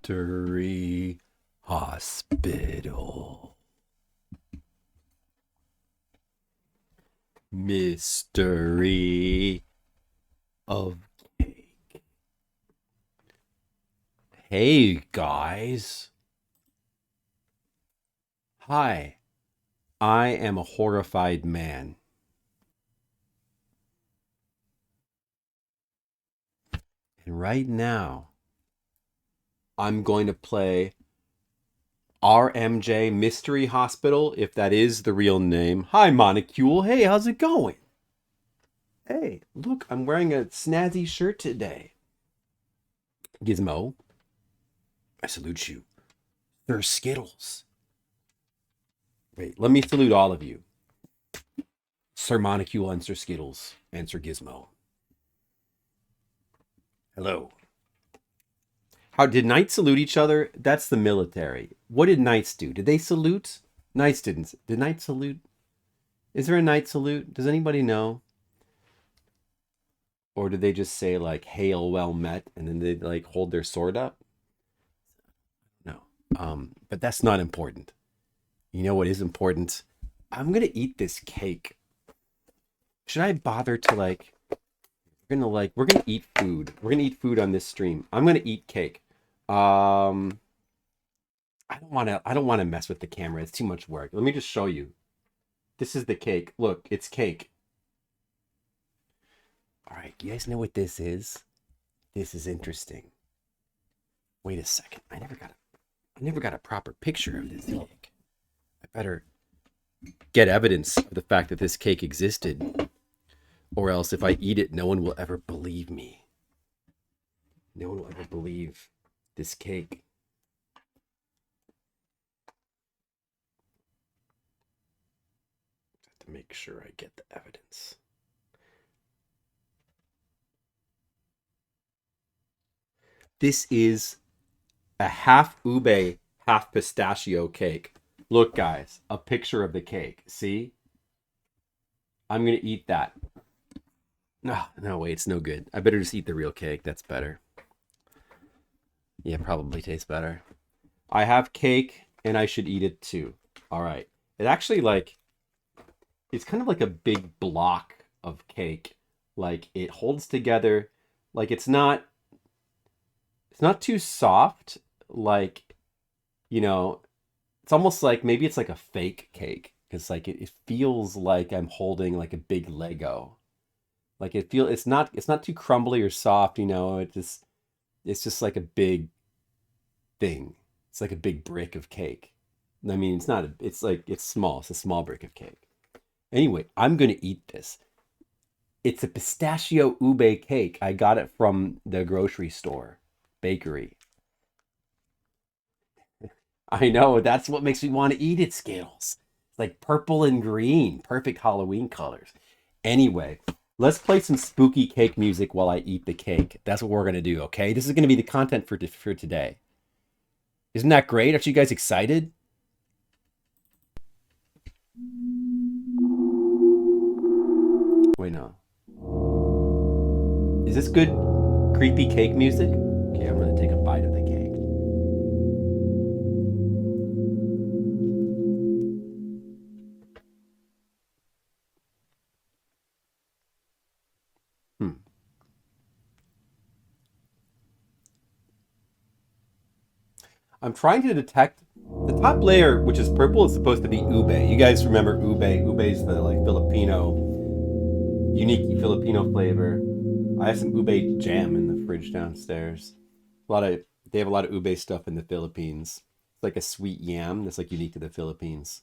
Mystery Hospital. Mystery of cake. Hey guys. Hi. I am a horrified man. And right now, I'm going to play RMJ Mystery Hospital, if that is the real name. Hi, Monocule. Hey, how's it going? Hey, look, I'm wearing a snazzy shirt today. Gizmo, I salute you. They're Skittles. Wait, let me salute all of you. Sir Monocule and Sir Skittles and Sir Gizmo. Hello. How did knights salute each other? That's the military. What did knights do? Did they salute? Knights didn't. Did knights salute? Is there a knight salute? Does anybody know? Or did they just say like "Hail, well met," and then they like hold their sword up? No. But that's not important. You know what is important? I'm gonna eat this cake. Should I bother to like? We're gonna eat food. We're gonna eat food on this stream. I'm gonna eat cake. I don't wanna mess with the camera. It's too much work. Let me just show you. This is the cake. Look, it's cake. All right, you guys know what this is? This is interesting. Wait a second. I never got a proper picture of this cake. I better get evidence of the fact that this cake existed. Or else if I eat it, no one will ever believe me. No one will ever believe this cake. I have to make sure I get the evidence. This is a half ube, half pistachio cake. Look, guys, a picture of the cake. See? I'm going to eat that. No, wait, it's no good. I better just eat the real cake. That's better. Yeah, probably tastes better. I have cake, and I should eat it too. All right. It actually, like, it's kind of like a big block of cake. Like, it holds together. Like, it's not too soft. Like, you know, it's almost like maybe it's like a fake cake. Because, like, it feels like I'm holding, like, a big Lego. Like it's not too crumbly or soft, you know. It's just like a big thing. It's like a big brick of cake. I mean, it's not. It's like it's small. It's a small brick of cake. Anyway, I'm gonna eat this. It's a pistachio ube cake. I got it from the grocery store, bakery. I know that's what makes me want to eat it, Skittles. It's like purple and green, perfect Halloween colors. Anyway, let's play some spooky cake music while I eat the cake. That's what we're going to do, okay? This is going to be the content for today. Isn't that great? Aren't you guys excited? Wait, no. Is this good creepy cake music? Okay, I'm going to take a bite of the cake. I'm trying to detect the top layer, which is purple, is supposed to be ube. You guys remember ube? Ube is the like Filipino, unique Filipino flavor. I have some ube jam in the fridge downstairs. They have a lot of ube stuff in the Philippines. It's like a sweet yam that's like unique to the Philippines.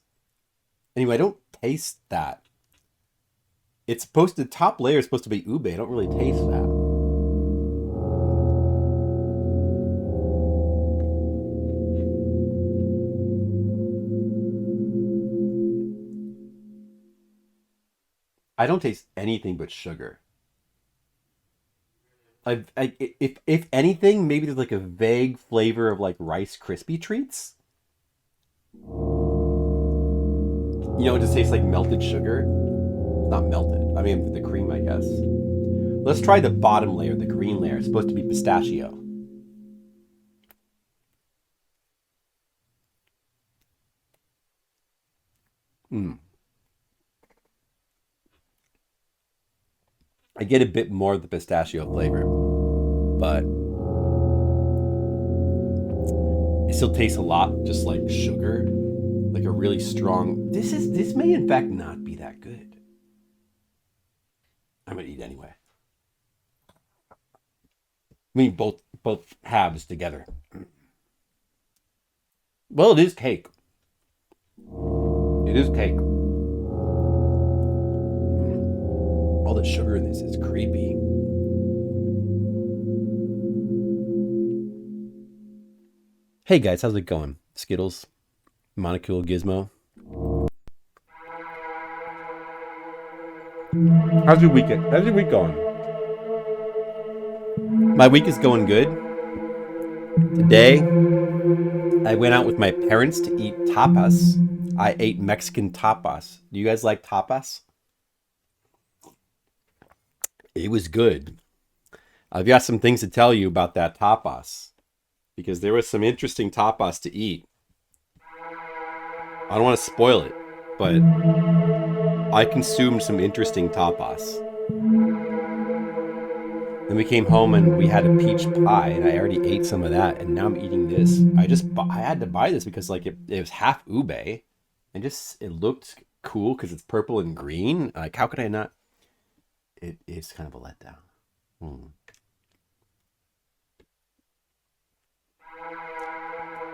Anyway, I don't taste that. The top layer is supposed to be ube. I don't really taste that. I don't taste anything but sugar. If anything, maybe there's like a vague flavor of like Rice Krispie treats. You know, it just tastes like melted sugar. It's not melted. I mean, the cream, I guess. Let's try the bottom layer, the green layer. It's supposed to be pistachio. I get a bit more of the pistachio flavor, but it still tastes a lot just like sugar, like a really strong. This may in fact not be that good. I'm gonna eat anyway. I mean, both halves together. Well, it is cake. It is cake. All the sugar in this is creepy. Hey guys, how's it going? Skittles, Monocule Gizmo. How's your weekend? How's your week going? My week is going good. Today, I went out with my parents to eat tapas. I ate Mexican tapas. Do you guys like tapas? It was good. I've got some things to tell you about that tapas because there was some interesting tapas to eat. I don't want to spoil it, but I consumed some interesting tapas. Then we came home and we had a peach pie, and I already ate some of that, and now I'm eating this. I had to buy this because like it was half ube, and just it looked cool because it's purple and green. Like how could I not? It's kind of a letdown.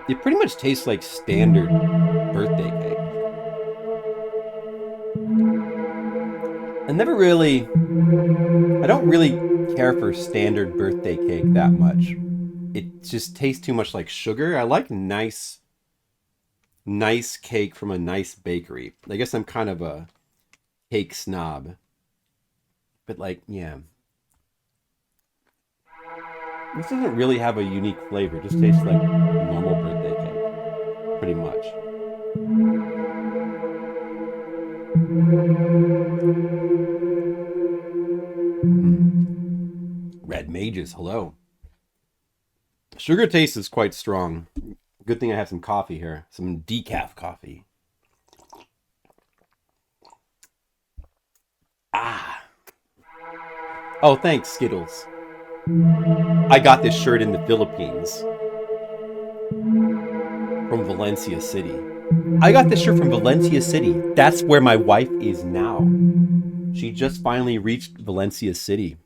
It pretty much tastes like standard birthday cake. I don't really care for standard birthday cake that much. It just tastes too much like sugar. I like nice cake from a nice bakery. I guess I'm kind of a cake snob. But like, yeah. This doesn't really have a unique flavor. It just tastes like normal birthday cake. Pretty much. Red Mages, hello. Sugar taste is quite strong. Good thing I have some coffee here. Some decaf coffee. Ah. Oh, thanks, Skittles. I got this shirt in the Philippines. From Valencia City. I got this shirt from Valencia City. That's where my wife is now. She just finally reached Valencia City.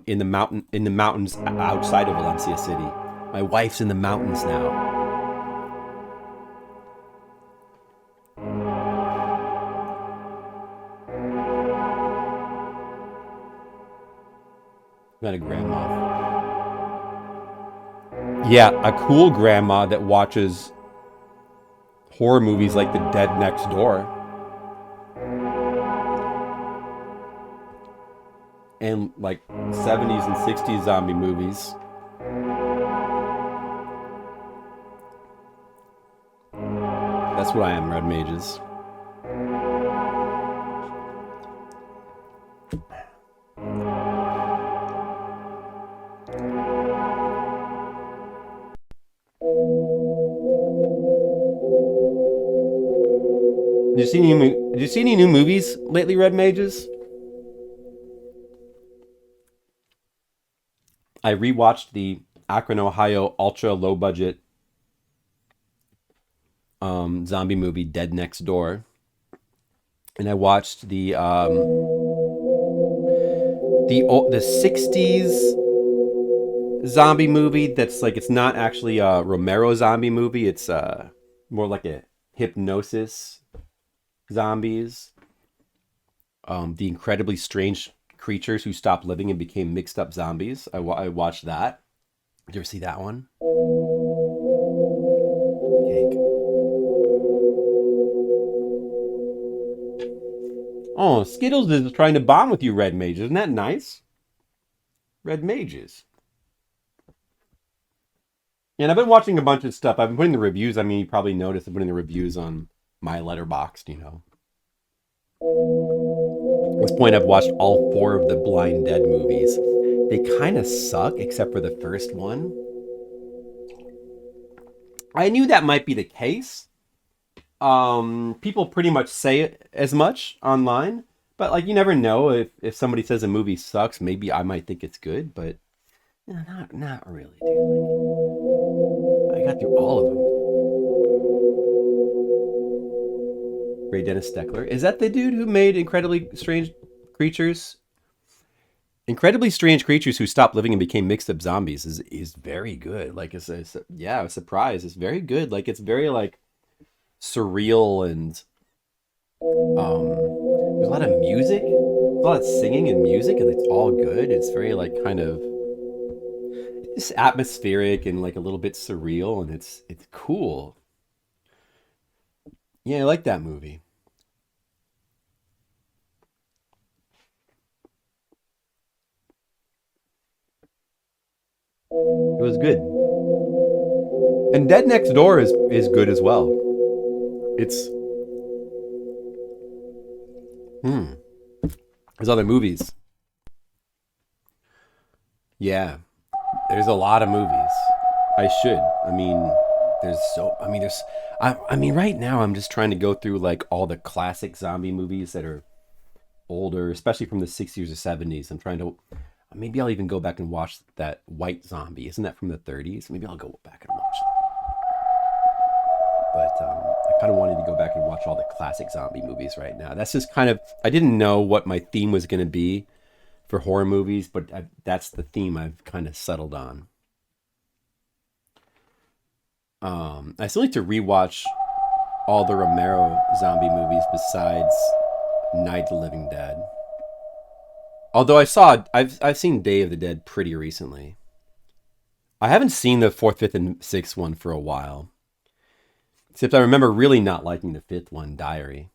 In the mountains outside of Valencia City. My wife's in the mountains now. Got a grandma. Yeah, a cool grandma that watches horror movies like The Dead Next Door. And like 70s and 60s zombie movies. That's what I am, Red Mages. Did you see any new movies lately, Red Mages? I rewatched the Akron, Ohio ultra low budget zombie movie Dead Next Door, and I watched the 60s zombie movie that's like it's not actually a Romero zombie movie. It's more like a hypnosis zombies. The incredibly strange creatures who stopped living and became mixed up zombies. I watched that. Did you ever see that one? Cake. Oh, Skittles is trying to bond with you, Red Mages. Isn't that nice? Red Mages. And I've been watching a bunch of stuff. I've been putting the reviews. I mean, you probably noticed I'm putting the reviews on my Letterboxd, you know. At this point, I've watched all 4 of the Blind Dead movies. They kind of suck, except for the first one. I knew that might be the case. People pretty much say it as much online, but like you never know if somebody says a movie sucks, maybe I might think it's good, but not really, dude. Like, I got through all of them. Ray Dennis Steckler. Is that the dude who made Incredibly Strange Creatures? Incredibly Strange Creatures Who Stopped Living and Became Mixed Up Zombies is very good. Like yeah, I was surprised. It's very good. Like it's very like surreal and there's a lot of music, there's a lot of singing and music, and it's all good. It's very like kind of just atmospheric and like a little bit surreal, and it's cool. Yeah, I like that movie. It was good. And Dead Next Door is good as well. It's there's other movies. Yeah. There's a lot of movies. I should. I mean, I mean right now I'm just trying to go through like all the classic zombie movies that are older, especially from the 60s or 70s. I'm trying to maybe I'll even go back and watch that White Zombie. Isn't that from the 30s? Maybe I'll go back and watch that. But I kind of wanted to go back and watch all the classic zombie movies right now. That's just kind of, I didn't know what my theme was going to be for horror movies, but that's the theme I've kind of settled on. I still need to rewatch all the Romero zombie movies besides Night of the Living Dead. Although I've seen Day of the Dead pretty recently. I haven't seen the 4th, 5th, and 6th one for a while. Except I remember really not liking the 5th one, Diary.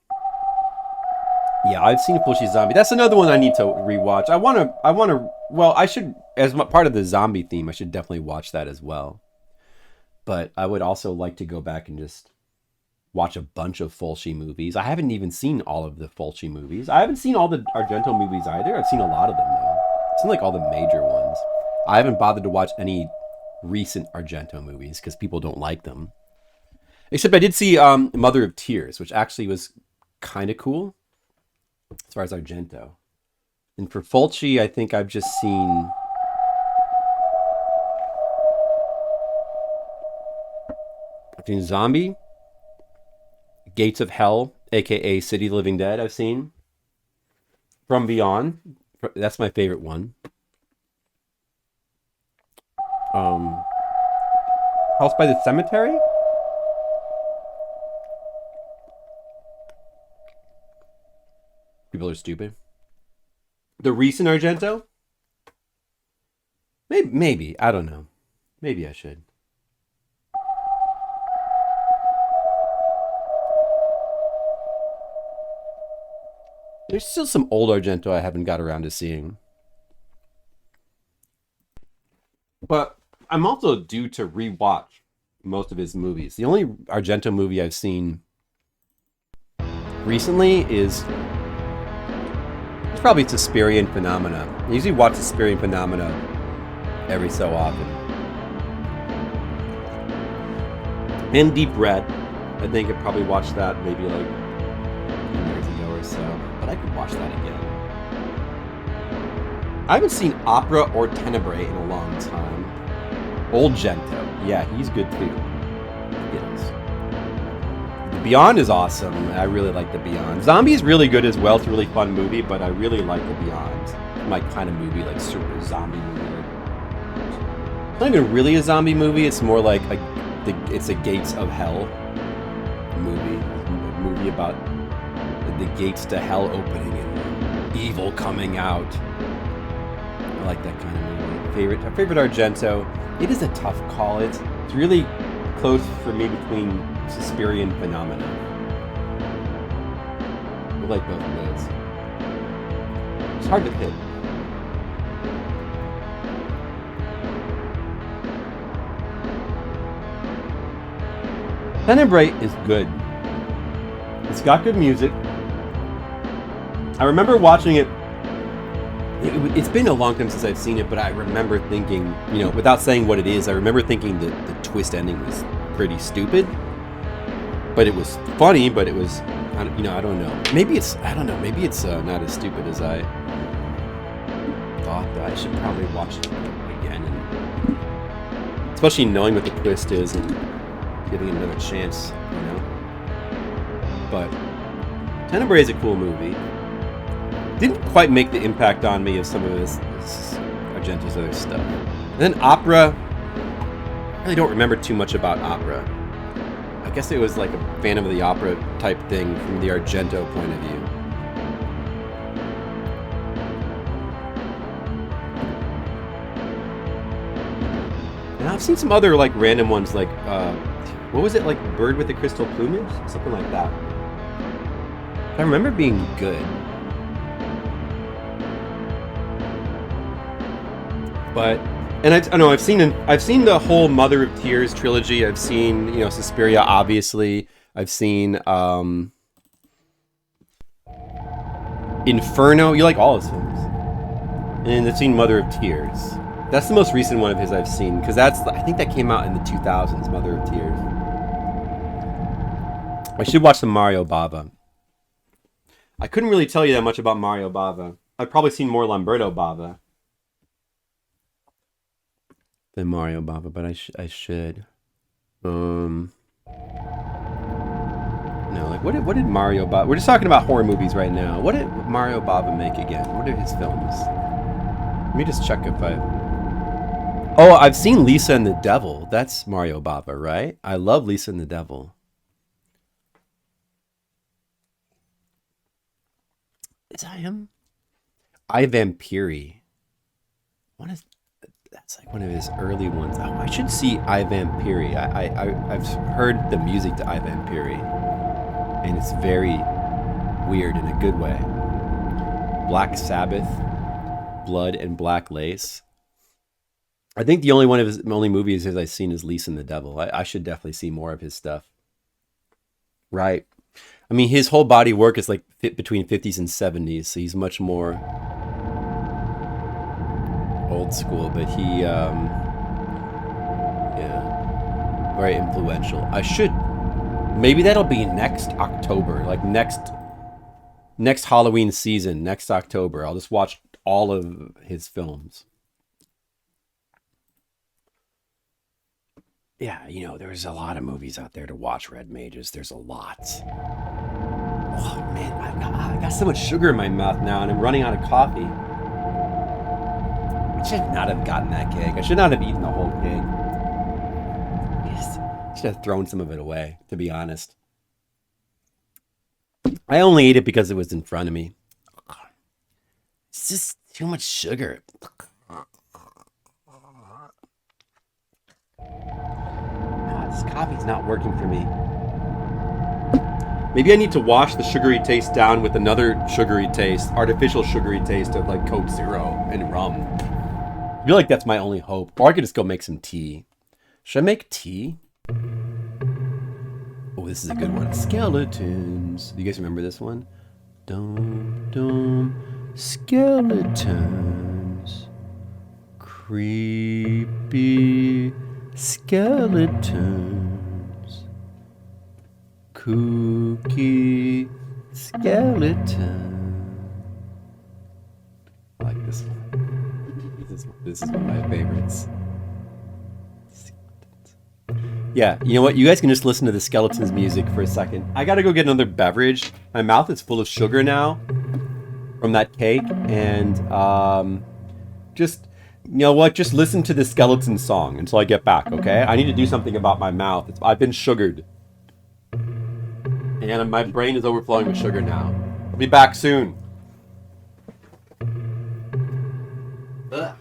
Yeah, I've seen Fulci Zombie. That's another one I need to rewatch. I should, as part of the zombie theme, I should definitely watch that as well. But I would also like to go back and just watch a bunch of Fulci movies. I haven't even seen all of the Fulci movies. I haven't seen all the Argento movies either. I've seen a lot of them, though. I've seen like all the major ones. I haven't bothered to watch any recent Argento movies because people don't like them. Except I did see Mother of Tears, which actually was kind of cool as far as Argento. And for Fulci, I think I've just seen... Zombie, Gates of Hell, aka City of the Living Dead, I've seen. From Beyond, that's my favorite one. House by the Cemetery? People are stupid. The recent Argento? Maybe. I don't know. Maybe I should. There's still some old Argento I haven't got around to seeing. But I'm also due to rewatch most of his movies. The only Argento movie I've seen recently is... It's probably Suspirian Phenomena. I usually watch Suspirian Phenomena every so often. And Deep Red. I think I probably watched that maybe like 10 years ago or so. But I could watch that again. I haven't seen Opera or Tenebrae in a long time. Old Gento. Yeah, he's good too. Yes. The Beyond is awesome. I really like The Beyond. Zombie is really good as well. It's a really fun movie, but I really like The Beyond. It's my kind of movie, like super zombie movie. It's not even really a zombie movie. It's more like it's a Gates of Hell movie. A movie about the gates to hell opening and evil coming out. I like that kind of movie. Our favorite Argento. It is a tough call. It's really close for me between Suspirian Phenomena. I like both of those. It's hard to pick. Tenebrae is good. It's got good music. I remember watching it. It's been a long time since I've seen it, but I remember thinking, without saying what it is, I remember thinking that the twist ending was pretty stupid. But it was funny, but it was, I don't know. Maybe it's not as stupid as I thought. But I should probably watch it again. Especially knowing what the twist is and giving it another chance, But Tenebrae is a cool movie. Didn't quite make the impact on me of some of his This is Argento's other stuff. And then opera. I really don't remember too much about opera. I guess it was like a Phantom of the Opera type thing from the Argento point of view. And I've seen some other like random ones, like what was it, like Bird with the Crystal Plumage, something like that. I remember being good. But and I know I've seen the whole Mother of Tears trilogy. I've seen, you know, Suspiria, obviously. I've seen Inferno. You like all his films. And I've seen Mother of Tears. That's the most recent one of his I've seen, because I think that came out in the 2000s, Mother of Tears. I should watch some Mario Bava. I couldn't really tell you that much about Mario Bava. I've probably seen more Lamberto Bava than Mario Bava, but I should. No, like what did Mario Bava? We're just talking about horror movies right now. What did Mario Bava make again? What are his films? Let me just check if Oh, I've seen Lisa and the Devil. That's Mario Bava, right? I love Lisa and the Devil. Is that him? I Vampiri. That's like one of his early ones. Oh, I should see I Vampiri. I've heard the music to I Vampiri, and it's very weird in a good way. Black Sabbath, Blood and Black Lace. I think the only one of his only movies I've seen is Lisa and the Devil. I should definitely see more of his stuff. Right. I mean, his whole body work is like between 50s and 70s, so he's much more old school, but he, yeah, very influential. Maybe that'll be next October, like next Halloween season, next October. I'll just watch all of his films. Yeah, you know, there's a lot of movies out there to watch, Red Mages. There's a lot. Oh, man, I got so much sugar in my mouth now, and I'm running out of coffee. I should not have gotten that cake. I should not have eaten the whole cake. I should have thrown some of it away, to be honest. I only ate it because it was in front of me. It's just too much sugar. This coffee's not working for me. Maybe I need to wash the sugary taste down with another sugary taste, artificial sugary taste of like Coke Zero and rum. I feel like that's my only hope. Or I could just go make some tea. Should I make tea? Oh, this is a good one. Skeletons. Do you guys remember this one? Dum dum skeletons. Creepy skeletons. Kooky skeleton. I like this one. This is one of my favorites. Skeletons. Yeah, you know what? You guys can just listen to the Skeletons music for a second. I gotta go get another beverage. My mouth is full of sugar now from that cake, and just, you know what? Just listen to the Skeleton song until I get back, okay? I need to do something about my mouth. I've been sugared. And my brain is overflowing with sugar now. I'll be back soon. Ugh.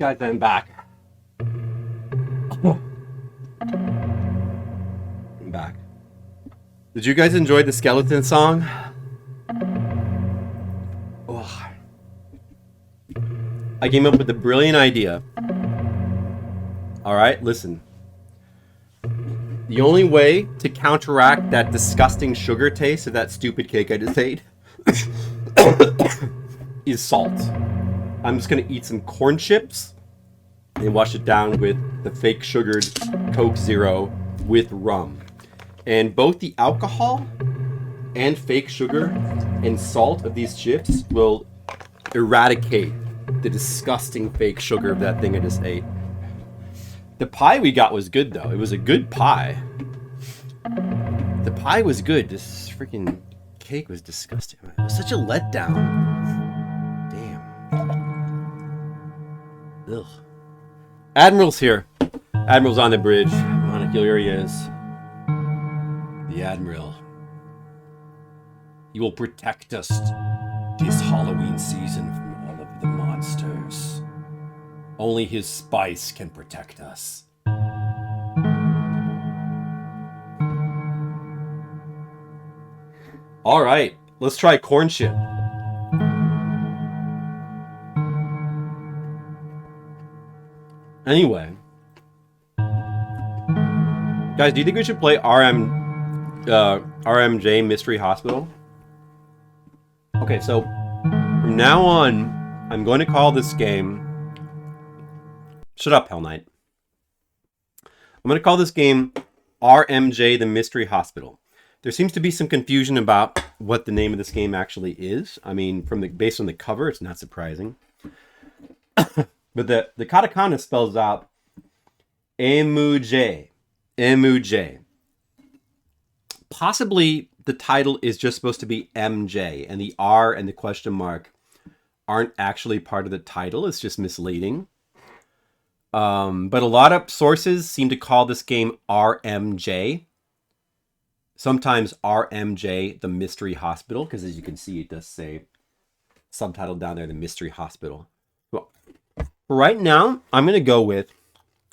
Guys, I'm back. I'm back. Did you guys enjoy the skeleton song? Oh. I came up with a brilliant idea. Alright, listen. The only way to counteract that disgusting sugar taste of that stupid cake I just ate is salt. I'm just gonna eat some corn chips and wash it down with the fake sugared Coke Zero with rum. And both the alcohol and fake sugar and salt of these chips will eradicate the disgusting fake sugar of that thing I just ate. The pie we got was good though. It was a good pie. The pie was good. This freaking cake was disgusting. It was such a letdown. Damn. Ugh. Admiral's here. Admiral's on the bridge. Monica, here he is. The Admiral. He will protect us this Halloween season from all of the monsters. Only his spice can protect us. All right, let's try corn chip. Anyway, guys, do you think we should play RMJ Mystery Hospital? Okay, so from now on, I'm going to call this game... Shut up, Hell Knight. I'm going to call this game RMJ the Mystery Hospital. There seems to be some confusion about what the name of this game actually is. I mean, based on the cover, it's not surprising. But the katakana spells out Emuje. Emuje. Possibly the title is just supposed to be MJ, and the R and the question mark aren't actually part of the title. It's just misleading. But a lot of sources seem to call this game RMJ. Sometimes RMJ, the Mystery Hospital, because as you can see, it does say subtitled down there, the Mystery Hospital. Well, for right now, I'm going to go with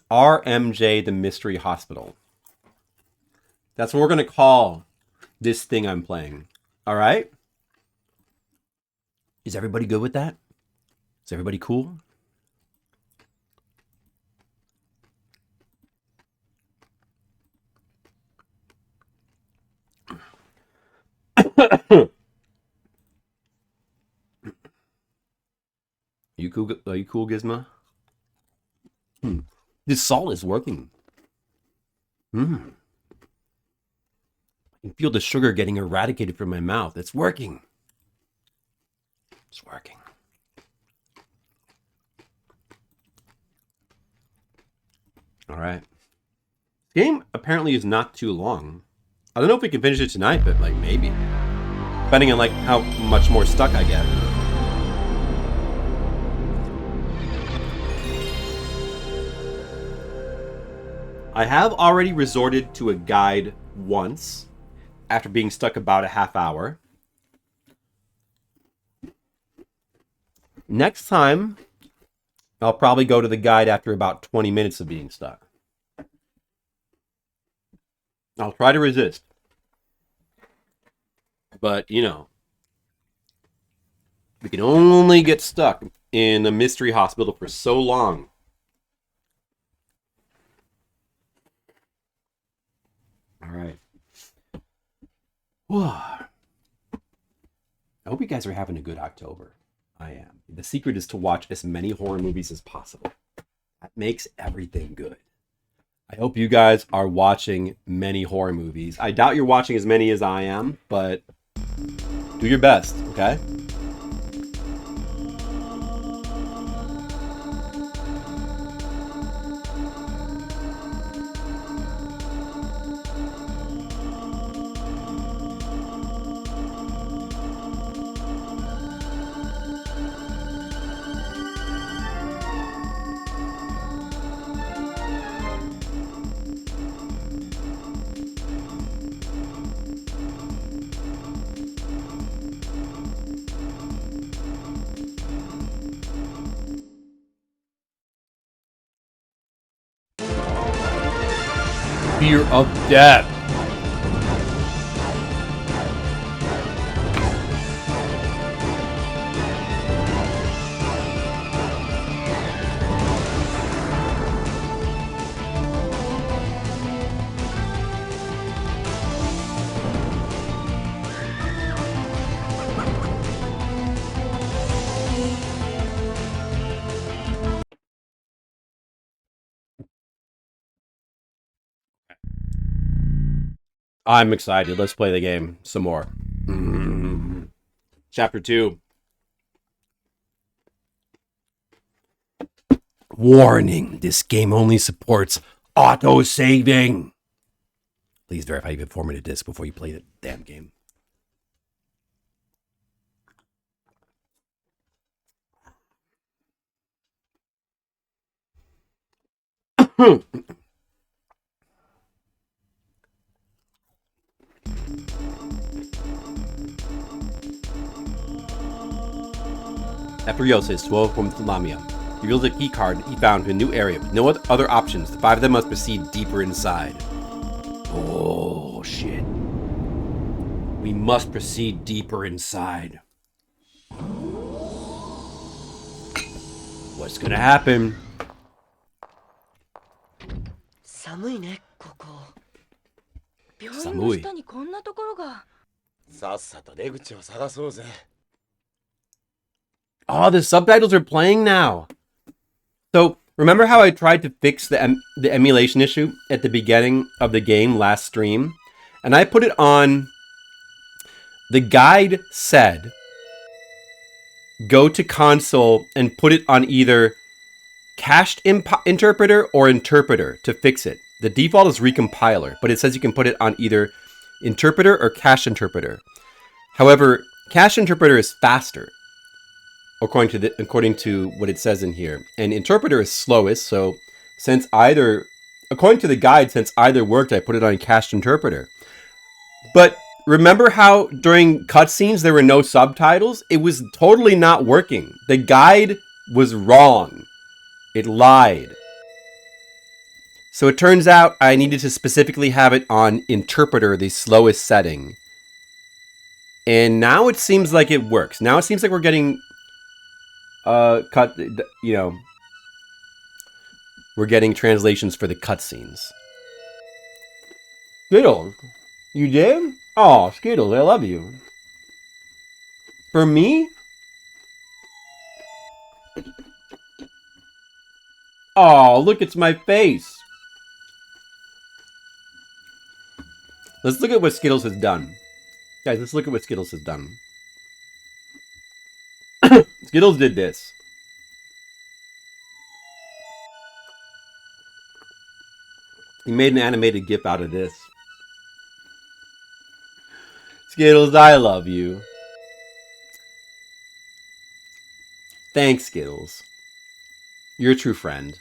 RMJ, the Mystery Hospital. That's what we're going to call this thing I'm playing. All right? Is everybody good with that? Is everybody cool? You cool? Are you cool, Gizmo? This salt is working. I can feel the sugar getting eradicated from my mouth. It's working. It's working. All right. This game apparently is not too long. I don't know if we can finish it tonight, but like maybe. Depending on like how much more stuck I get. I have already resorted to a guide once after being stuck about a half hour. Next time, I'll probably go to the guide after about 20 minutes of being stuck. I'll try to resist. But, you know, we can only get stuck in a mystery hospital for so long. All right. I hope you guys are having a good October. I am. The secret is to watch as many horror movies as possible. That makes everything good. I hope you guys are watching many horror movies. I doubt you're watching as many as I am, but do your best, okay? fear of death. I'm excited. Let's play the game some more. Chapter 2. Warning, this game only supports auto-saving. Please verify you've formatted a disc before you play the damn game. After Yosei swore from Lamia, he reveals a key card he found in a new area with no other options. The 5 of them must proceed deeper inside. Oh, shit. We must proceed deeper inside. What's gonna happen? 寒いね、ここ。病院の下にこんなところが。さっさと出口を探そうぜ。 Oh, the subtitles are playing now. So, remember how I tried to fix the emulation issue at the beginning of the game last stream? And I put it on... The guide said, go to console and put it on either cached interpreter or interpreter to fix it. The default is recompiler, but it says you can put it on either interpreter or cache interpreter. However, cache interpreter is faster, according to what it says in here, and interpreter is slowest. So since either, according to the guide, since either worked, I put it on cached interpreter. But remember how during cutscenes there were no subtitles? It was totally not working. The guide was wrong. It lied. So it turns out I needed to specifically have it on interpreter, the slowest setting. And now it seems like it works. Now it seems like we're getting we're getting translations for the cutscenes. Skittles, you did? Oh, Skittles, I love you. For me? Oh, look, it's my face. Let's look at what Skittles has done. Guys, let's look at what Skittles has done. Skittles did this. He made an animated GIF out of this. Skittles, I love you. Thanks, Skittles. You're a true friend.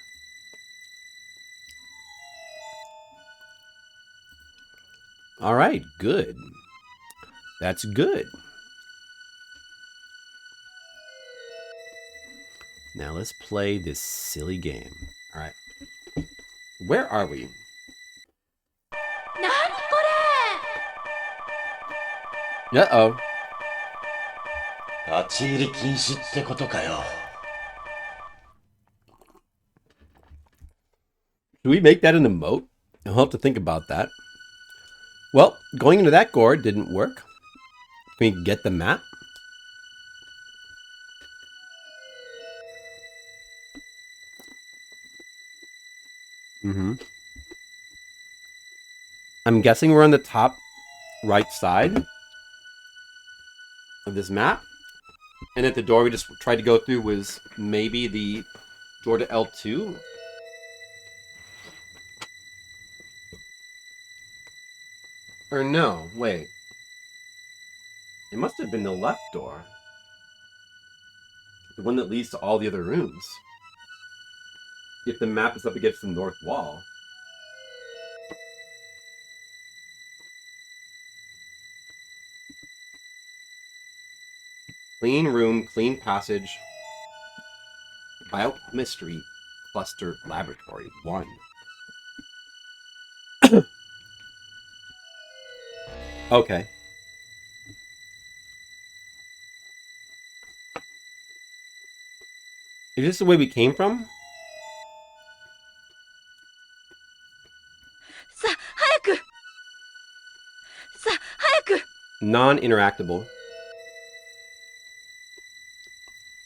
All right, good. That's good. Now let's play this silly game. All right. Where are we? Uh-oh. 立ち入り禁止ってことかよ。 Should we make that an emote? I'll have to think about that. Well, going into that gore didn't work. Can we get the map? I'm guessing we're on the top right side of this map. And at the door we just tried to go through was maybe the door to L2. Or no, wait. It must have been the left door. The one that leads to all the other rooms. If the map is up against the north wall. Clean room, clean passage. Biochemistry Cluster Laboratory 1. Okay. Is this the way we came from? さあ早くさあ早く Non-interactable.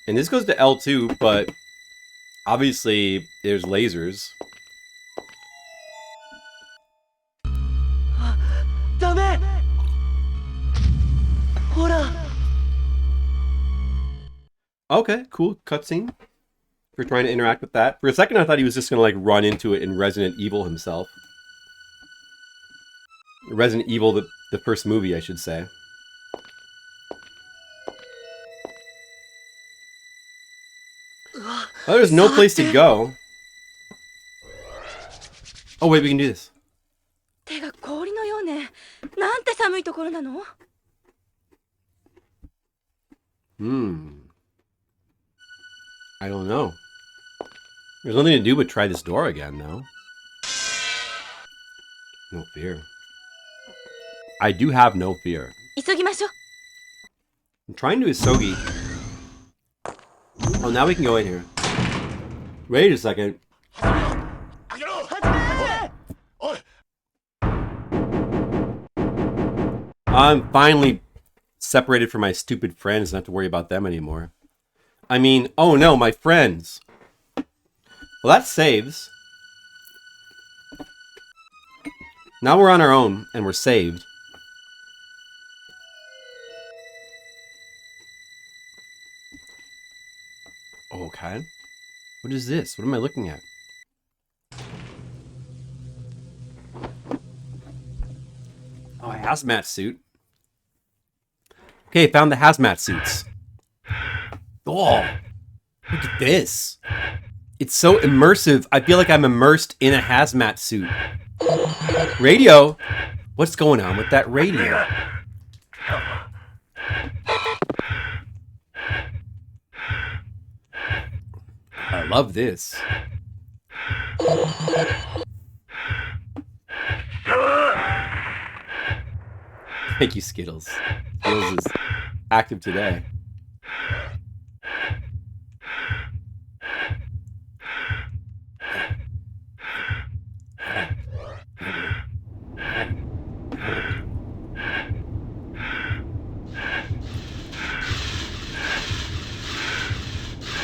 And this goes to L2, but obviously there's lasers. ダメほら Okay, cool cutscene. For trying to interact with that. For a second I thought he was just gonna like run into it in Resident Evil himself. Resident Evil, the first movie, I should say. Oh, there's no place to go. Oh, wait, we can do this. 手が氷のようね。なんて寒いところなの？ I don't know. There's nothing to do but try this door again, though. No fear. I do have no fear. 急ぎましょう。 I'm trying to Isogi. Oh, now we can go in here. Wait a second. 開けろおい I'm finally separated from my stupid friends, not have to worry about them anymore. I mean, oh no, my friends. Well, that saves. Now we're on our own, and we're saved. Okay. What is this? What am I looking at? Oh, a hazmat suit. Okay, found the hazmat suits. Oh, look at this. It's so immersive. I feel like I'm immersed in a hazmat suit. Radio? What's going on with that radio? I love this. Thank you, Skittles. Skittles is active today.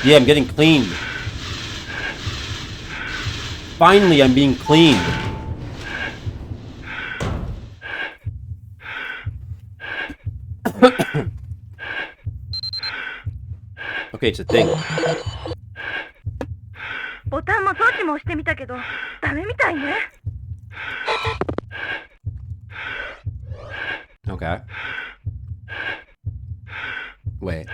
Yeah, I'm getting cleaned. Finally, I'm being cleaned. Okay, it's a thing. ボタンも装置も押してみたけど、ダメみたいね。 Okay. Wait.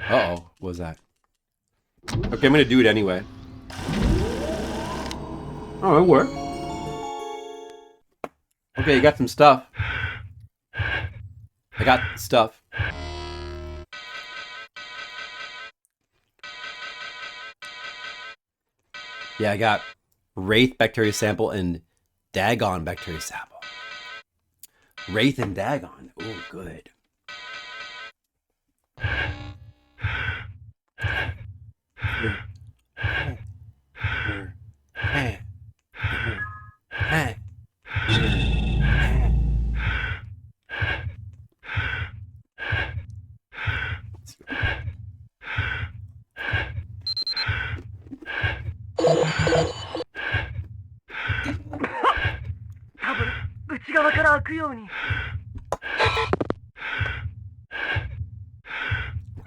Uh-oh. What was that? Okay, I'm gonna do it anyway. Oh, it worked. Okay, you got some stuff. I got stuff. Yeah, I got Wraith bacteria sample and Dagon bacteria sample. Wraith and Dagon. Oh, good.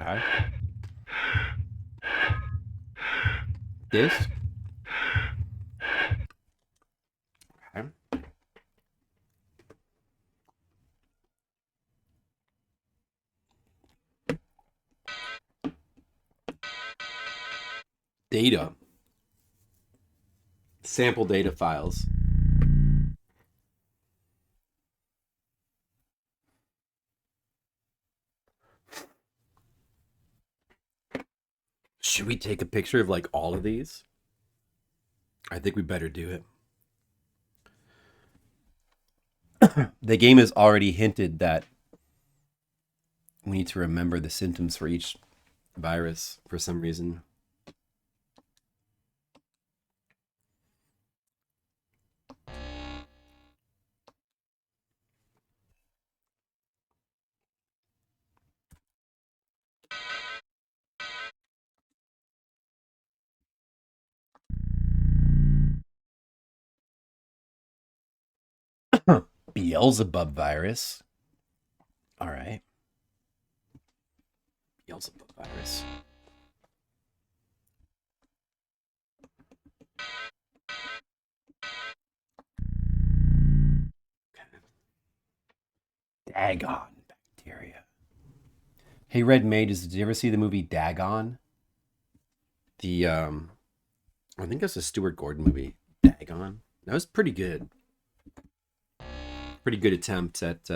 Okay. This. Okay. Data. Sample data files. Should we take a picture of like all of these? I think we better do it. The game has already hinted that we need to remember the symptoms for each virus for some reason. Beelzebub virus. All right. Beelzebub virus. Dagon bacteria. Hey, Red Mages, did you ever see the movie Dagon? The I think that's a Stuart Gordon movie. Dagon. That was pretty good. Pretty good attempt at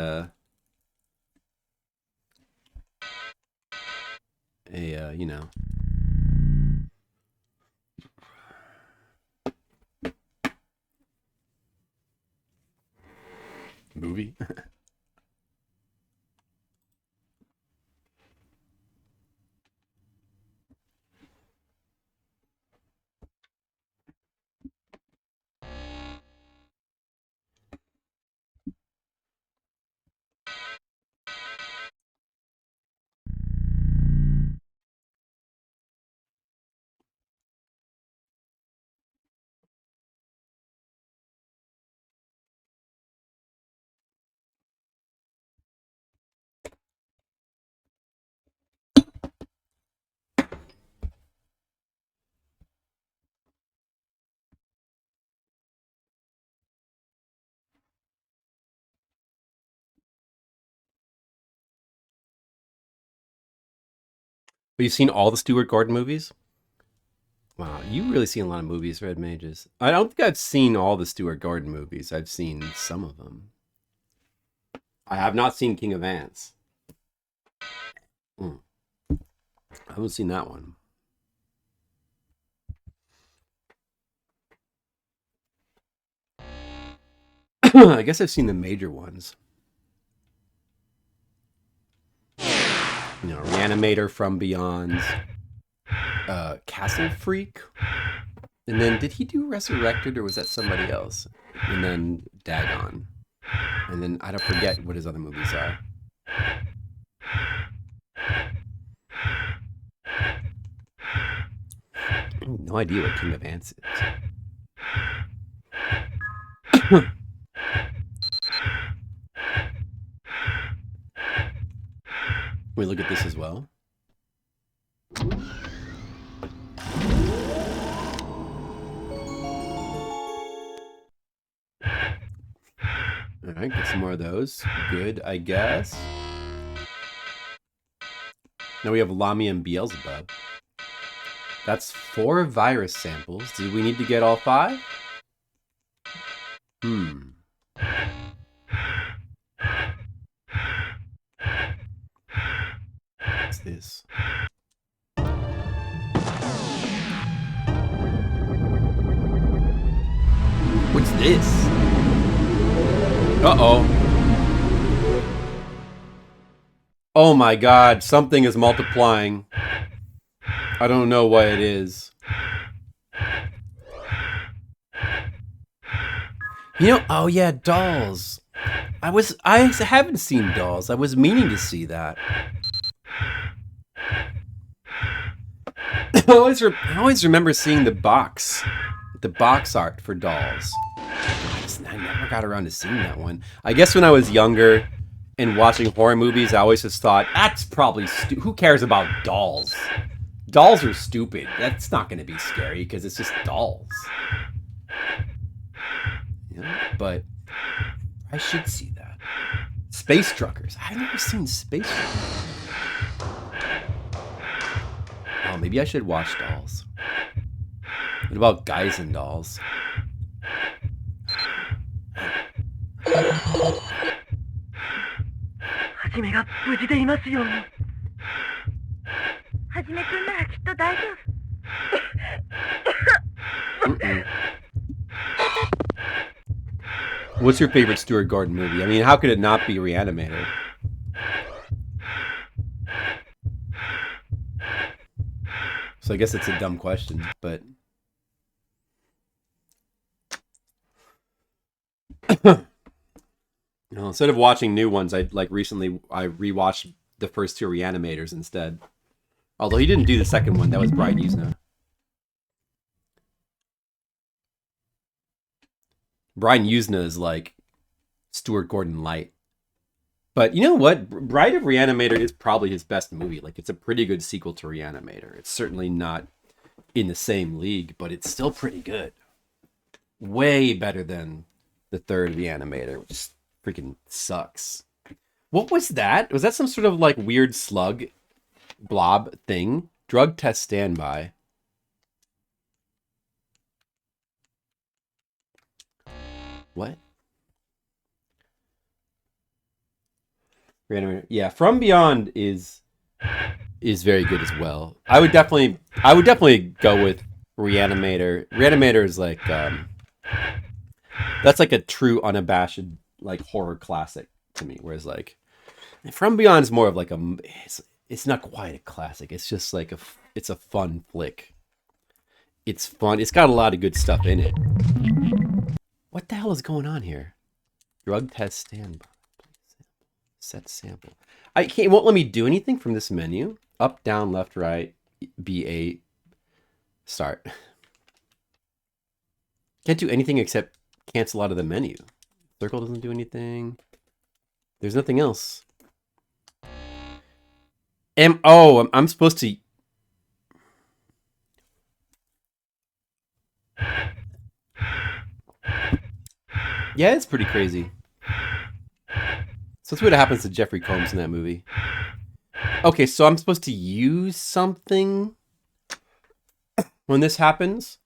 you know, movie. But you've seen all the Stuart Gordon movies? Wow, you really seen a lot of movies, Red Mages. I don't think I've seen all the Stuart Gordon movies. I've seen some of them. I have not seen King of Ants. I haven't seen that one. I guess I've seen the major ones. You know, Reanimator, From Beyond, Castle Freak, and then did he do Resurrected or was that somebody else? And then Dagon, and then I don't forget what his other movies are. I have no idea what King of Ants is. We look at this as well. All right, get some more of those. Good, I guess. Now we have Lamia and Beelzebub. That's 4 virus samples. Do we need to get all 5? What's this? What's this? Uh-oh. Oh my god, something is multiplying. I don't know what it is. You know, oh yeah, dolls. I haven't seen dolls. I was meaning to see that. I always remember seeing the box art for dolls. I never got around to seeing that one. I guess when I was younger and watching horror movies, I always just thought, that's probably who cares about dolls? Dolls are stupid. That's not going to be scary because it's just dolls. Yeah, but I should see that. Space Truckers. I've never seen Space Truckers. Oh, maybe I should watch Dolls. What about Guys and Dolls? What's your favorite Stuart Gordon movie? I mean, how could it not be Reanimator? So I guess it's a dumb question, but instead of watching new ones, I rewatched the first two Reanimators instead. Although he didn't do the second one, that was Brian Usna. Brian Usna is like Stuart Gordon light. But you know what? Bride of Reanimator is probably his best movie. Like, it's a pretty good sequel to Reanimator. It's certainly not in the same league, but it's still pretty good. Way better than the third Reanimator, which freaking sucks. What was that? Was that some sort of like weird slug blob thing? Drug test standby. What? Reanimator. Yeah, From Beyond is very good as well. I would definitely go with Reanimator. Reanimator is like that's like a true unabashed like horror classic to me. Whereas like From Beyond is more of like it's not quite a classic. It's just like it's a fun flick. It's fun. It's got a lot of good stuff in it. What the hell is going on here? Drug test standby. Set sample. It won't let me do anything from this menu. Up, down, left, right, B8. Start. Can't do anything except cancel out of the menu. Circle doesn't do anything. There's nothing else. I'm supposed to... Yeah, it's pretty crazy. So let's see what happens to Jeffrey Combs in that movie. Okay, so I'm supposed to use something when this happens.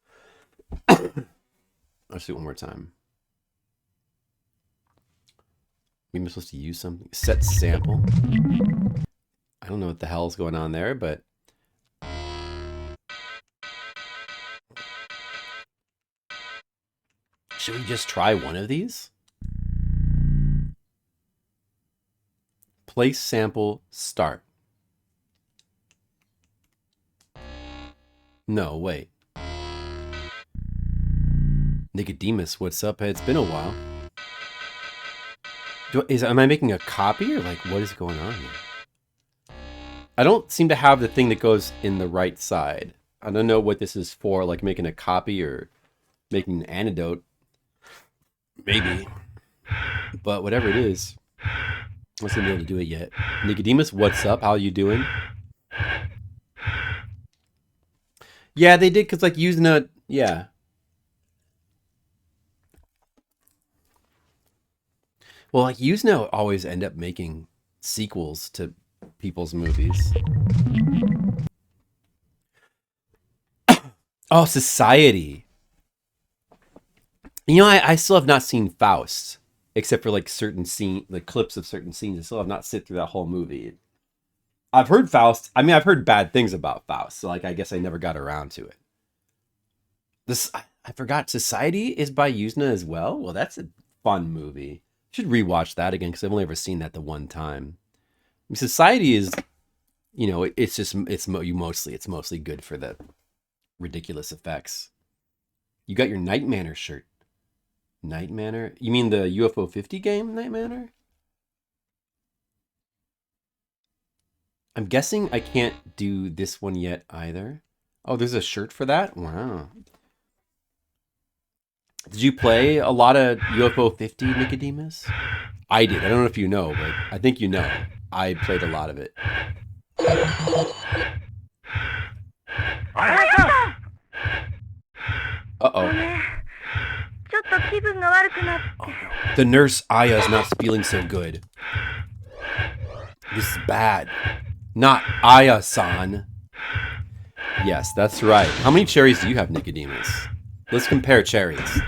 Let's do it one more time. Maybe I'm supposed to use something. Set sample. I don't know what the hell is going on there, but... Should we just try one of these? Place sample, start. No, wait. Nicodemus, what's up? It's been a while. Am I making a copy or like what is going on here? I don't seem to have the thing that goes in the right side. I don't know what this is for, like making a copy or making an antidote. Maybe. But whatever it is, I wasn't able to do it yet. Nicodemus, what's up? How are you doing? Yeah, they did, because like using a... Yeah. Well, like Usenet always end up making sequels to people's movies. Oh, Society. You know, I still have not seen Faust, except for like certain like clips of certain scenes. I still have not sit through that whole movie. I've heard Faust. I mean, I've heard bad things about Faust, so like I guess I never got around to it. I forgot. Society is by Usenet as well. Well, that's a fun movie. Should rewatch that again because I've only ever seen that the one time. I mean, Society is, you know, it's mostly good for the ridiculous effects. You got your Night Manor shirt. Night Manor? You mean the UFO 50 game, Night Manor? I'm guessing I can't do this one yet either. Oh, there's a shirt for that? Wow. Did you play a lot of UFO 50, Nicodemus? I did. I don't know if you know, but I think you know. I played a lot of it. Uh-oh. The nurse Aya's not feeling so good. This is bad. Not Aya-san. Yes, that's right. How many cherries do you have, Nicodemus? Let's compare cherries.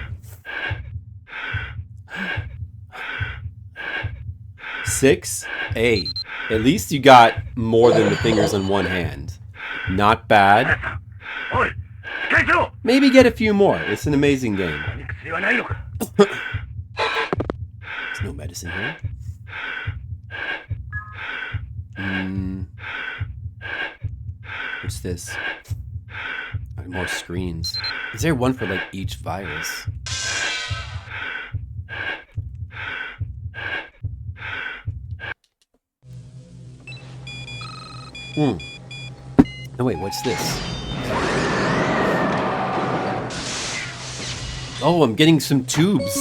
6, 8. At least you got more than the fingers on one hand. Not bad. Maybe get a few more. It's an amazing game. no medicine here. What's this? More screens. Is there one for like each virus? Oh wait, what's this? Oh, I'm getting some tubes.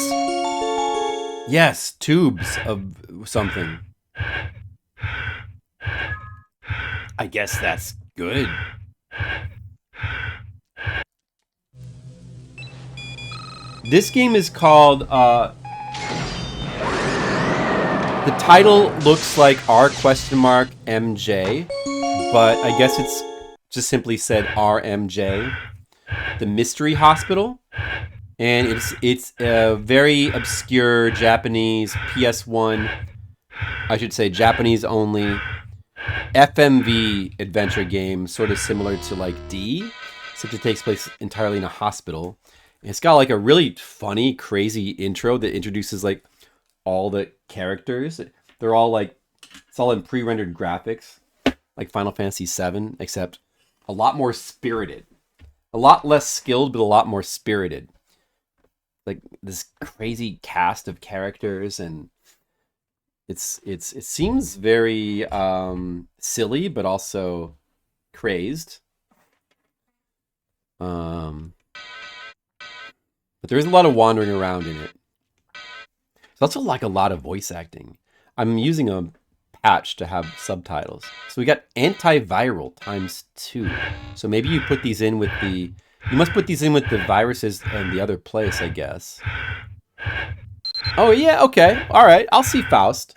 Yes, tubes of something. I guess that's good. This game is called, the title looks like R?MJ, but I guess it's just simply said RMJ, the Mystery Hospital. And it's a very obscure Japanese PS1, I should say Japanese only, FMV adventure game, sort of similar to like D, except it takes place entirely in a hospital. And it's got like a really funny, crazy intro that introduces like all the characters. They're all like, it's all in pre-rendered graphics, like Final Fantasy VII, except a lot more spirited. A lot less skilled, but a lot more spirited. Like this crazy cast of characters, and it seems very silly, but also crazed. But there is a lot of wandering around in it. It's also like a lot of voice acting. I'm using a patch to have subtitles. So we got antiviral ×2. So maybe you put these in with the... You must put these in with the viruses in the other place, I guess. Oh, yeah, okay. All right, I'll see Faust.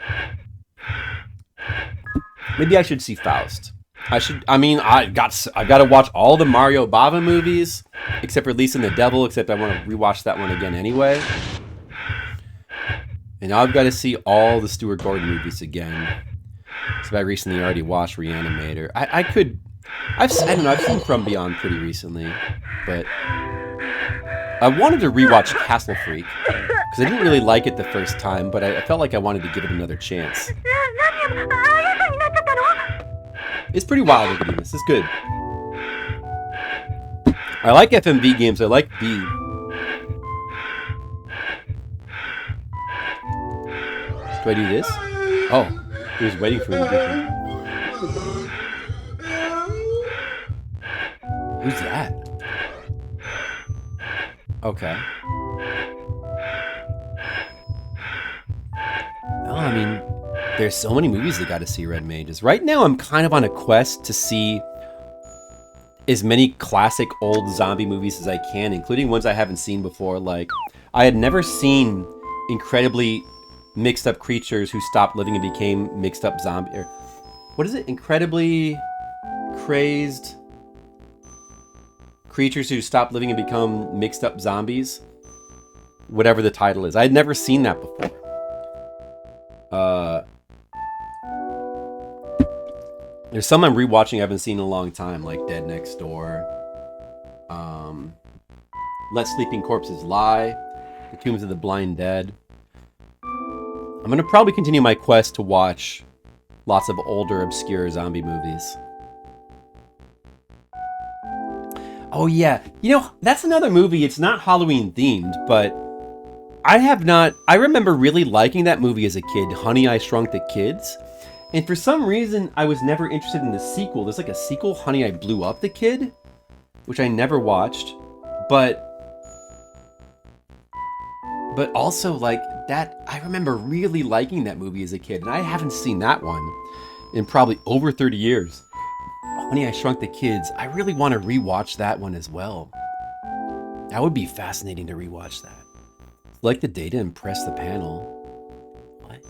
Maybe I should see Faust. I've got to watch all the Mario Bava movies, except for Lisa and the Devil, except I want to rewatch that one again anyway. And now I've got to see all the Stuart Gordon movies again. So I recently already watched Reanimator. I've seen From Beyond pretty recently, but I wanted to rewatch Castle Freak because I didn't really like it the first time, but I felt like I wanted to give it another chance. It's pretty wild looking at this. It's good. I like FMV games. I like B. Do I do this? Oh, he was waiting for me to do it. Who's that? Okay. Oh, I mean, there's so many movies that got to see Red Mages. Right now, I'm kind of on a quest to see as many classic old zombie movies as I can, including ones I haven't seen before. Like, I had never seen incredibly mixed up creatures who stopped living and became mixed up zombie. Or, what is it? Incredibly crazed creatures who stop living and become mixed up zombies. Whatever the title is. I had never seen that before. There's some I'm rewatching I haven't seen in a long time, like Dead Next Door. Let Sleeping Corpses Lie. The Tombs of the Blind Dead. I'm going to probably continue my quest to watch lots of older, obscure zombie movies. Oh yeah, you know, that's another movie. It's not Halloween themed, but I remember really liking that movie as a kid, Honey, I Shrunk the Kids. And for some reason, I was never interested in the sequel. There's like a sequel, Honey, I Blew Up the Kid, which I never watched. But also, like, that, I remember really liking that movie as a kid. And I haven't seen that one in probably over 30 years. Honey, I Shrunk the Kids. I really want to rewatch that one as well. That would be fascinating to rewatch that. Select the data and press the panel. What?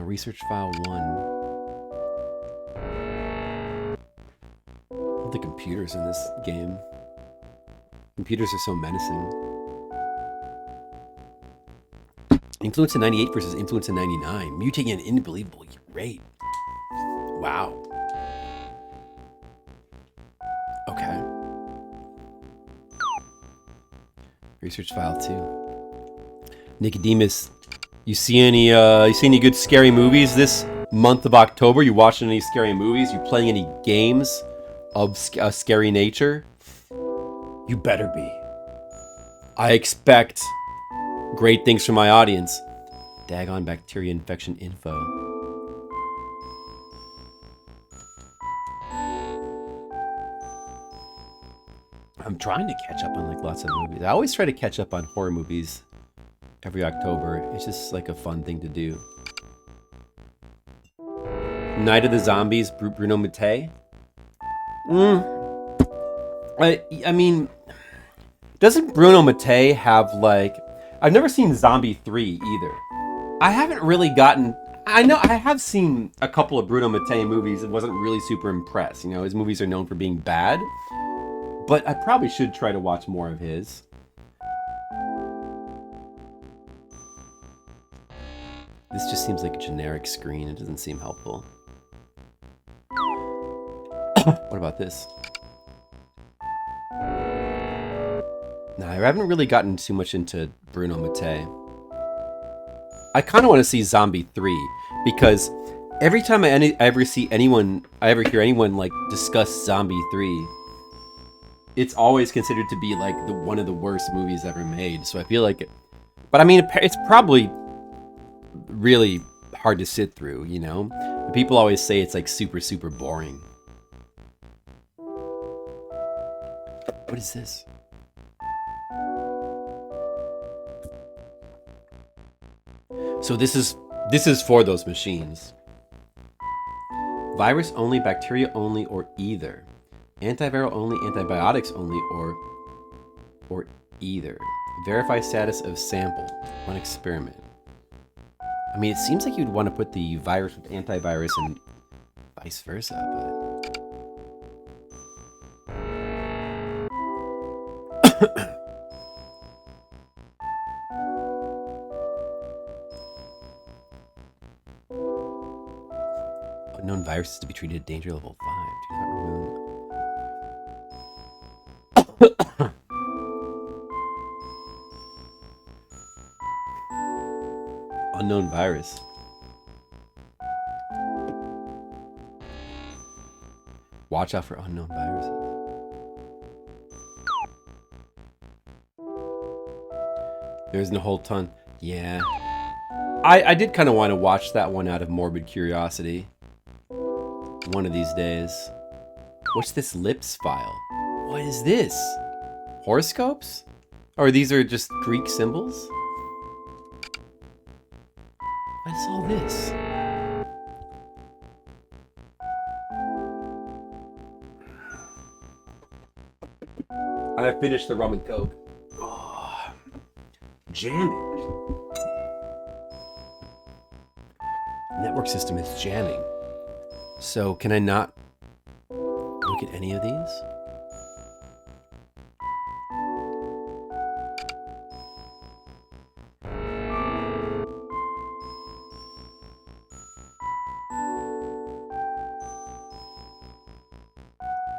Research file 1. The computers in this game. Computers are so menacing. Influence in 98 versus influence in 99. Mutating at an unbelievable rate. Wow. Okay. Research file too. Nicodemus, you see any good scary movies this month of October? You watching any scary movies? You playing any games of a scary nature? You better be. I expect great things from my audience. Daggone bacteria infection info. I'm trying to catch up on like lots of movies. I always try to catch up on horror movies every October. It's just like a fun thing to do. Night of the Zombies, Bruno Mattei. I mean, doesn't Bruno Mattei have like... I've never seen Zombie 3 either. I haven't really gotten... I know I have seen a couple of Bruno Mattei movies and wasn't really super impressed. You know, his movies are known for being bad. But I probably should try to watch more of his. This just seems like a generic screen. It doesn't seem helpful. What about this? No, I haven't really gotten too much into Bruno Mattei. I kind of want to see Zombie 3 because every time I ever hear anyone like discuss Zombie 3, it's always considered to be like one of the worst movies ever made. So I feel like, but I mean, it's probably really hard to sit through, you know? People always say it's like super, super boring. What is this? So this is for those machines. Virus only, bacteria only, or either. Antiviral only, antibiotics only, or either. Verify status of sample. Run experiment. I mean, it seems like you'd want to put the virus with antivirus and vice versa, but... Unknown viruses to be treated at danger level 5. Do not remove... Unknown virus. Watch out for unknown viruses. There's a whole ton. Yeah. I did kind of want to watch that one out of morbid curiosity. One of these days. What's this lips file? What is this? Horoscopes? Or these are just Greek symbols? What is all this? I finished the rum and coke. Oh, jamming. Network system is jamming. So can I not look at any of these?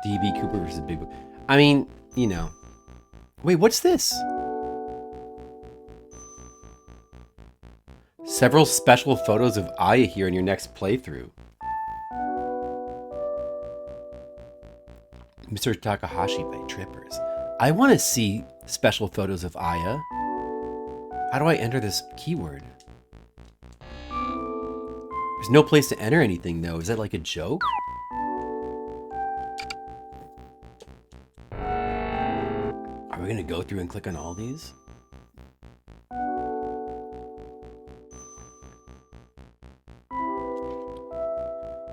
DB Cooper versus Big Boy. I mean, you know. Wait, what's this? Several special photos of Aya here in your next playthrough. Mr. Takahashi by Trippers. I want to see special photos of Aya. How do I enter this keyword? There's no place to enter anything though. Is that like a joke? Are we gonna go through and click on all these?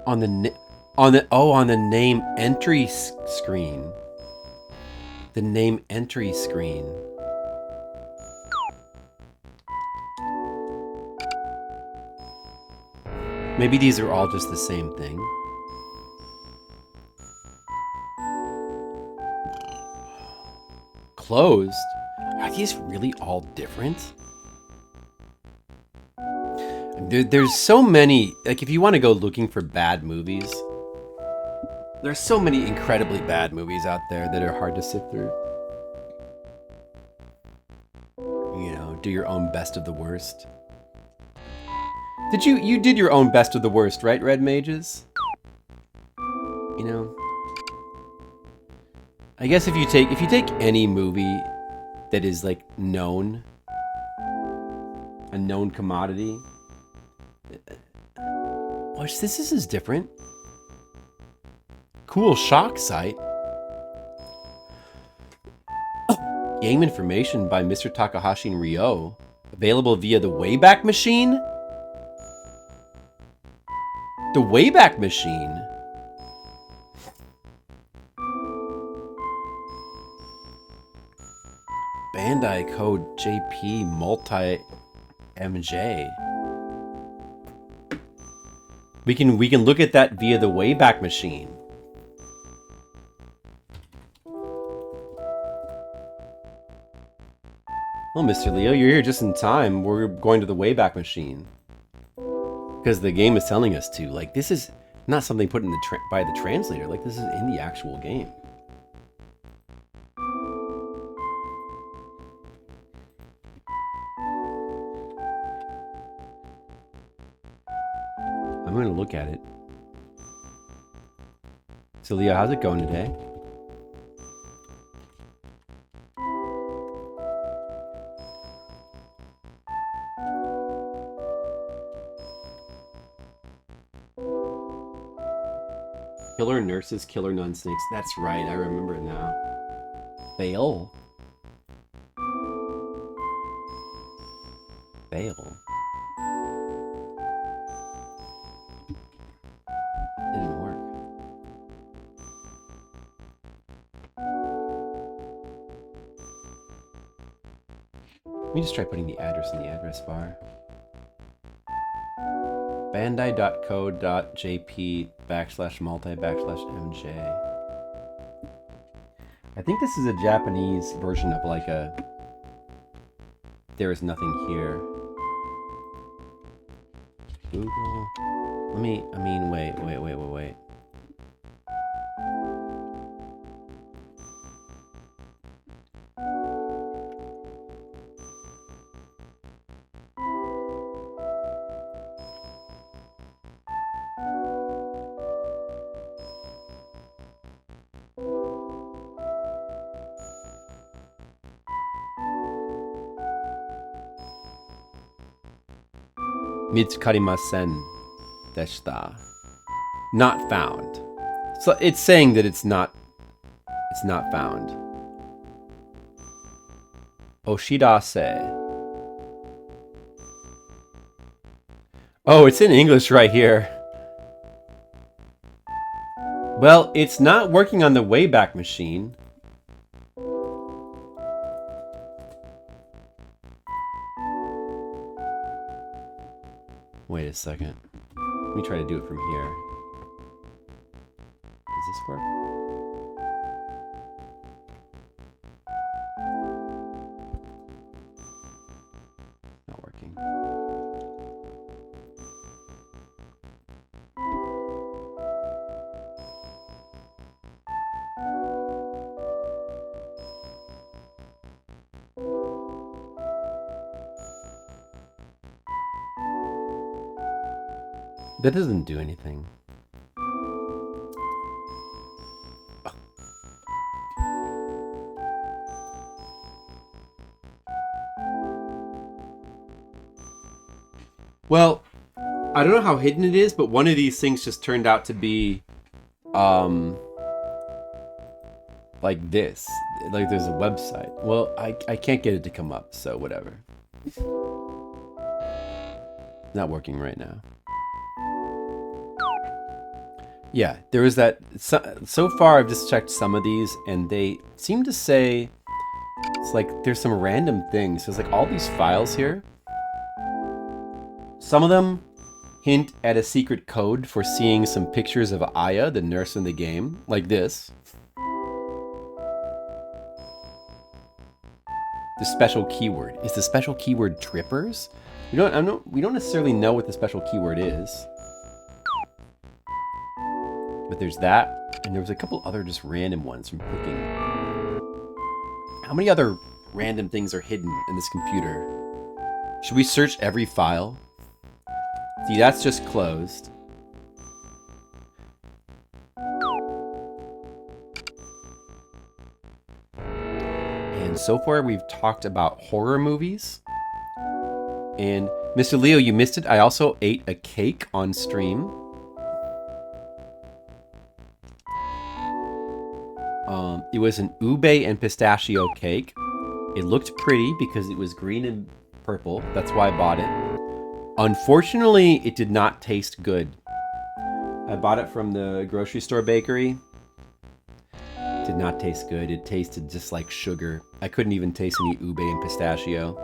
On the name entry screen. The name entry screen. Maybe these are all just the same thing. Closed? Are these really all different? There's so many, like if you want to go looking for bad movies, there's so many incredibly bad movies out there that are hard to sit through. Do your own best of the worst. Did you did your own best of the worst, right, Red Mages? You know, I guess if you take any movie that is like known, a known commodity. Watch this is different. Cool shock site. Game information by Mr. Takahashi and Ryo. Available via the Wayback Machine? The Wayback Machine? Bandai code JP multi MJ. We can look at that via the Wayback Machine. Well, Mr. Leo, you're here just in time. We're going to the Wayback Machine. Because the game is telling us to. Like, this is not something put in the by the translator. Like, this is in the actual game. I'm going to look at it. So, Leo, how's it going today? Killer nurses, killer nun snakes. That's right, I remember it now. Fail. Fail. Didn't work. Let me just try putting the address in the address bar. bandai.co.jp/multi/MJ. I think this is a Japanese version of like a there is nothing here. Google. Wait. Mitsukarimasen deshita. Not found. So it's saying that it's not found. Oshidase. Oh, it's in English right here. Well, it's not working on the Wayback Machine. Wait a second. Let me try to do it from here. Does this work? Not working. That doesn't do anything. Well, I don't know how hidden it is, but one of these things just turned out to be, like this. Like there's a website. Well, I can't get it to come up, so whatever. Not working right now. Yeah, there is that. So far, I've just checked some of these, and they seem to say it's like there's some random things. There's like all these files here. Some of them hint at a secret code for seeing some pictures of Aya, the nurse in the game, like this. The special keyword is the special keyword trippers. We don't necessarily know what the special keyword is. But there's that, and there was a couple other just random ones from clicking. How many other random things are hidden in this computer? Should we search every file? See, that's just closed. And so far we've talked about horror movies. And Mr. Leo, you missed it. I also ate a cake on stream. It was an ube and pistachio cake. It looked pretty because it was green and purple. That's why I bought it. Unfortunately, it did not taste good. I bought it from the grocery store bakery. It did not taste good. It tasted just like sugar. I couldn't even taste any ube and pistachio.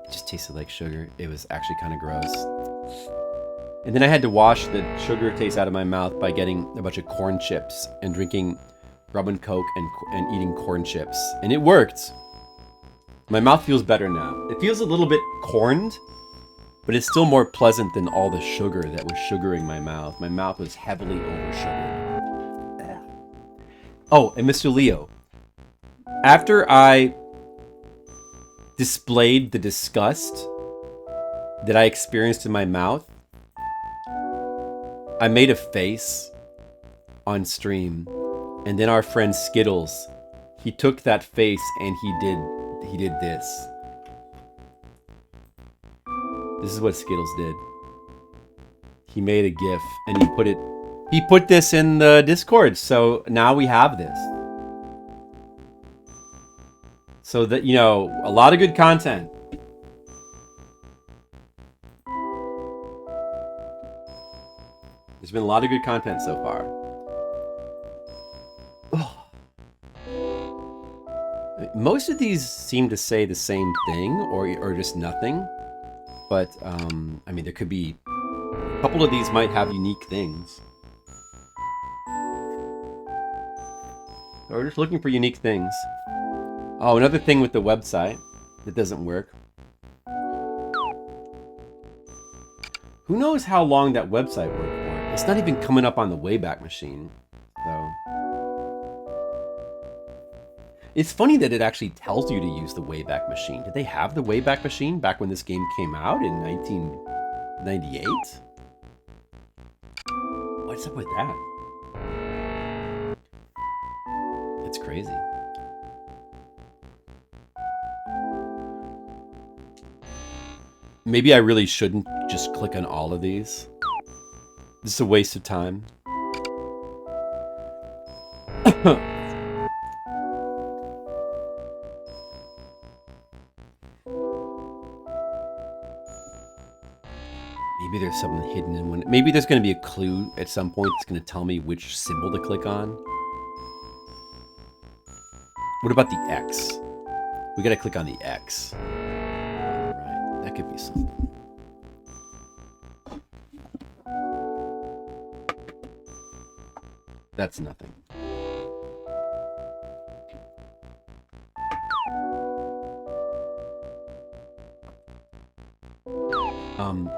It just tasted like sugar. It was actually kind of gross. And then I had to wash the sugar taste out of my mouth by getting a bunch of corn chips and drinking rum and coke and eating corn chips. And it worked. My mouth feels better now. It feels a little bit corned, but it's still more pleasant than all the sugar that was sugaring my mouth. My mouth was heavily over-sugared. Oh, and Mr. Leo, after I displayed the disgust that I experienced in my mouth, I made a face on stream, and then our friend Skittles, he took that face and he did this. This is what Skittles did. He made a GIF and he put this in the Discord, so now we have this. So that, you know, a lot of good content. There's been a lot of good content so far. Ugh. Most of these seem to say the same thing or just nothing. But, I mean, there could be... A couple of these might have unique things. So we're just looking for unique things. Oh, another thing with the website that doesn't work. Who knows how long that website worked for? It's not even coming up on the Wayback Machine, though. It's funny that it actually tells you to use the Wayback Machine. Did they have the Wayback Machine back when this game came out in 1998? What's up with that? It's crazy. Maybe I really shouldn't just click on all of these. This is a waste of time. Maybe there's something hidden in one. Maybe there's going to be a clue at some point that's going to tell me which symbol to click on. What about the X? We got to click on the X. Alright, that could be something. That's nothing.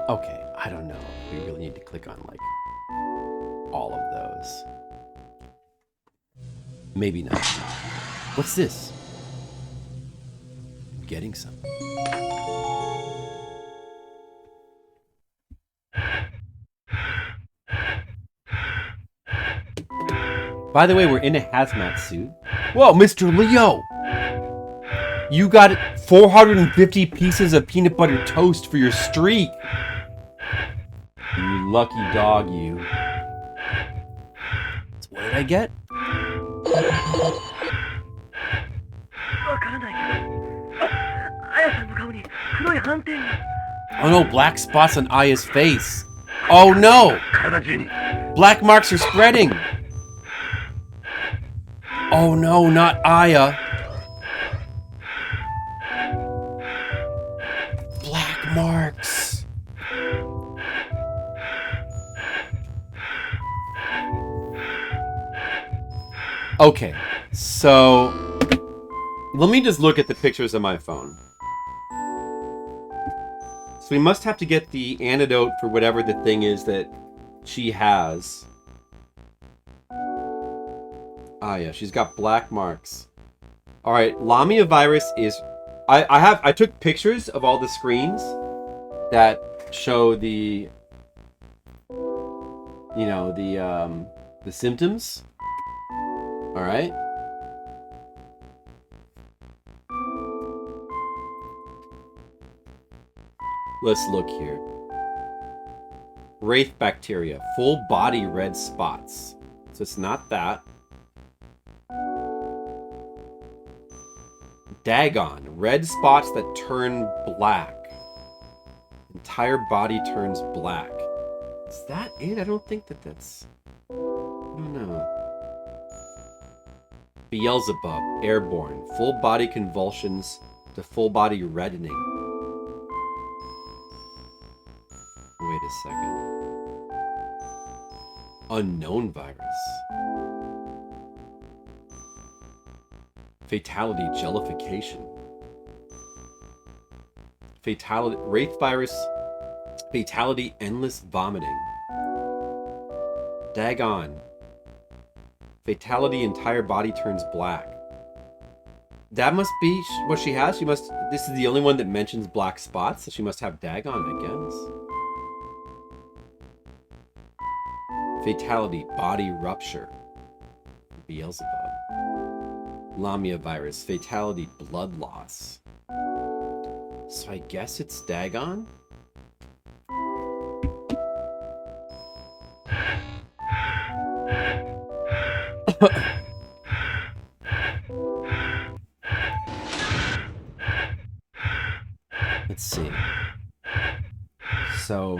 Okay, I don't know. We really need to click on, like, all of those. Maybe not. What's this? I'm getting something. By the way, we're in a hazmat suit. Whoa, Mr. Leo! You got 450 pieces of peanut butter toast for your streak! You lucky dog, you. So what did I get? Oh no, black spots on Aya's face. Oh no! Black marks are spreading! Oh no, not Aya. Black marks. Okay, so let me just look at the pictures on my phone. So we must have to get the antidote for whatever the thing is that she has. Ah, yeah, she's got black marks. Alright, Lamia virus is I took pictures of all the screens that show the, you know, the symptoms. All right. Let's look here. Wraith bacteria, full body red spots. So it's not that. Dagon, red spots that turn black. Entire body turns black. Is that it? I don't think that's... I don't know. Beelzebub, airborne, full body convulsions to full body reddening. Wait a second. Unknown virus. Fatality jellification. Fatality wraith virus. Fatality endless vomiting. Dagon. Fatality entire body turns black. That must be what she has. She must. This is the only one that mentions black spots, so she must have Dagon, I guess. Fatality body rupture. Beelzebub. Lamia virus, fatality, blood loss. So I guess it's Dagon? Let's see. So...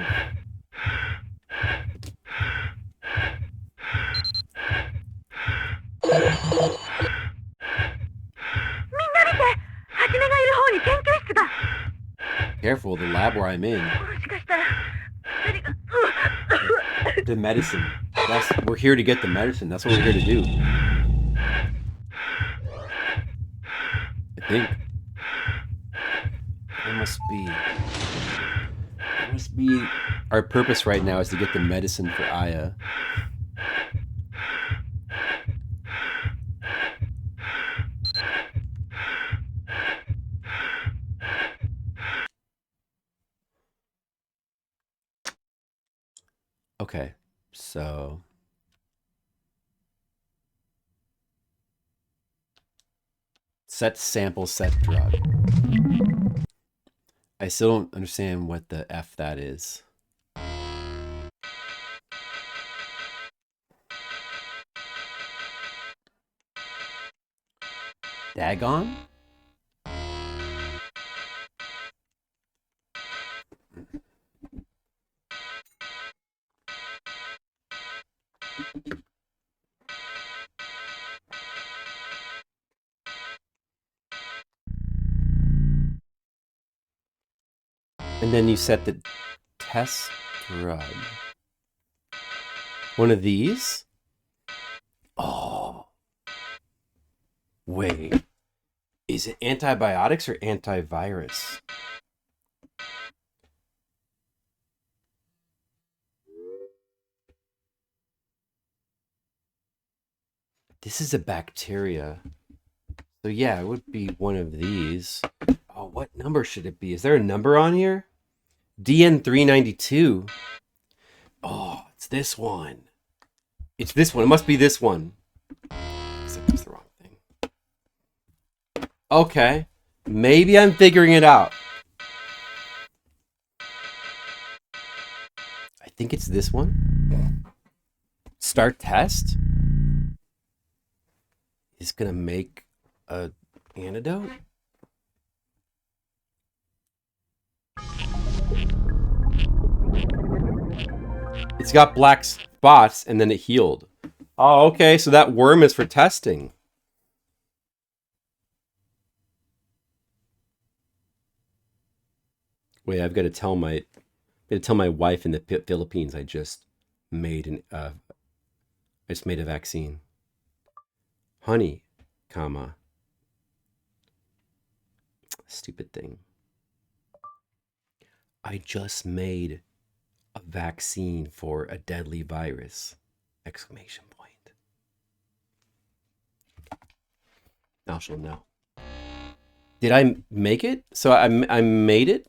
Careful, the lab where I'm in. The medicine. We're here to get the medicine. That's what we're here to do. I think. It must be. Our purpose right now is to get the medicine for Aya. Okay, so set sample, set drug. I still don't understand what the F that is. Dagon? And then you set the test drug. One of these? Oh. Wait. Is it antibiotics or antivirus? This is a bacteria. So yeah, it would be one of these. Oh, what number should it be? Is there a number on here? DN392. Oh, it's this one. It's this one. It must be this one. Except it's the wrong thing. Okay. Maybe I'm figuring it out. I think it's this one. Start test. Is gonna make a antidote? It's got black spots and then it healed. Oh, okay, so that worm is for testing. Wait, I've got to tell my wife in the Philippines I just made a vaccine. Honey, comma. Stupid thing. I just made a vaccine for a deadly virus! Exclamation point. Now she'll know. Did I make it? So I made it?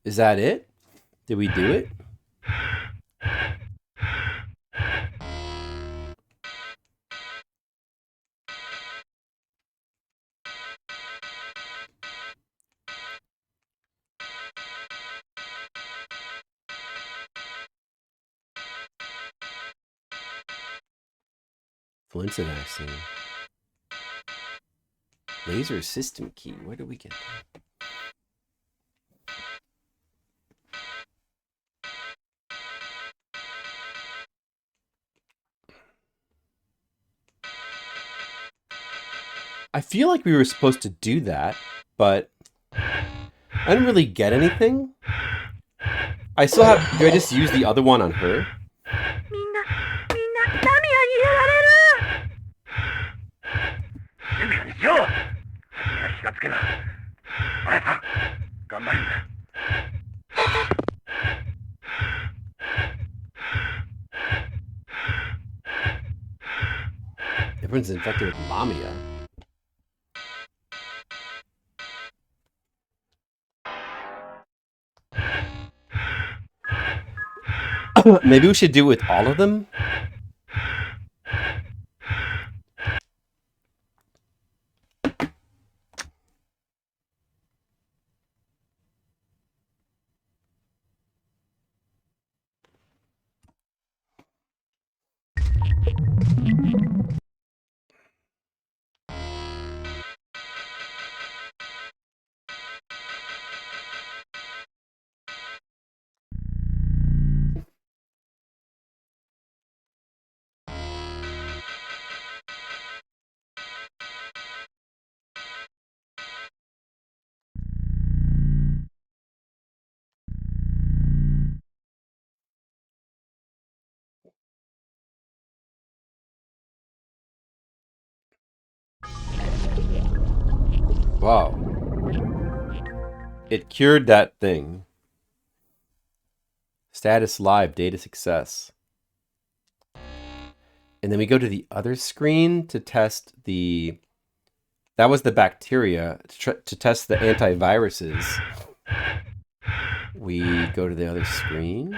Is that it? Did we do it? Influenza vaccine. Laser system key. Where did we get that? I feel like we were supposed to do that, but I didn't really get anything. I still have... Do I just use the other one on her? みんなダミアにやられる。静かにしろ。君が気がつけば俺さん頑張るんだ。Everyone's infected with Lamia. Maybe we should do it with all of them? Wow. It cured that thing. Status live, data success. And then we go to the other screen to test the... That was the bacteria. To test the antiviruses. We go to the other screen.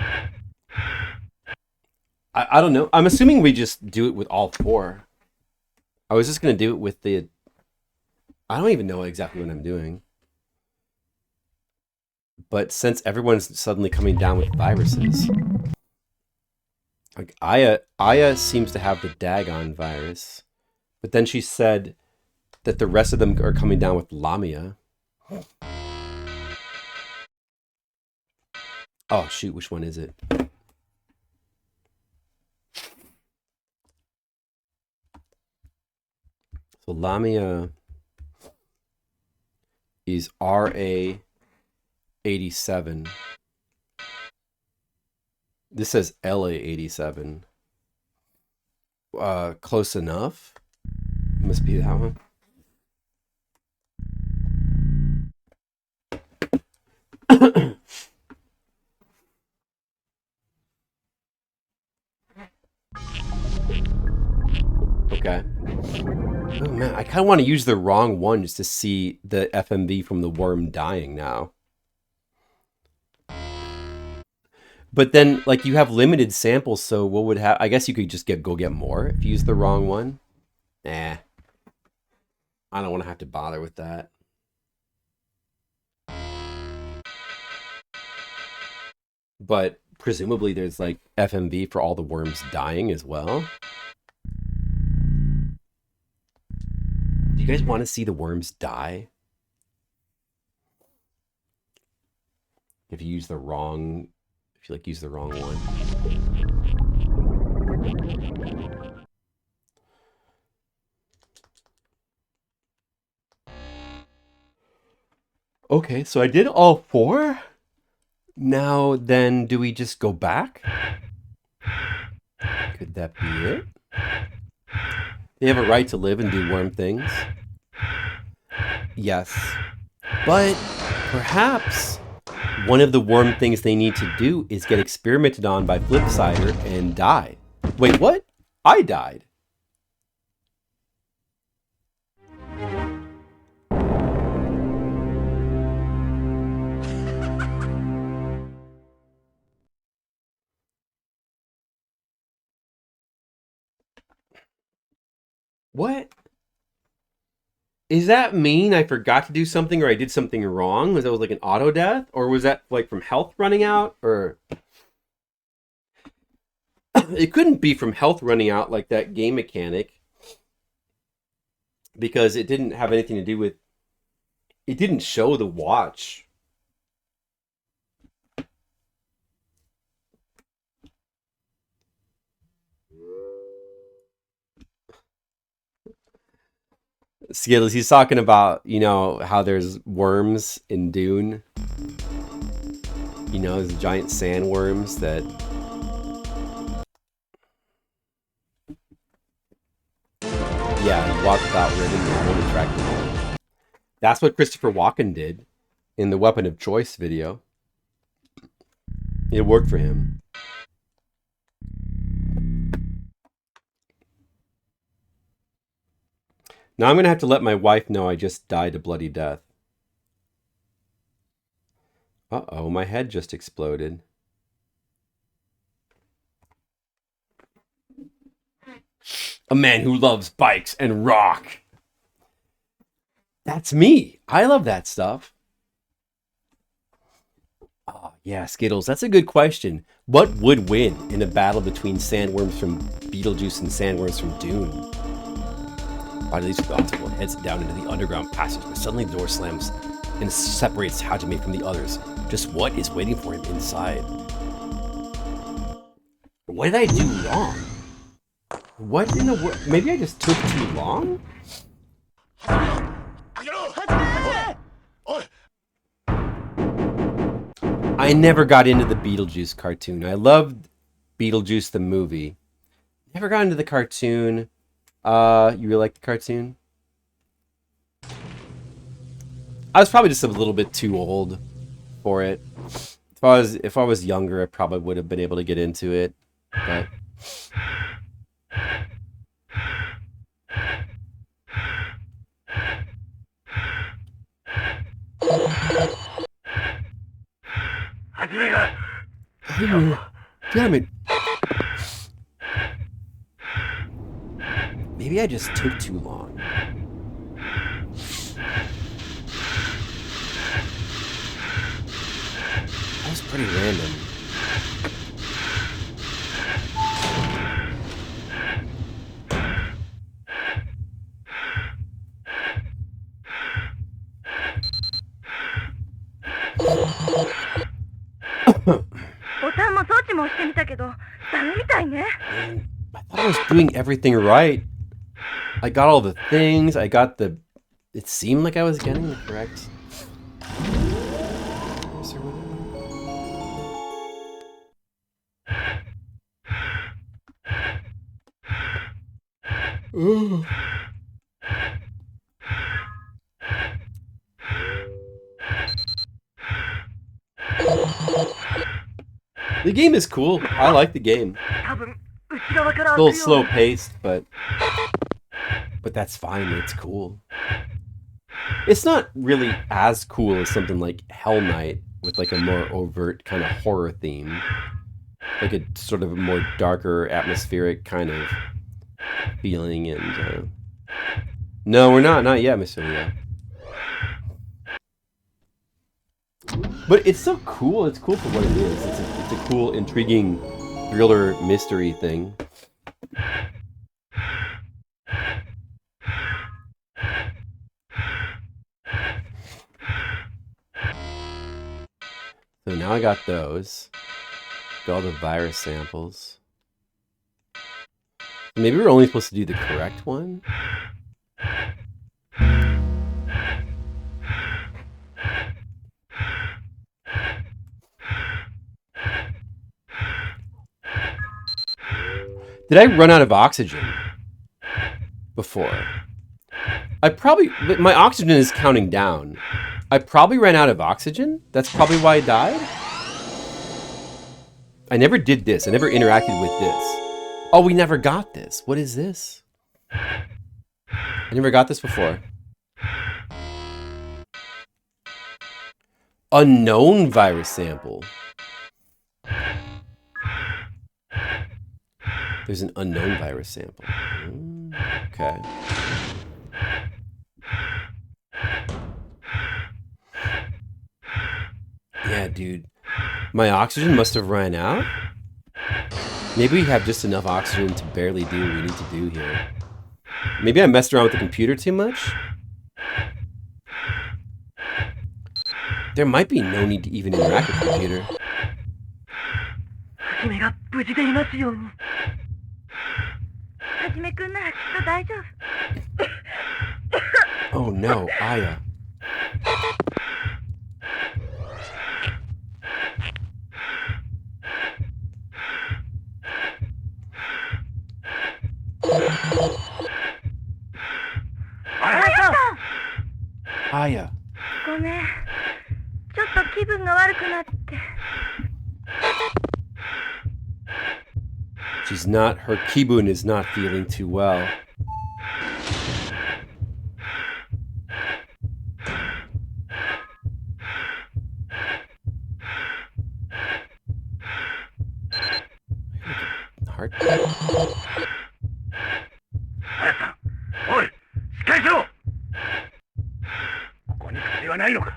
I don't know. I'm assuming we just do it with all four. I was just going to do it with the... I don't even know exactly what I'm doing. But since everyone's suddenly coming down with viruses... Like Aya seems to have the Dagon virus. But then she said that the rest of them are coming down with Lamia. Oh, shoot. Which one is it? So Lamia is RA87. This says LA87. Close enough. Must be that one. Okay. Oh man, I kind of want to use the wrong one just to see the FMV from the worm dying now. But then, like, you have limited samples, so what would have... I guess you could just go get more if you use the wrong one. I don't want to have to bother with that. But presumably there's, like, FMV for all the worms dying as well. Do you guys want to see the worms die? If you use the wrong... If you, like, use the wrong one. Okay, so I did all four. Now, then, do we just go back? Could that be it? They have a right to live and do worm things. Yes. But perhaps one of the worm things they need to do is get experimented on by Flipsider and die. Wait, what? I died. What? Is that mean I forgot to do something or I did something wrong? Was that like an auto death? Or was that like from health running out? Or it couldn't be from health running out like that game mechanic. Because it didn't have anything to do with... It didn't show the watch. Skittles, he's talking about, you know, how there's worms in Dune. You know, there's giant sandworms that... Yeah, you walk without ribbon, you won't attract them. That's what Christopher Walken did in the Weapon of Choice video. It worked for him. Now I'm going to have to let my wife know I just died a bloody death. Uh-oh, my head just exploded. A man who loves bikes and rock. That's me. I love that stuff. Oh, yeah, Skittles, that's a good question. What would win in a battle between sandworms from Beetlejuice and sandworms from Dune? By these obstacle heads down into the underground passage, but suddenly the door slams and separates Hajime from the others. Just what is waiting for him inside? What did I do wrong? What in the world? Maybe I just took too long? I never got into the Beetlejuice cartoon. I loved Beetlejuice the movie. Never got into the cartoon. You really like the cartoon? I was probably just a little bit too old for it. If I was younger, I probably would have been able to get into it. But damn it. Maybe I just took too long. That was pretty random. I thought I was doing everything right. I got all the things. I got the... It seemed like I was getting the correct... Ooh. The game is cool. I like the game. It's a little slow paced, but that's fine. It's cool. It's not really as cool as something like Hell Knight with like a more overt kind of horror theme, like a sort of a more darker, atmospheric kind of feeling. And no, we're not yet, Mr. Leo. But it's so cool. It's cool for what it is. It's a cool, intriguing thriller mystery thing. So now I got those. Got all the virus samples. Maybe we're only supposed to do the correct one? Did I run out of oxygen before? My oxygen is counting down. I probably ran out of oxygen. That's probably why I died. I never did this. I never interacted with this. Oh, we never got this. What is this? I never got this before. Unknown virus sample. There's an unknown virus sample. Okay. Yeah, dude. My oxygen must have ran out. Maybe we have just enough oxygen to barely do what we need to do here. Maybe I messed around with the computer too much. There might be no need to even interact with the computer. はじめが無事でいますように。はじめくんならきっと大丈夫。 Oh no, Aya. Aya. ごめん。ちょっと気分が悪くなって。 Her kibun is not feeling too well. Heart? 綾さん、おい、しっかりしろ。ここに薬はないのか。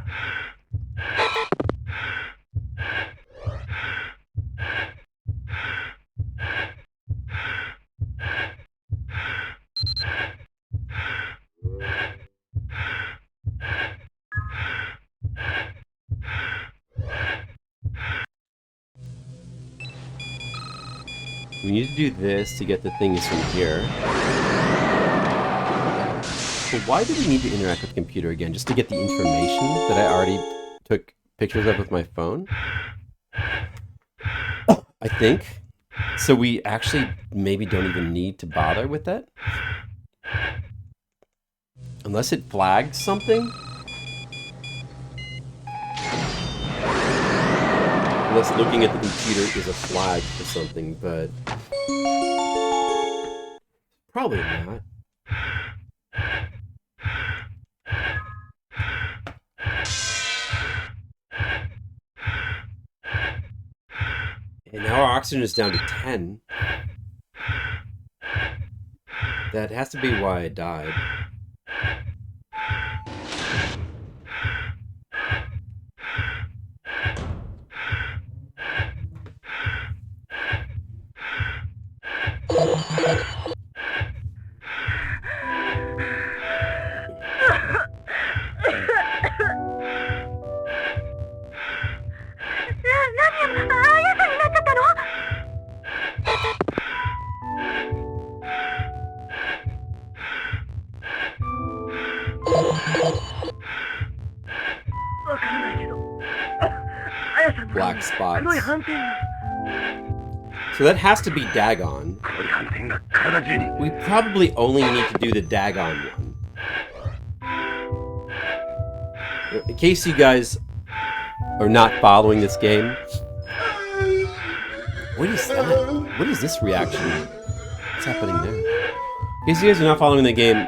We need to do this to get the things from here. So why do we need to interact with the computer again? Just to get the information that I already took pictures of with my phone? I think. So we actually maybe don't even need to bother with that? Unless it flags something? Unless looking at the computer is a flag for something, but... probably not. And now our oxygen is down to 10. That has to be why I died. Black spots. So that has to be Dagon. We probably only need to do the Dagon one. In case you guys are not following this game. What is that? What is this reaction? What's happening there? In case you guys are not following the game,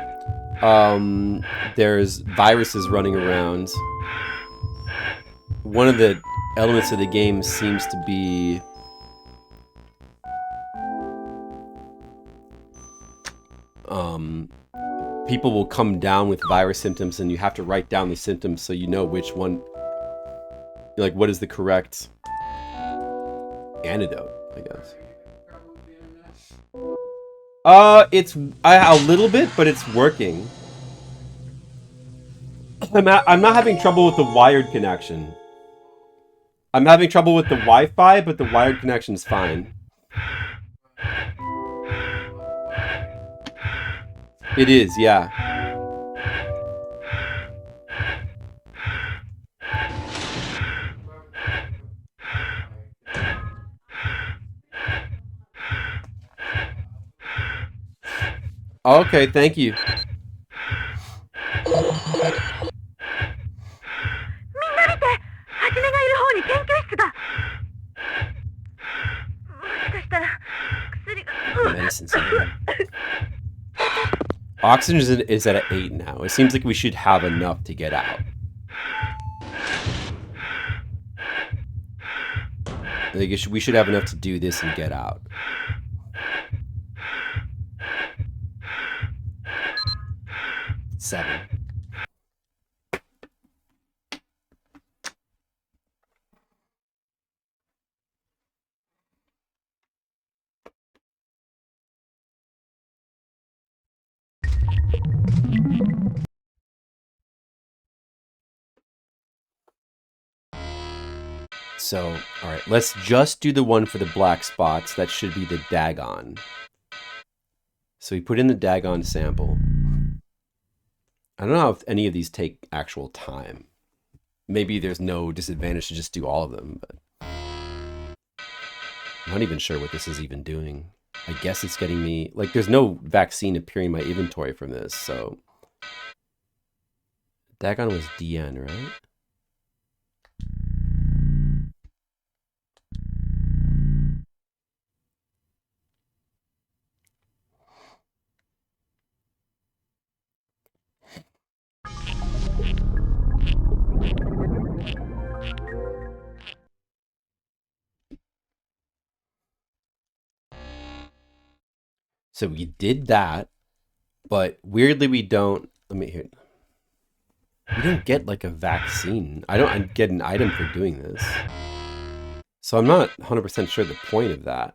there's viruses running around. One of the elements of the game seems to be people will come down with virus symptoms and you have to write down the symptoms so you know which one, like what is the correct antidote, I guess. It's a little bit, but it's working. I'm not having trouble with the wired connection. I'm having trouble with the Wi-Fi, but the wired connection is fine. It is, yeah. Okay, thank you. Medicines. Oxygen is at 8 now. It seems like we should have enough to get out. I think we should have enough to do this and get out. 7. So, all right, let's just do the one for the black spots. That should be the Dagon. So we put in the Dagon sample. I don't know if any of these take actual time. Maybe there's no disadvantage to just do all of them, but I'm not even sure what this is even doing. I guess it's getting me, like, there's no vaccine appearing in my inventory from this, so. Dagon was DN, right? So we did that, but weirdly we don't, let me hear. We don't get like a vaccine. I don't get an item for doing this. So I'm not 100% sure the point of that.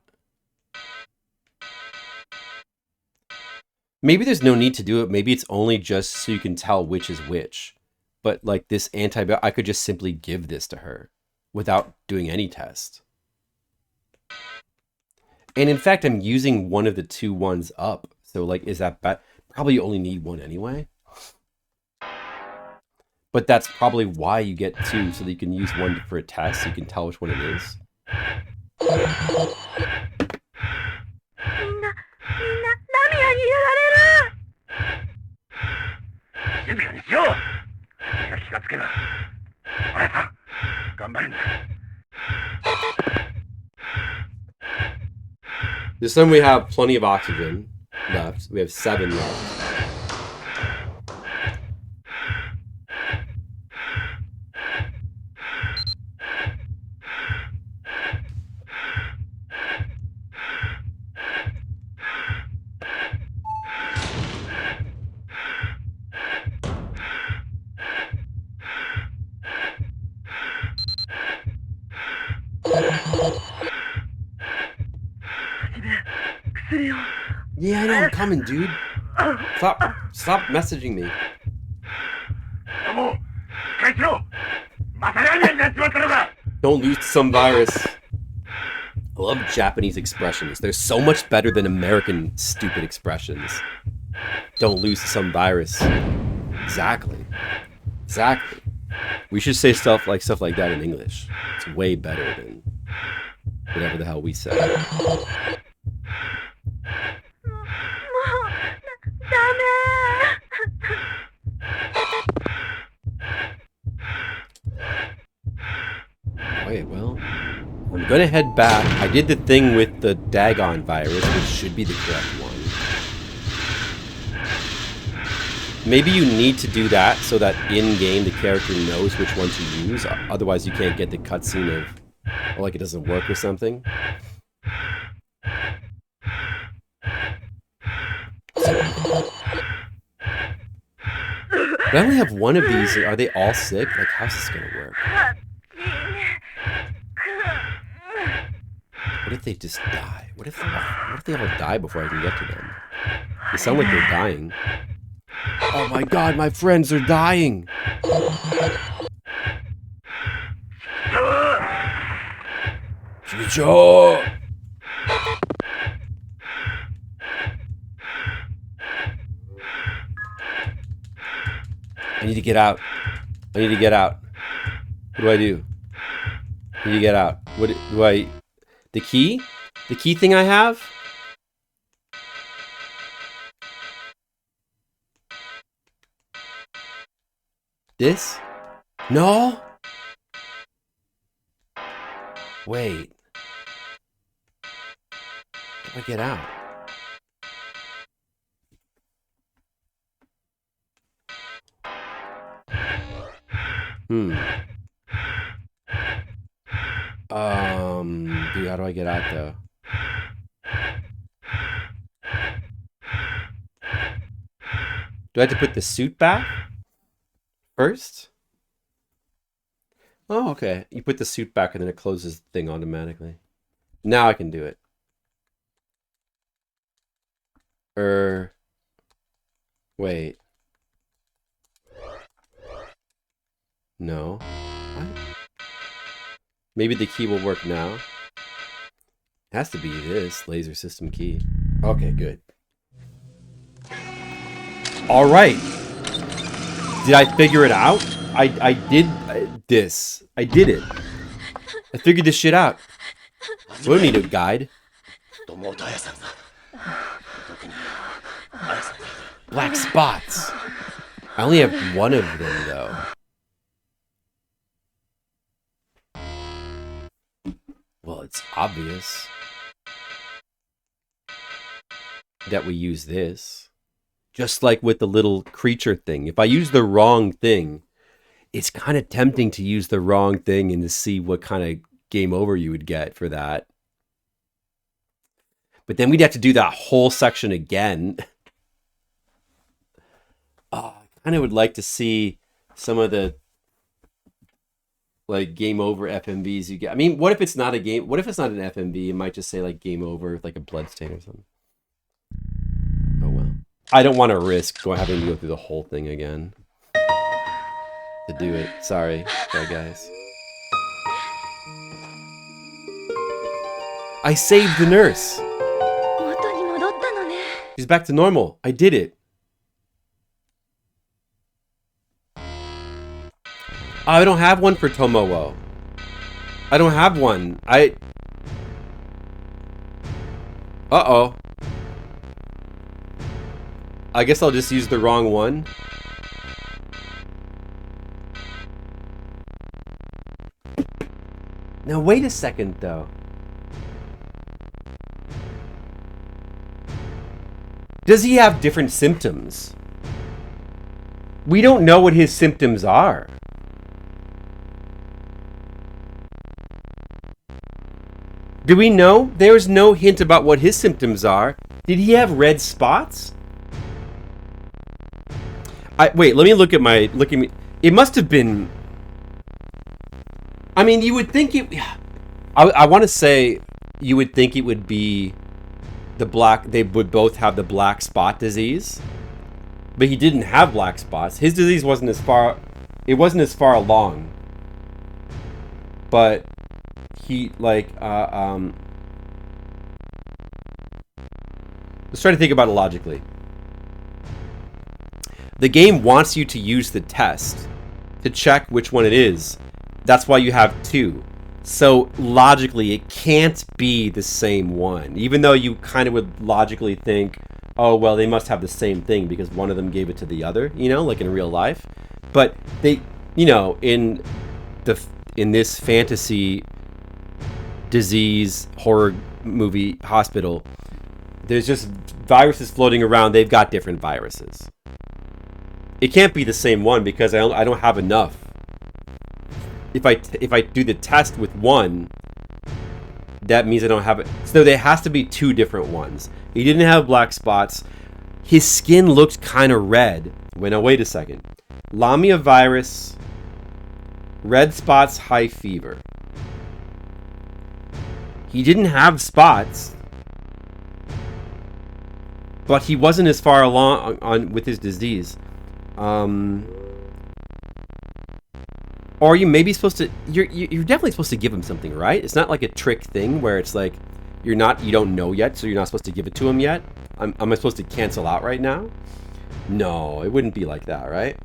Maybe there's no need to do it. Maybe it's only just so you can tell which is which. But like this antibiotic, I could just simply give this to her without doing any test. And in fact, I'm using one of the 2 ones up. So like, is that bad? Probably only need 1 anyway. But that's probably why you get 2, so that you can use 1 for a test, so you can tell which one it is. This time we have plenty of oxygen left. We have 7 left. Yeah, I know, I'm coming, dude. Stop messaging me. Don't lose to some virus. I love Japanese expressions. They're so much better than American stupid expressions. Don't lose to some virus. Exactly. Exactly. We should say stuff like that in English. It's way better than whatever the hell we say. Wait, well, I'm gonna head back. I did the thing with the Dagon virus, which should be the correct one. Maybe you need to do that so that in-game the character knows which one to use. Otherwise, you can't get the cutscene of, or like it doesn't work or something. But I only have 1 of these. Are they all sick? Like, how's this gonna work? What if they just die? What if they all die before I can get to them? They sound like they're dying. Oh my god, my friends are dying! Chicho! I need to get out. I need to get out. What do I do? I need to get out. What do I... The key? The key thing I have? This? No? Wait. How do I get out? Dude, how do I get out though? Do I have to put the suit back first? Oh, okay. You put the suit back and then it closes the thing automatically. Now I can do it. Wait. No. What? Maybe the key will work now. It has to be this laser system key. Okay, good. All right. Did I figure it out? I did this. I did it. I figured this shit out. We don't need a guide. Black spots. I only have one of them, though. Well, it's obvious that we use this. Just like with the little creature thing. If I use the wrong thing, it's kind of tempting to use the wrong thing and to see what kind of game over you would get for that. But then we'd have to do that whole section again. Oh, I kind of would like to see some of the like game over FMVs you get. I mean, what if it's not a game? What if it's not an FMV? It might just say like game over, like a bloodstain or something. Oh well. I don't want to risk having to go through the whole thing again to do it. Sorry guys. I saved the nurse. She's back to normal. I did it. I don't have one for Tomowo. I don't have one. Uh-oh. I guess I'll just use the wrong one. Now wait a second though. Does he have different symptoms? We don't know what his symptoms are. Do we know? There's no hint about what his symptoms are. Did he have red spots? Wait, let me look at me. It must have been. I mean, you would think it. I want to say you would think it would be the black. They would both have the black spot disease, but he didn't have black spots. His disease wasn't as far. It wasn't as far along. But he let's try to think about it logically. The game wants you to use the test to check which one it is. That's why you have two. So logically, it can't be the same one. Even though you kind of would logically think, oh, well, they must have the same thing because one of them gave it to the other, like in real life. But they, in this fantasy disease horror movie hospital, there's just viruses floating around. They've got different viruses. It can't be the same one because I don't have enough. If I do the test with one, that means I don't have it. So there has to be two different ones. He didn't have black spots. His skin looked kind of red. Wait a second. Lamia virus, red spots, high fever. He didn't have spots, but he wasn't as far along with his disease. Or you may be supposed to. You're definitely supposed to give him something, right? It's not like a trick thing where it's like you don't know yet, so you're not supposed to give it to him yet. Am I supposed to cancel out right now? No, it wouldn't be like that, right?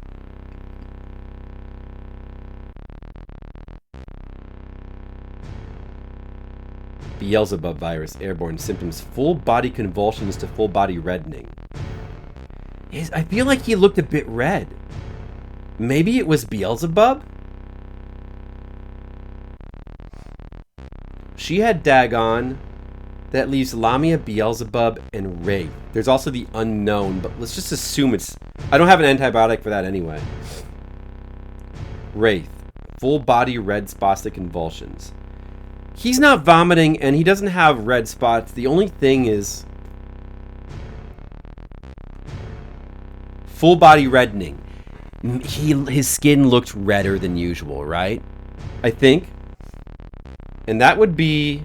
Beelzebub virus, airborne symptoms, full body convulsions to full body reddening. I feel like he looked a bit red. Maybe it was Beelzebub? She had Dagon. That leaves Lamia, Beelzebub, and Wraith. There's also the unknown, but let's just assume it's... I don't have an antibiotic for that anyway. Wraith. Full body red spastic convulsions. He's not vomiting, and he doesn't have red spots. The only thing is... full body reddening. His skin looked redder than usual, right? I think. And that would be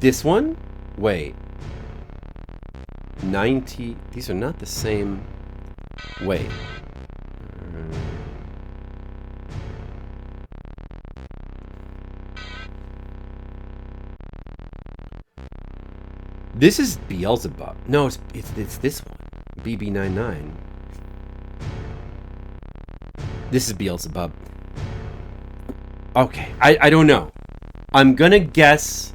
this one? Wait. 90. These are not the same. Wait. This is Beelzebub. No, it's this one. BB99. This is Beelzebub. Okay, I don't know. I'm gonna guess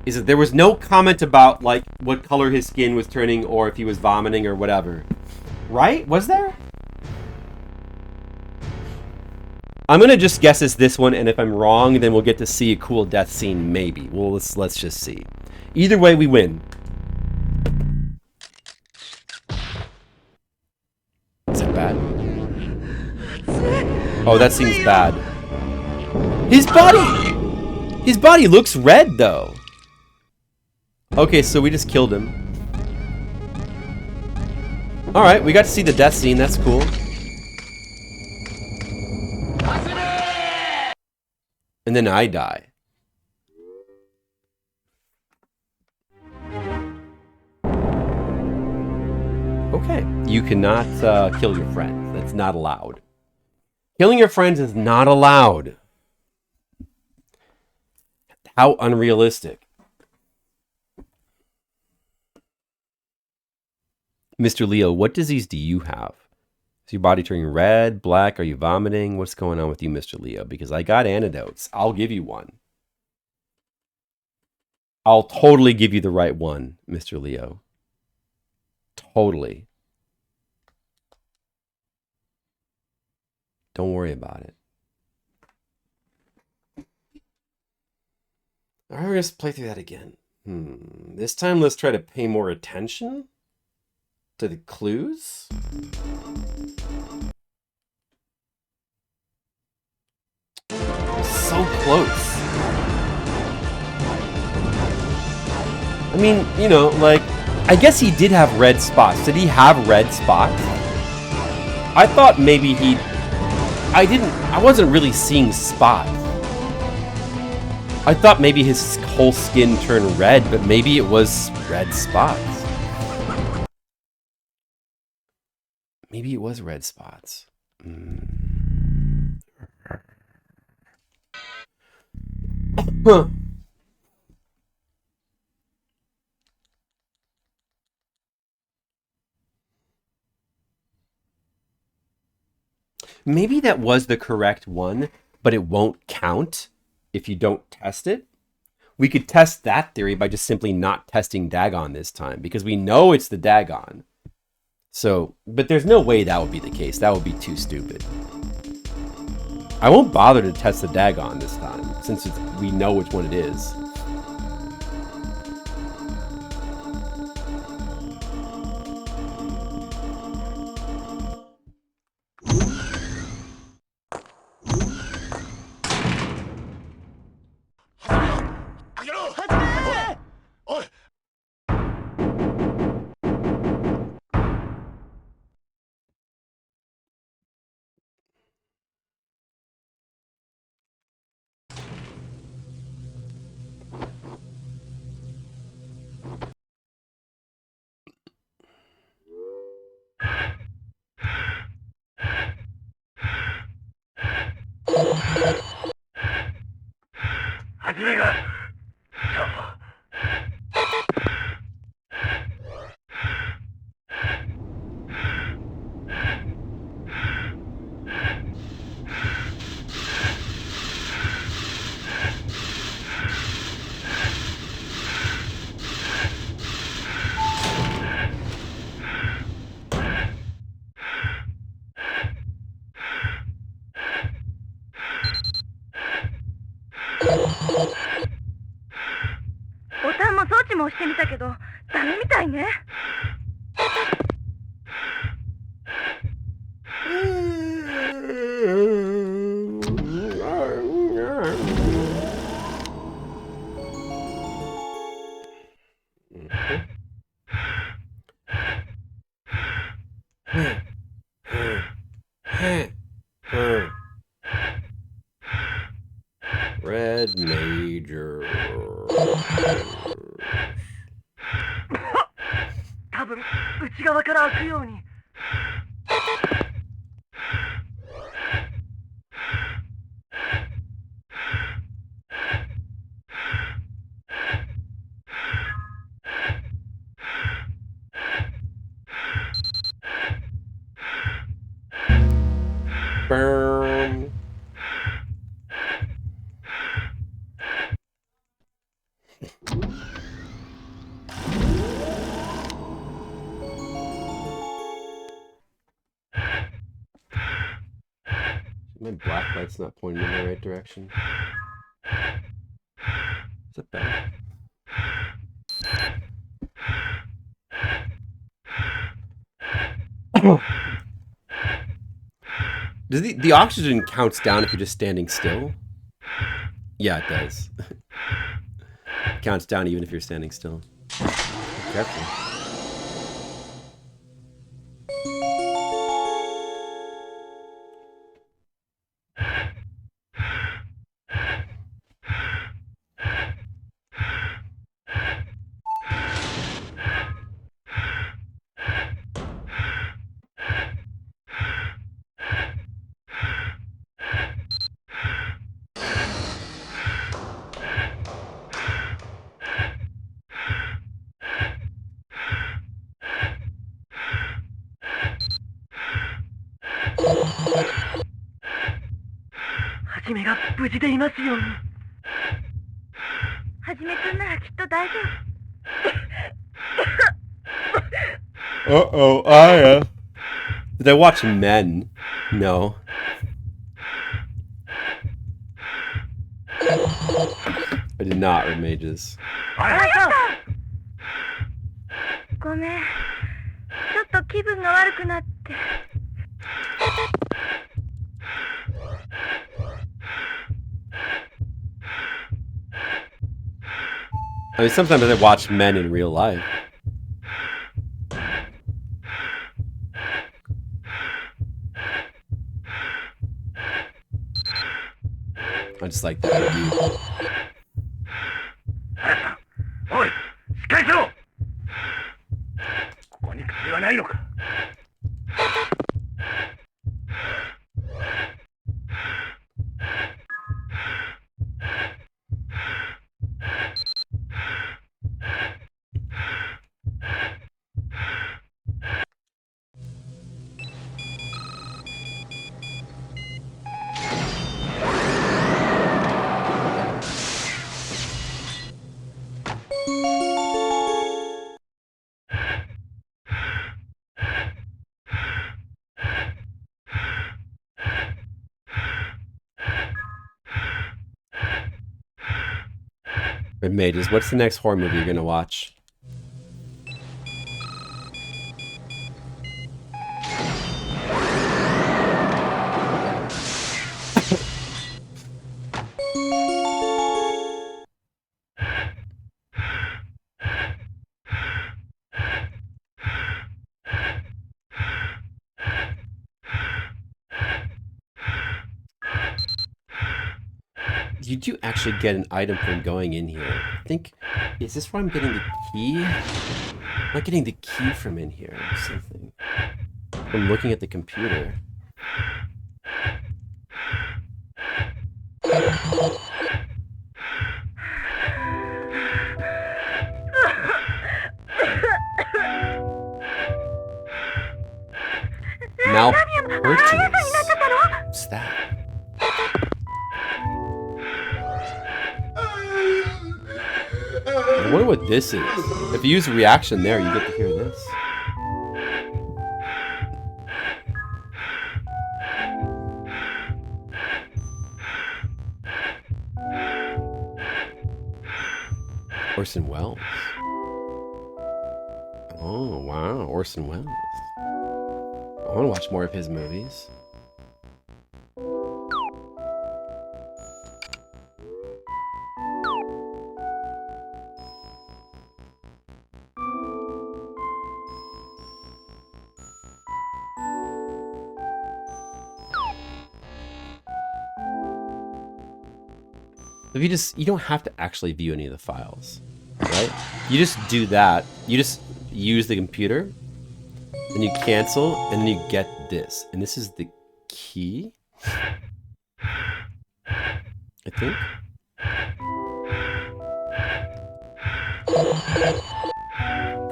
is that there was no comment about like what color his skin was turning or if he was vomiting or whatever. Right? Was there? I'm gonna just guess it's this one, and if I'm wrong, then we'll get to see a cool death scene, maybe. Well, let's just see. Either way, we win. Is that bad? Oh, that seems bad. His body looks red, though. Okay, so we just killed him. Alright, we got to see the death scene. That's cool. And then I die. Okay. You cannot kill your friends. That's not allowed. Killing your friends is not allowed. How unrealistic. Mr. Leo, what disease do you have? Is your body turning red, black? Are you vomiting? What's going on with you, Mr. Leo? Because I got antidotes. I'll give you one. I'll totally give you the right one, Mr. Leo. Totally. Don't worry about it. All right, we're going to play through that again. This time, let's try to pay more attention to the clues. So close. I mean, you know, like, I guess he did have red spots. Did he have red spots? I thought maybe I wasn't really seeing spots. I thought maybe his whole skin turned red, but maybe it was red spots. Maybe it was red spots. Huh. Maybe that was the correct one, but it won't count if you don't test it. We could test that theory by just simply not testing Dagon this time, because we know it's the Dagon. So, but there's no way that would be the case. That would be too stupid. I won't bother to test the Dagon this time, since we know which one it is. Red major. 多分内側から開くように。Boom. My black light's not pointing in the right direction. Is it better? Does the oxygen counts down if you're just standing still? Yeah, it does. It counts down even if you're standing still. Be careful.はじめが無事でいますように。はじめくんならきっと大丈夫。 Uh-oh, Aya. Did I watch Men? No. I did not read Mages. あやさん。ごめん。ちょっと気分が悪くなって。I mean, sometimes I watch Men in real life. I just like that review. あやさん、おい、しっかりしろ。ここに薬はないのか。Red Mages, what's the next horror movie you're gonna watch? You do actually get an item from going in here. I think, is this where I'm getting the key? I'm not getting the key from in here or something. I'm looking at the computer. Now purchase. What's that? I wonder what this is. If you use a reaction there, you get to hear this. Orson Welles. Oh, wow. Orson Welles. I want to watch more of his movies. If you don't have to actually view any of the files, right? You just do that. You just use the computer, then you cancel, and then you get this. And this is the key, I think.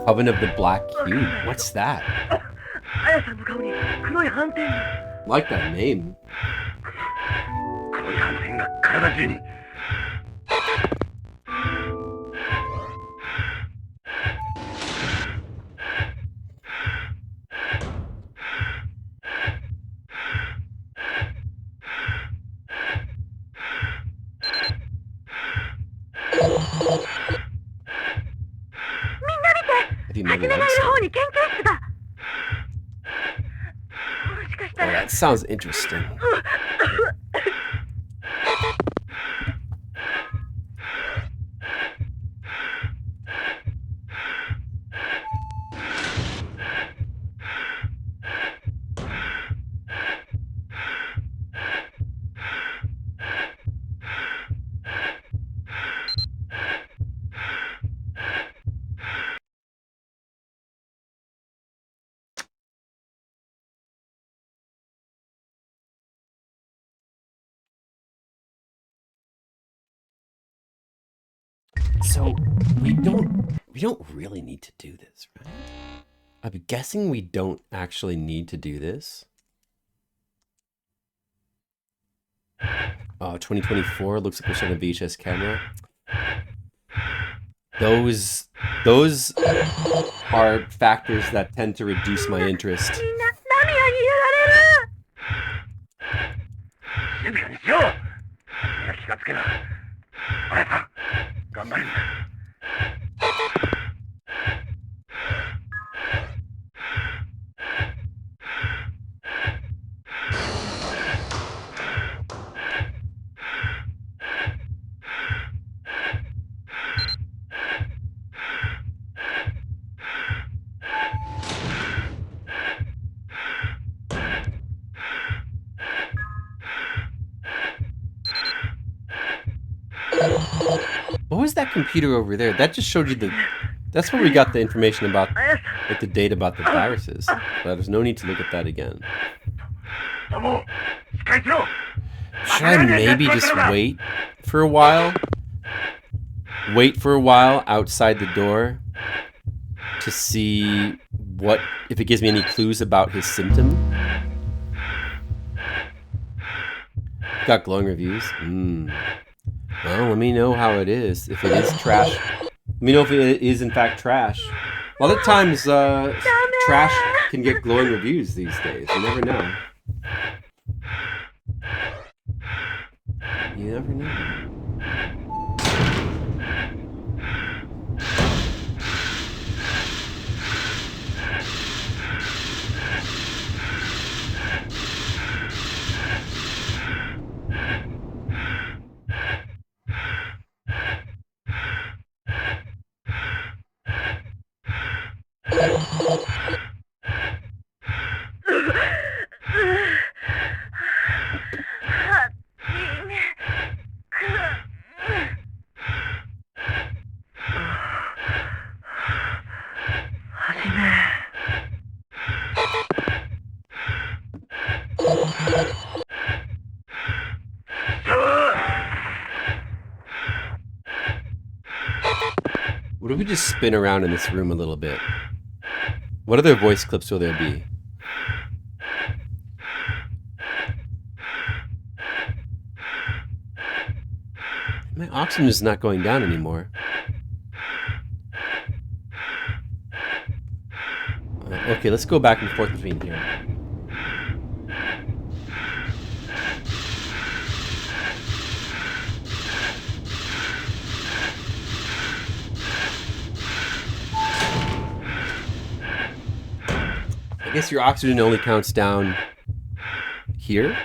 Coven of the Black Cube. What's that? あやさんの顔に黒い斑点が。 Like that name. 黒い斑点が体中に。 Have you never read stuff? Oh, that sounds interesting. So we don't really need to do this, right? I'm guessing we don't actually need to do this. 2024 looks like we're showing a VHS camera. Those are factors that tend to reduce my interest. 静かにしよう。みんな気がつけな。あやさん、頑張るんだ。 What was that computer over there? That just showed you that's where we got the information about, like the data about the viruses. But there's no need to look at that again. Should I maybe just wait for a while? Wait for a while outside the door to see if it gives me any clues about his symptom? Got glowing reviews? Well, let me know how it is. If it is trash, let me know if it is in fact trash. A lot of times, trash can get glowing reviews these days. You never know. You never know. What if we just spin around in this room a little bit? What other voice clips will there be? My oxygen is not going down anymore. Okay, let's go back and forth between here. I guess your oxygen only counts down here.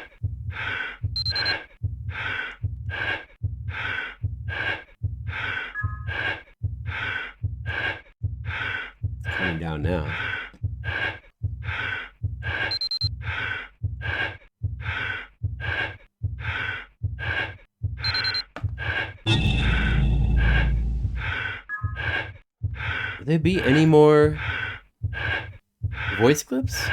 It's coming down now. Will there be any more voice clips?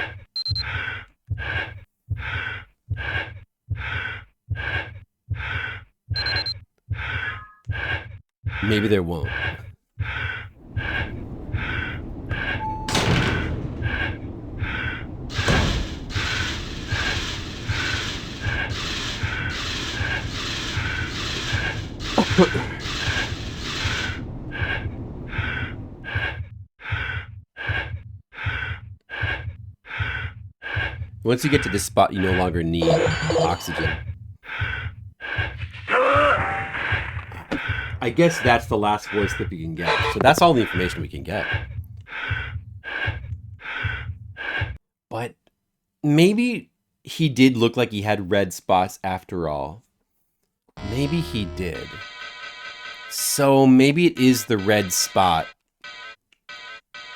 Maybe there won't. Once you get to this spot, you no longer need oxygen. I guess that's the last voice clip you can get. So that's all the information we can get. But maybe he did look like he had red spots after all. Maybe he did. So maybe it is the red spot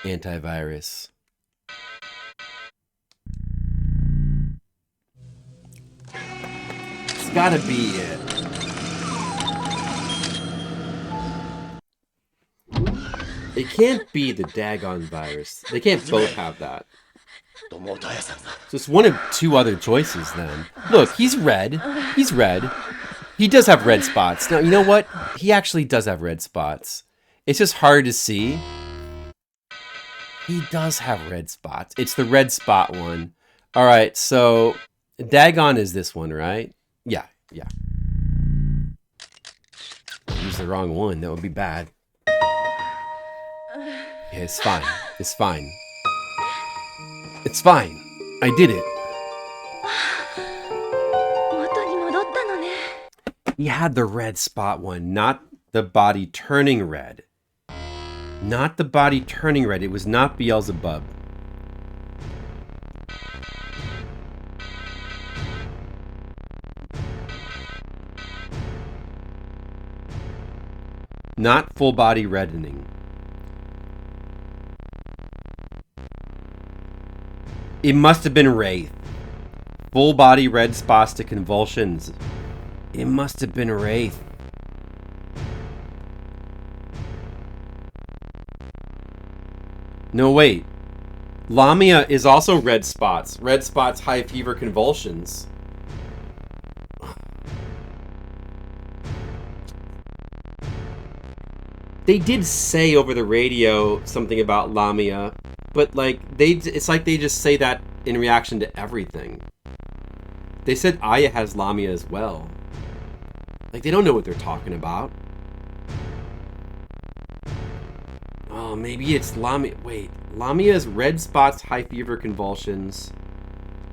antivirus. It's gotta be it. It can't be the daggone virus. They can't both have that. So it's one of two other choices then. Look, he's red. He's red. He does have red spots. Now, you know what? He actually does have red spots. It's just hard to see. He does have red spots. It's the red spot one. All right, so daggone is this one, right? Yeah. Use the wrong one. That would be bad. Yeah, it's fine. It's fine. It's fine. I did it. He had the red spot one, not the body turning red. Not the body turning red. It was not Beelzebub. Not full body reddening. It must have been Wraith. Full body red spots to convulsions. It must have been Wraith. No, wait. Lamia is also red spots. Red spots, high fever, convulsions. They did say over the radio something about Lamia, but like it's like they just say that in reaction to everything. They said Aya has Lamia as well. Like, they don't know what they're talking about. Oh, maybe it's Lamia. Wait, Lamia is red spots, high fever, convulsions.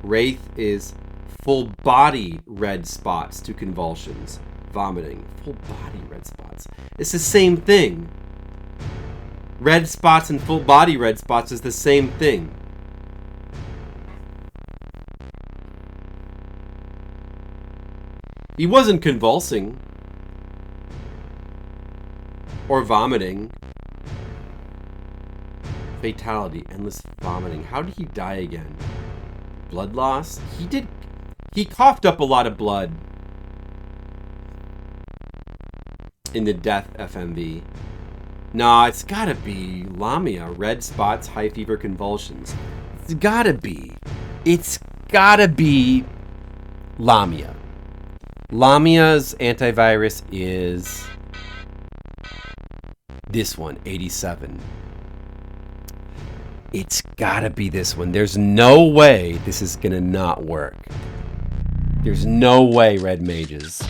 Wraith is full body red spots to convulsions, vomiting. Full body red spots. It's the same thing. Red spots and full body red spots is the same thing. He wasn't convulsing. Or vomiting. Fatality. Endless vomiting. How did he die again? Blood loss? He coughed up a lot of blood. In the death FMV. Nah, it's gotta be Lamia. Red spots, high fever, convulsions. It's gotta be. It's gotta be Lamia. Lamia's antivirus is this one, 87. It's gotta be this one. There's no way this is gonna not work. There's no way, Red Mages.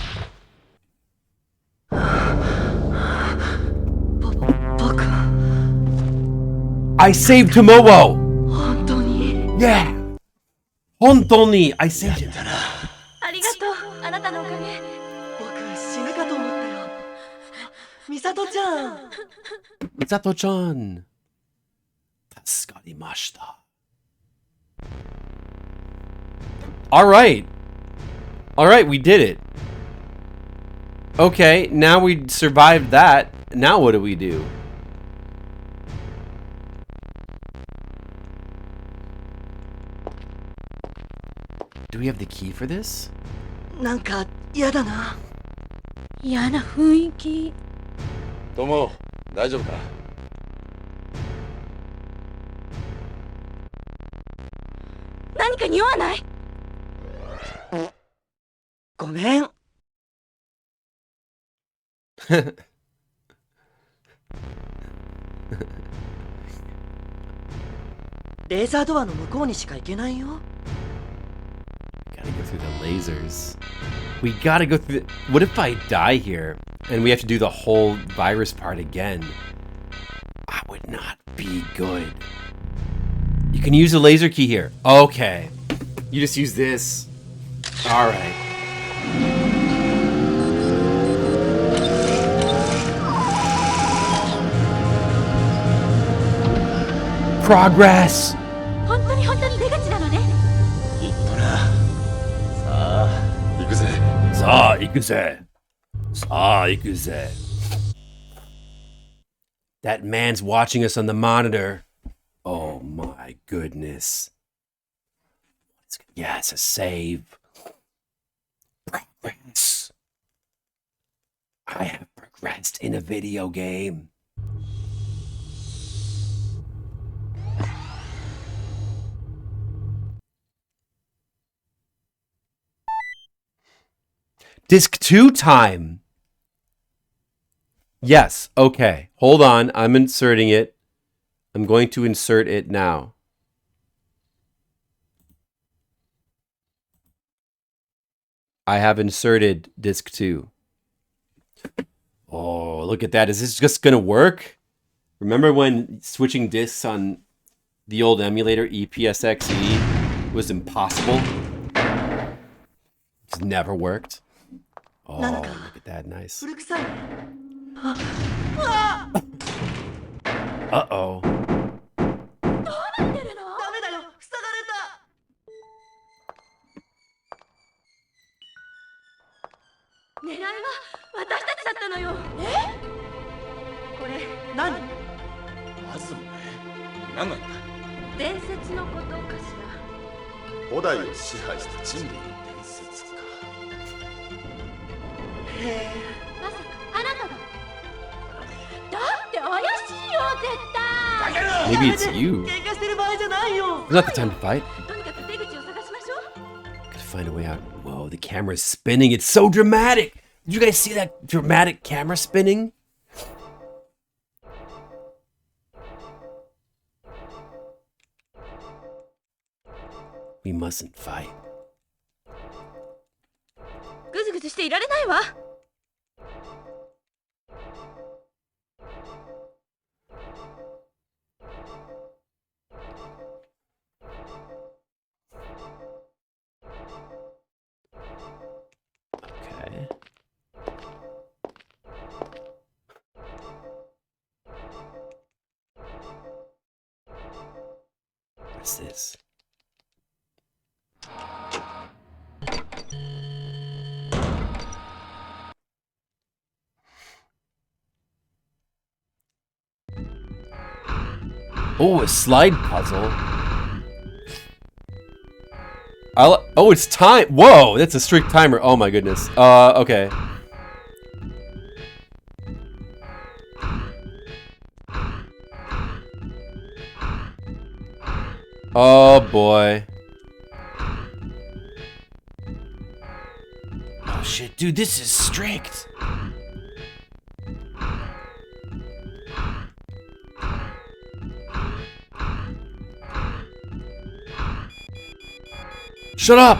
I saved Tomoe! Yeah! Hontoni! I saved him! Misato-chan! Tasukarimashita. Alright! Alright, we did it. Okay, now we survived that. Now what do we do? Do we have the key for this? なんか嫌だな。嫌な雰囲気。友、大丈夫か？何か匂わない？ごめん。レーザードアの向こうにしか行けないよ。Gotta go through the lasers. We gotta go through the... What if I die here and we have to do the whole virus part again? That would not be good. You can use the laser key here. Okay. You just use this. Alright. Progress! 本当に出口なのね。いいことな。さあ、行くぜ。さあ、行くぜ。さあ、行くぜ。That man's watching us on the monitor. Oh my goodness. Yeah, it's a save. Progress. I have progressed in a video game. Disc 2 time. Yes, okay. Hold on. I'm inserting it. I'm going to insert it now. I have inserted disc 2. Oh, look at that. Is this just going to work? Remember when switching discs on the old emulator EPSXE was impossible? It's never worked. Oh, look at that. Nice. 古臭いね。 Uh-oh. どうなってるの？ダメだよ、塞がれた。狙いは私たちだったのよ。これ何？まずね、何なんだ。伝説のことかし古代を支配した人類の伝説か。へえ。ら。まさかあなたが。だって怪しいよ絶対。Maybe it's you. 喧嘩してる場合じゃないよ。 It's not the time to fight. とにかく出口を探しましょう。 Gotta find a way out. Whoa, the camera's spinning. It's so dramatic. Did you guys see that dramatic camera spinning? We mustn't fight. ぐずぐずしていられないわ。Okay. What's this? Oh, a slide puzzle. Oh, it's time. Whoa, that's a strict timer. Oh my goodness. Okay. Oh boy. Oh shit, dude, this is strict. Shut up!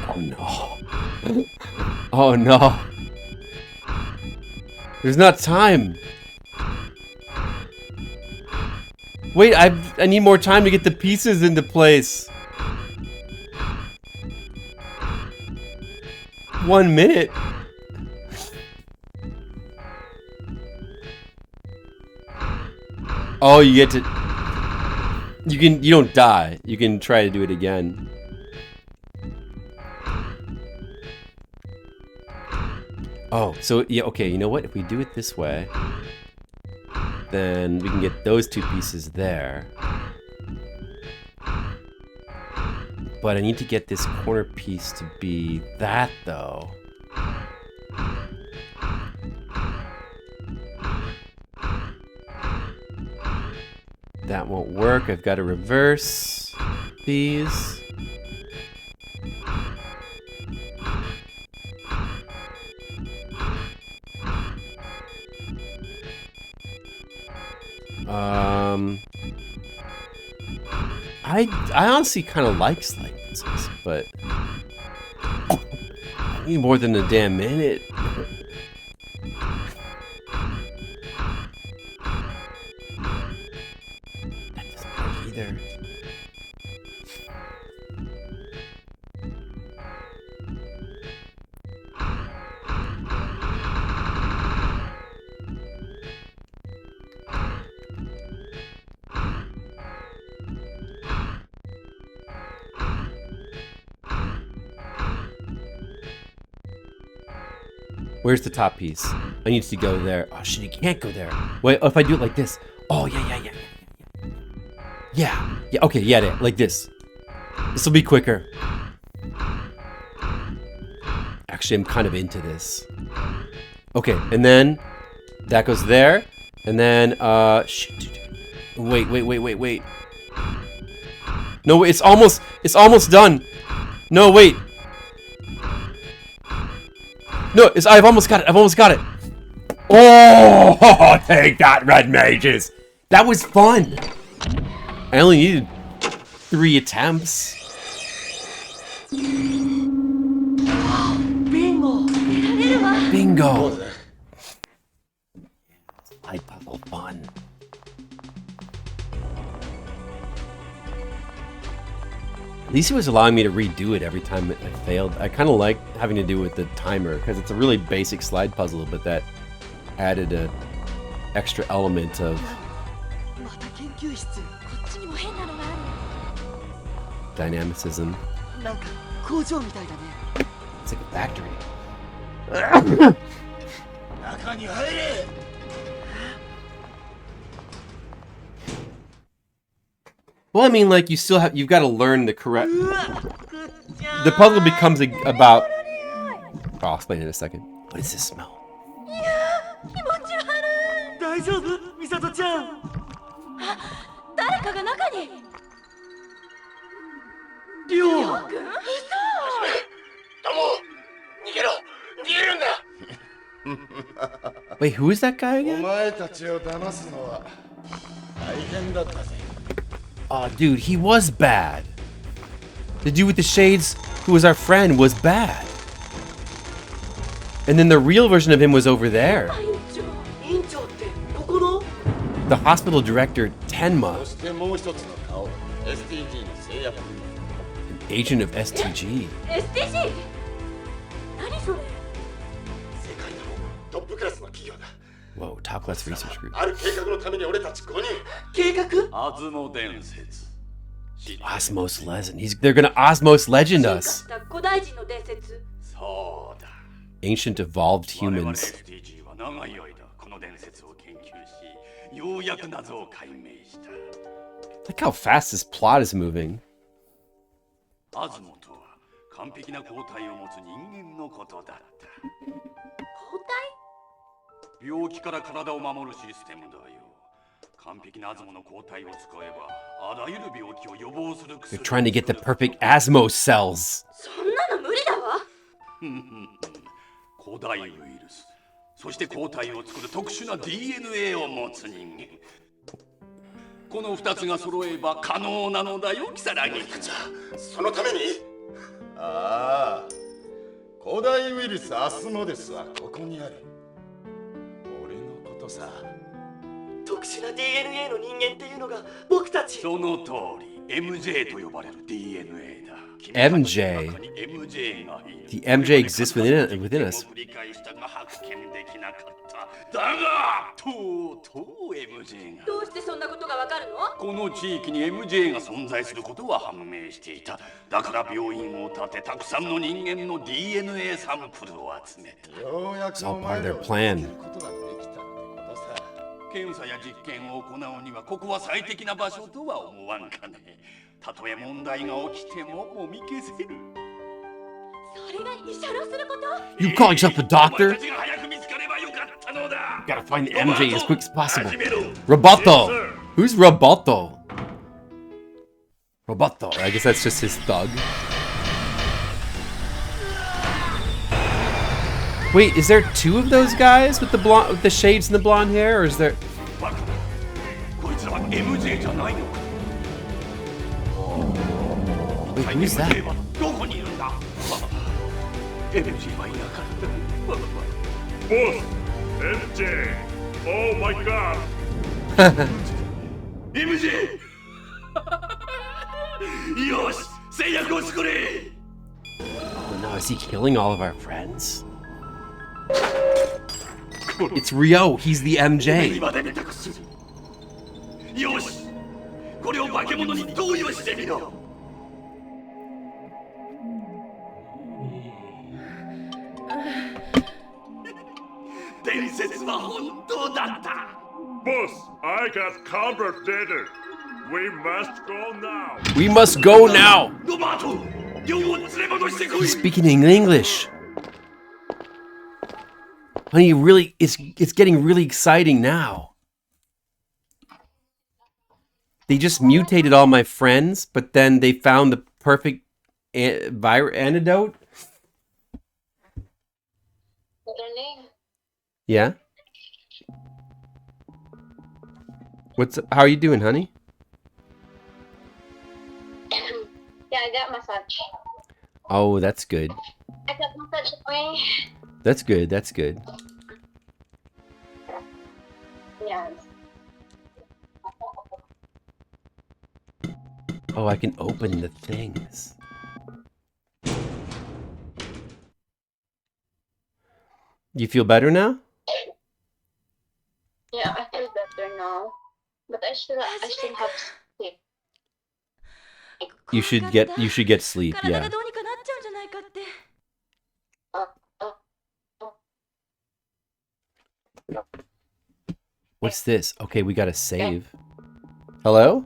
Oh no. Oh no. There's not time. Wait, I need more time to get the pieces into place. 1 minute. Oh, you get to... You don't die. You can try to do it again. Oh, so, yeah, okay, you know what? If we do it this way, then we can get those two pieces there. But I need to get this corner piece to be that, though. That won't work. I've got to reverse these. I honestly kind of like slide puzzles, but I need more than a damn minute. That doesn't work either. Where's the top piece? I need to go there. Oh shit, he can't go there. Wait, if I do it like this. Oh yeah. Yeah, okay, yeah, like this. This will be quicker. Actually, I'm kind of into this. Okay, and then that goes there. And then, shit. Wait. No, it's almost done. No, wait. No, I've almost got it. Oh, take that, red mages. That was fun. I only needed 3 attempts. Bingo. Slide puzzle fun. At least it was allowing me to redo it every time I failed. I kind of like having to do with the timer because it's a really basic slide puzzle, but that added an extra element of dynamicism. It's like a factory. Well, I mean, like, you've got to learn the correct... The puzzle becomes about... Oh, I'll explain in a second. What does this smell? 大丈夫ミサトちゃん。誰かが中に。りょう。りょうくん？どうも逃げろ逃げるんだ Wait, who is that guy お again? 前たちを騙すのは大変だったぜ Oh, dude, he was bad. The dude with the shades, who was our friend, was bad. And then the real version of him was over there. 院長ってここの？ The hospital director, そ Tenma, してもう一つの顔 STG の製薬 an agent of STG. STG？何それ？世界でもトップクラスの企業だ Whoa, top class research group. ある計画のために俺たち5人計画？アズモ伝説 Osmos Legend. They're gonna Osmos Legend 進化 us. した古代人の伝説。そうだ Ancient evolved 我々 humans. STG は長い間この伝説を研究しようやく謎を解明した Look how fast this plot is moving. アズモとは完璧な抗体を持つ人間のことだった抗体？病気から体を守るシステムだよ完璧なアズモの抗体を使えばあらゆる病気を予防する They're 薬 trying to get the perfect Asmos cells. そんなの無理だわ。古代ウイルスそして抗体を作る特殊な DNA を持つ人間この2つが揃えば可能なのだよキサラギじゃそのためにああ古代ウイルスアスモデスはここにある俺のことさ特殊な DNA の人間っていうのが僕たち。その通り MJ と呼ばれる DNA だ MJ. MJ がいる The MJ exists within us. 繰り返したが発見できなかっただがとうとう MJ がどうしてそんなことがわかるの？この地域に MJ が存在することは判明していただから病院を建てたくさんの人間の DNA サンプルを集めたようやく It's all part of their plan. 検査や実験を行うにはここは最適な場所とは思わんかねたとえ問題が起きてももみ消せる You call yourself a doctor? Gotta find the MJ as quick as possible. Roboto! Who's Roboto? Roboto. I guess that's just his thug. Wait, is there two of those guys with the blonde, with the shades and the blonde hair, or is there? Wait, who's that? Boss, MJ. Oh my god. MJ! Yosh! Seiyakuを作れ! Oh no, is he killing all of our friends? It's Ryo, he's the MJ. よしこれを化け物に投与してみろ伝説は本当だった Boss, I got combat data. We must go now. We must go now. ロバートヨンを連れ戻してこい He's speaking in English. Honey, really, it's getting really exciting now. They just mutated all my friends, but then they found the perfect antidote. Yeah. How are you doing, honey? Yeah, I got massage. Oh, that's good. I got massage today. That's good. That's good. Yes. Oh, I can open the things. You feel better now? Yeah, I feel better now. But I still have sleep. You should get sleep, yeah. What's this? Okay, we gotta save. Hello?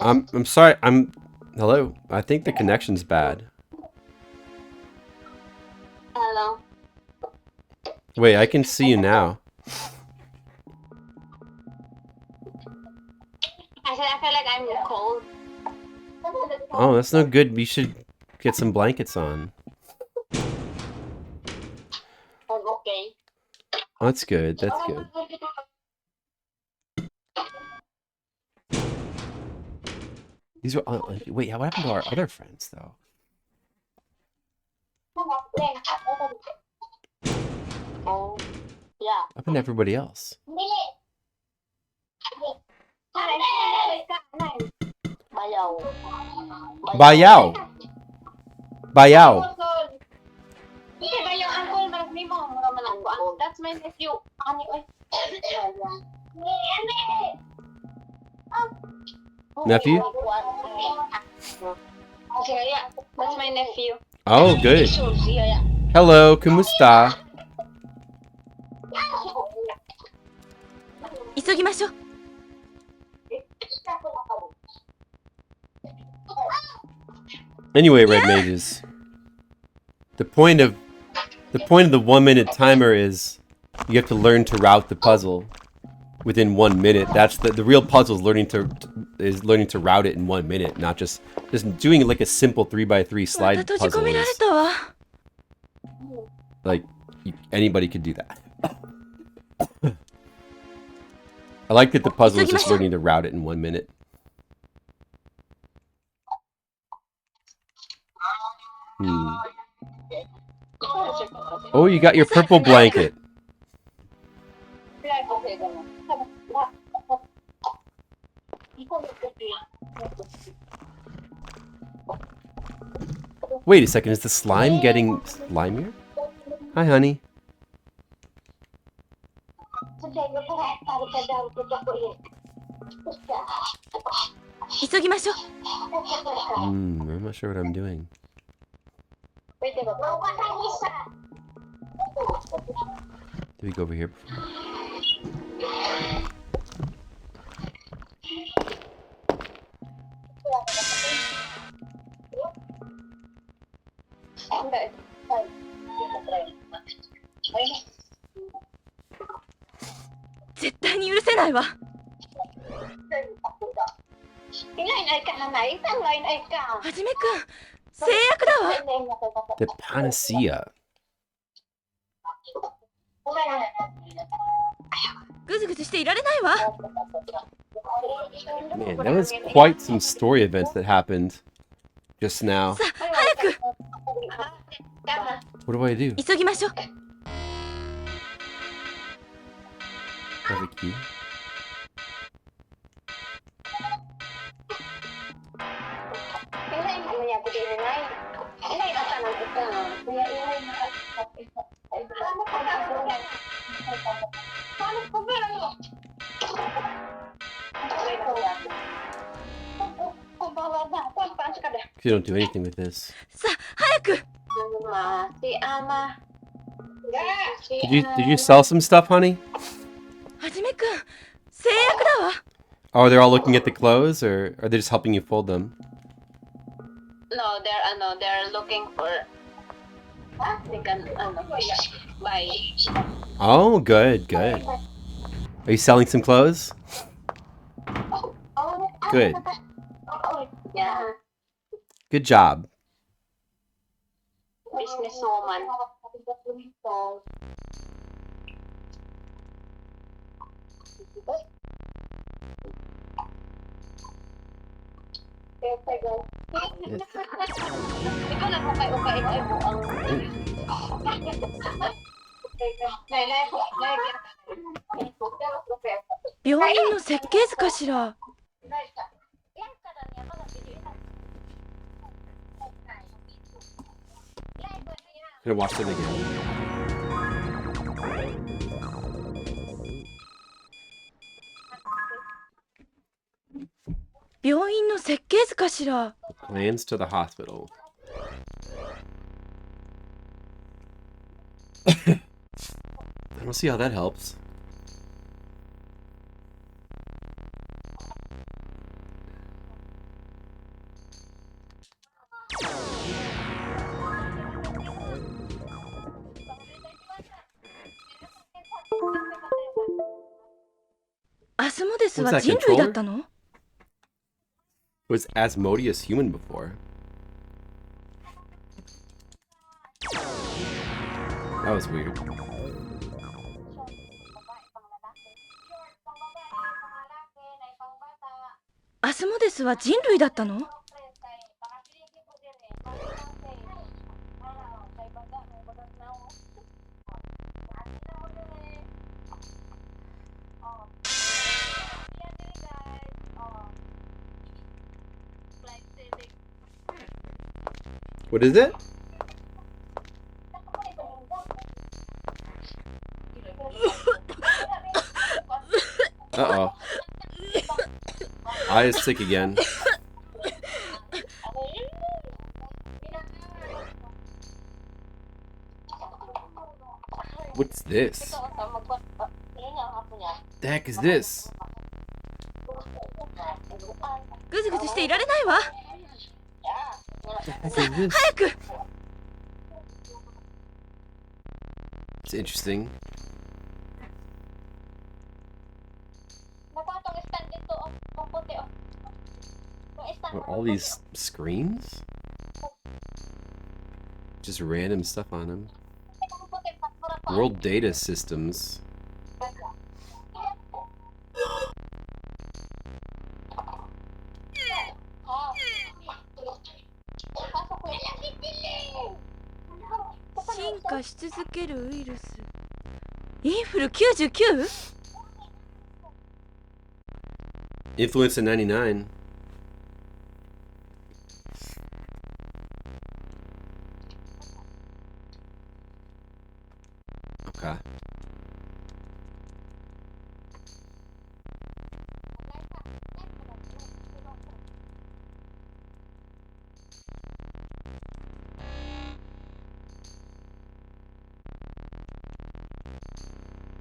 I'm sorry, hello? I think the connection's bad. Hello. Wait, I can see you now. I said I feel like I'm cold. Oh, that's no good. We should get some blankets on. I'm okay. Oh, that's good. That's good. These are wait. What happened to our other friends, though? Oh, yeah. What happened to everybody else? Bayao. Bayao. That's my nephew. Nephew? Okay, yeah. That's my nephew. Oh, good. Hello, kumusta? 急ぎましょう。 Anyway, Red Mages. The point of the 1-minute timer is you have to learn to route the puzzle within 1 minute. That's the real puzzle is learning to route it in 1 minute, not just doing like a simple 3x3 slide puzzle. Like anybody could do that. I like that the puzzle is just learning to route it in 1 minute. Oh, you got your purple blanket. Wait a second, is the slime getting slimier? Hi, honey. I'm not sure what I'm doing. Did we go over here before? 絶対に許せないわ。はじめくん、制約だわ。 The panacea. ぐずぐずしていられないわ。 Man, that was quite some story events that happened just now. さあ、早く What do I do? 急ぎましょう。 Have a key? You don't do anything with this. さあ、早く Did you sell some stuff, honey? はじめくん、制約だわ。 Oh, they're all looking at the clothes, or are they just helping you fold them? No, they're looking for. They can buy. Oh, good, good. Are you selling some clothes? Good. Yeah, Good job. businesswoman. Ikaw lang ukay-ukay mo ang. 病院の設計図かしら。 Gonna watch them again. 病院の設計図かしら。 Plans to the hospital. I don't see how that helps. Asmodeus Was は that 人類だったの？ Was Asmodeus human before? That was weird. Asmodeus は人類だったの？ What is it? Uh-oh. I is sick again. What's this? The heck is this? ぐずぐずしていられないわ。 The heck is this? 早く It's interesting. What, all these screens? Just random stuff on them. World data systems. Change し続けるウイルス。インフル 99？ Influenza 99. Okay.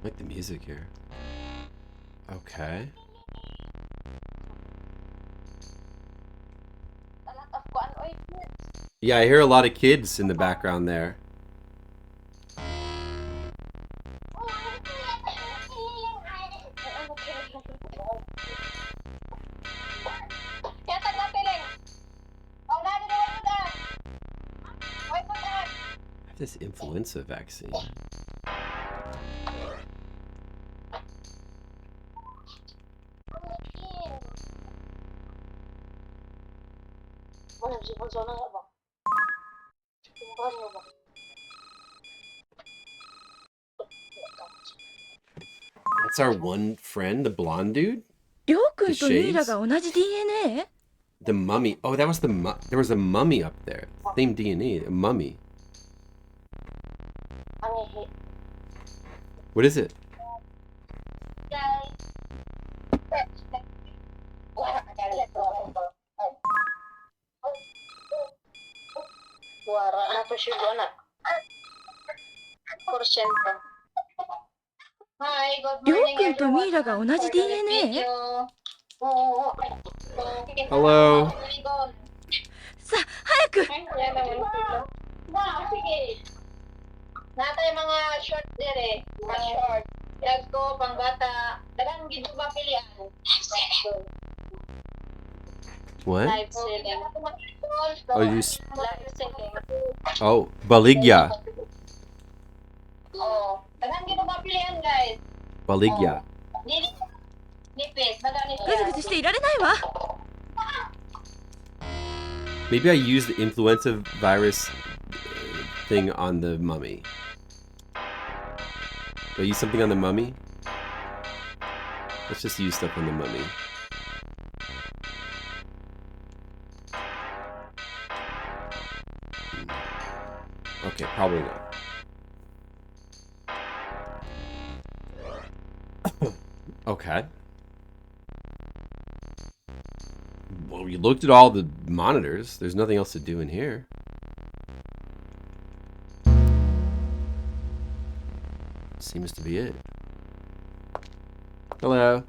I like the music here. Okay. Yeah, I hear a lot of kids in the background there. I have this influenza vaccine. That's our one friend, the blonde dude? りょうく The んとミイラ shades? が同じ DNA? The mummy. Oh, that was the there was a mummy up there. Same DNA, a mummy. What is it? Hi, good りょう morning くんとミイラが everyone. 同じ For today's DNA? video. Hello. さあ、早く Yan naman sila. Sige. Natay mga short dire. Mga short. Yes ko, pang bata. Dagang gito ba pilihan? What? Live selling. Oh, Live selling. Oh, Baligya. Oh. Dagang gito ba pilihan, guys? Baligya. Nipis. Dagang ぐずぐずしていられないわ Maybe I used the influenza virus thing on the mummy. Do I use something on the mummy? Let's just use stuff on the mummy. Okay, probably not. Okay. Well, we looked at all the monitors. There's nothing else to do in here. Seems to be it. Hello.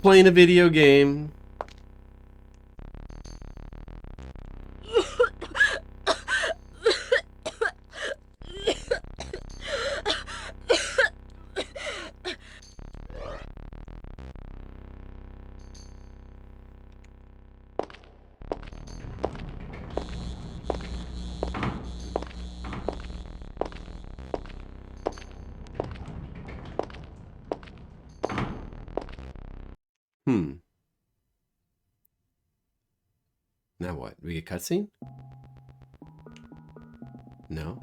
Playing a video game. Now what? Do we get cutscene? No.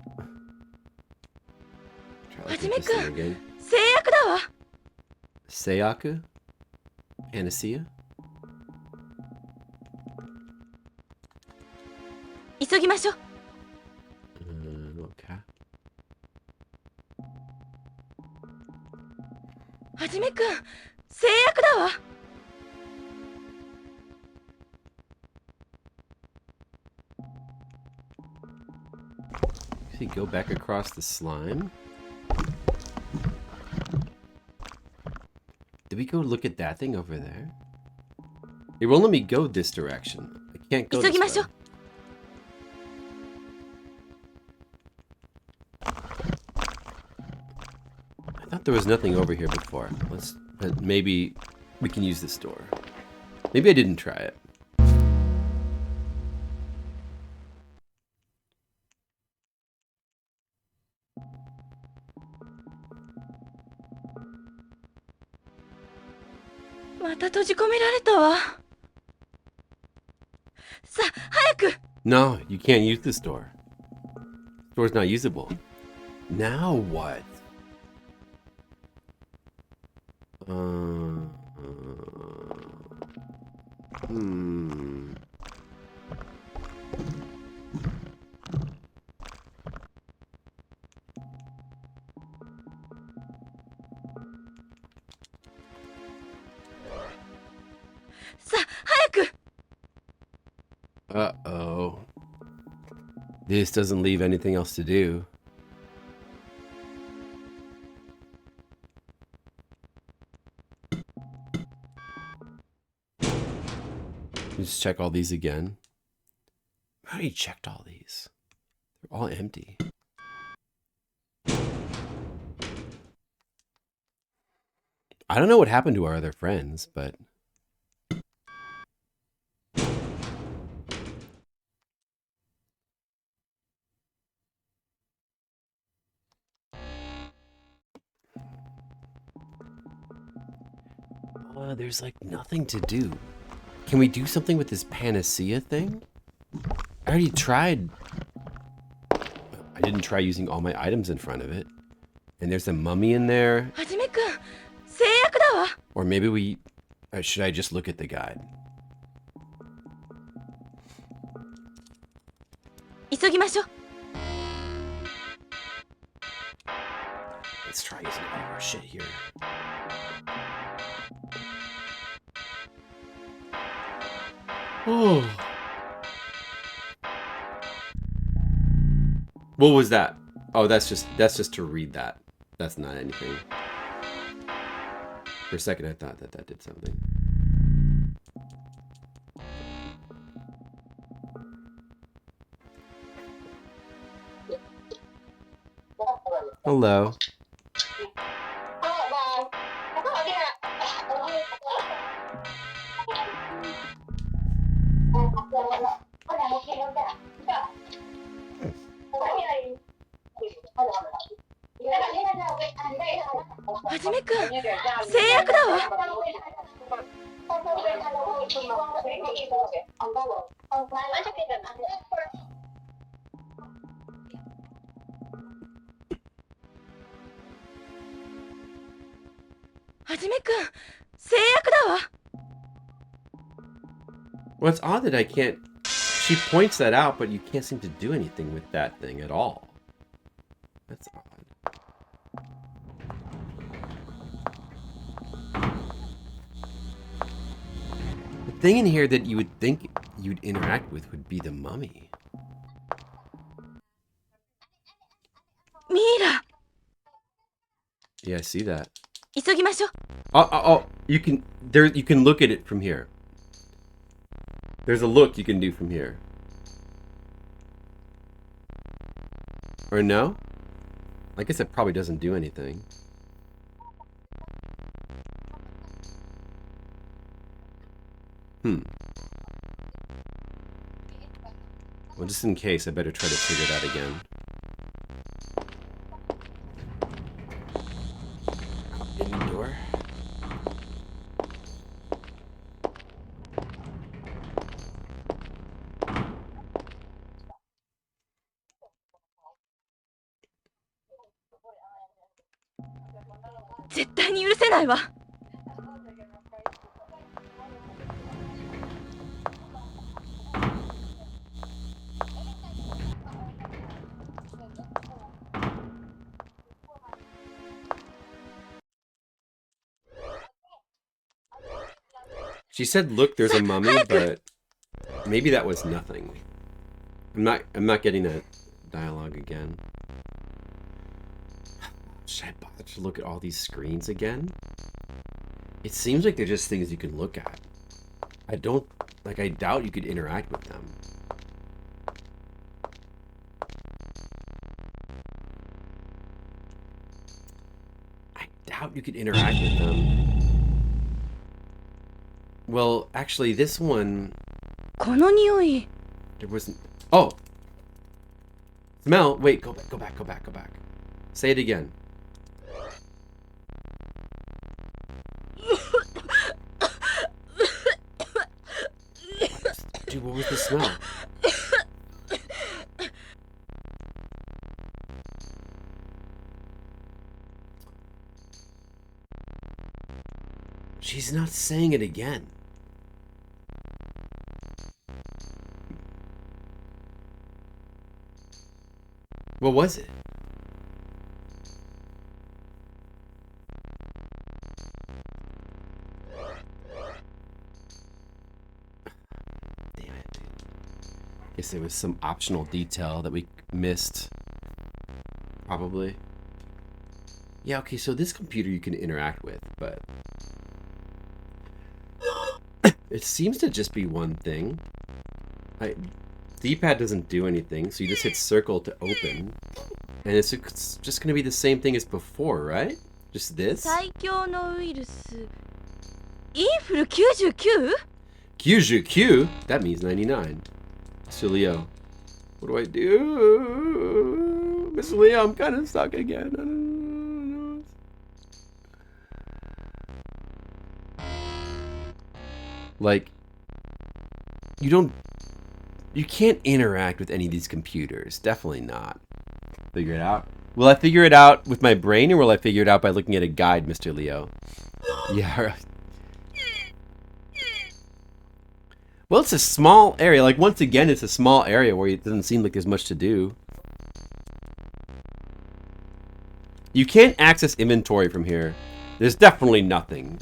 Try looking at this thing again. 制約だわ Sayaku? Anasia? 急ぎましょう Okay. はじめくん制約だわ Does he go back across the slime? Did we go look at that thing over there? It won't let me go this direction. I can't go this 急ぎましょ way. う I thought there was nothing over here before. But maybe we can use this door. Maybe I didn't try it. No, you can't use this door. This door's not usable. Now what? Hmm. Uh-oh. This doesn't leave anything else to do. Just check all these again. I already checked all these. They're all empty. I don't know what happened to our other friends, but... there's like nothing to do. Can we do something with this panacea thing? I already tried. I didn't try using all my items in front of it. And there's a mummy in there. Or maybe we... should I just look at the guide? Let's try using all our shit here. Oh. What was that? Oh, that's just to read that. That's not anything. For a second I thought that did something. Hello. Well, it's odd that I can't... She points that out, but you can't seem to do anything with that thing at all. That's odd. The thing in here that you would think you'd interact with would be the mummy. Mira! Yeah, I see that. Oh, you can look at it from here. There's a look you can do from here. Or no? I guess it probably doesn't do anything. Well, just in case, I better try to figure that again. In the door. She said, "Look, there's a mummy," but maybe that was nothing. I'm not getting that dialogue again. Should I bother to look at all these screens again? It seems like they're just things you can look at. I doubt you could interact with them. I doubt you could interact with them. Well, actually, this one... There wasn't... Oh! Smell! Wait, go back. Say it again. Dude, what was the smell? She's not saying it again. What was it? Damn it. Guess there was some optional detail that we missed. Probably. Yeah, okay, so this computer you can interact with, but... It seems to just be one thing. D-pad doesn't do anything, so you just hit circle to open. And it's just going to be the same thing as before, right? Just this? 最強のウイルスインフル 99? Q? That means 99. Mr. Leo. What do I do? Mr. Leo, I'm kind of stuck again. I don't know. Like, you can't interact with any of these computers. Definitely not. Figure it out. Will I figure it out with my brain, or will I figure it out by looking at a guide, Mr. Leo? Yeah. Well, it's a small area. Like, once again, it's a small area where it doesn't seem like there's much to do. You can't access inventory from here. There's definitely nothing.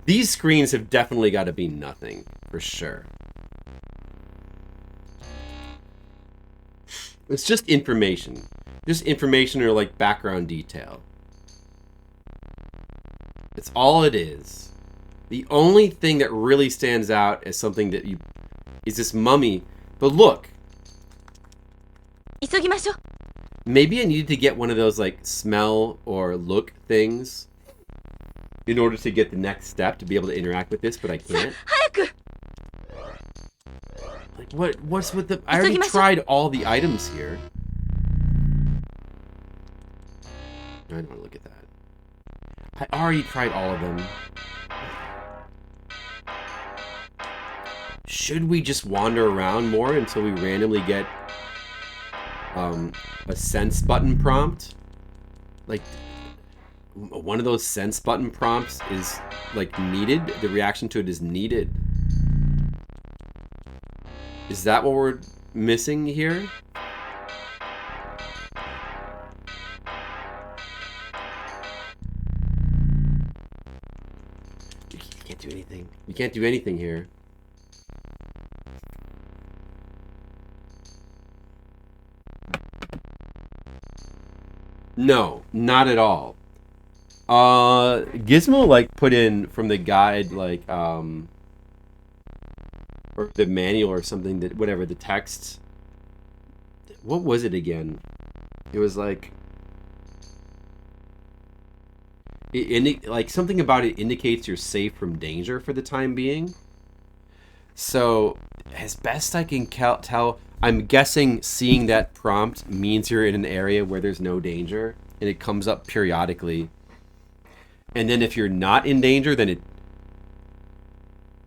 These screens have definitely got to be nothing, for sure. It's just information. Just information or, like, background detail. It's all it is. The only thing that really stands out as something that is this mummy. But look. 急ぎましょう Maybe I needed to get one of those, like, smell or look things in order to get the next step to be able to interact with this, but I can't. 早く Like, what's with the... I already tried all the items here. I don't want to look at that. I already tried all of them. Should we just wander around more until we randomly get a sense button prompt? Like, one of those sense button prompts is, like, needed? The reaction to it is needed. Is that what we're missing here? You can't do anything. You can't do anything here. No, not at all. Gizmo, like, put in from the guide, like, or the manual or something, that whatever, the text. What was it again? It was like, like something about it indicates you're safe from danger for the time being. So, as best I can tell, I'm guessing seeing that prompt means you're in an area where there's no danger, and it comes up periodically. And then if you're not in danger, then it...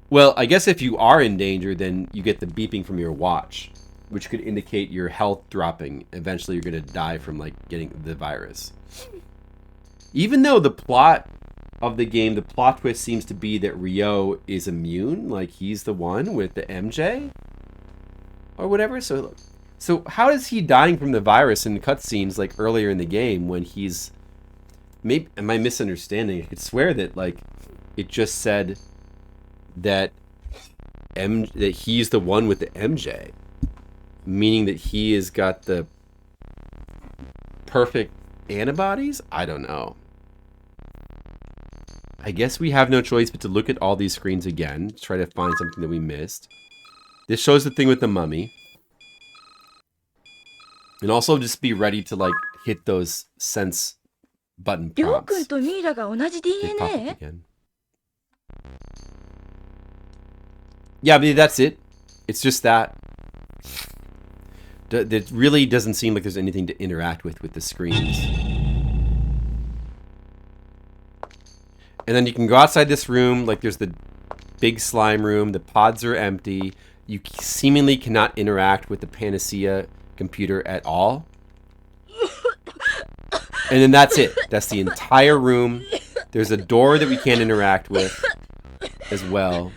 Well, I guess if you are in danger, then you get the beeping from your watch, which could indicate your health dropping. Eventually, you're going to die from, like, getting the virus. Even though the plot of the game, the plot twist seems to be that Ryo is immune, like he's the one with the MJ or whatever. So how is he dying from the virus in cutscenes like earlier in the game when he's... Maybe, am I misunderstanding? I could swear that, like, it just said that that he's the one with the MJ, meaning that he has got the perfect antibodies? I don't know. I guess we have no choice but to look at all these screens again to try to find something that we missed. This shows the thing with the mummy. And also just be ready to, like, hit those sense button prompts. りょうくんとミイラが同じ They pop up DNA? again. Yeah, but that's it. It's just that. It really doesn't seem like there's anything to interact with the screens. And then you can go outside this room, like there's the big slime room, the pods are empty, you seemingly cannot interact with the Panacea computer at all. And then that's it. That's the entire room. There's a door that we can't interact with as well.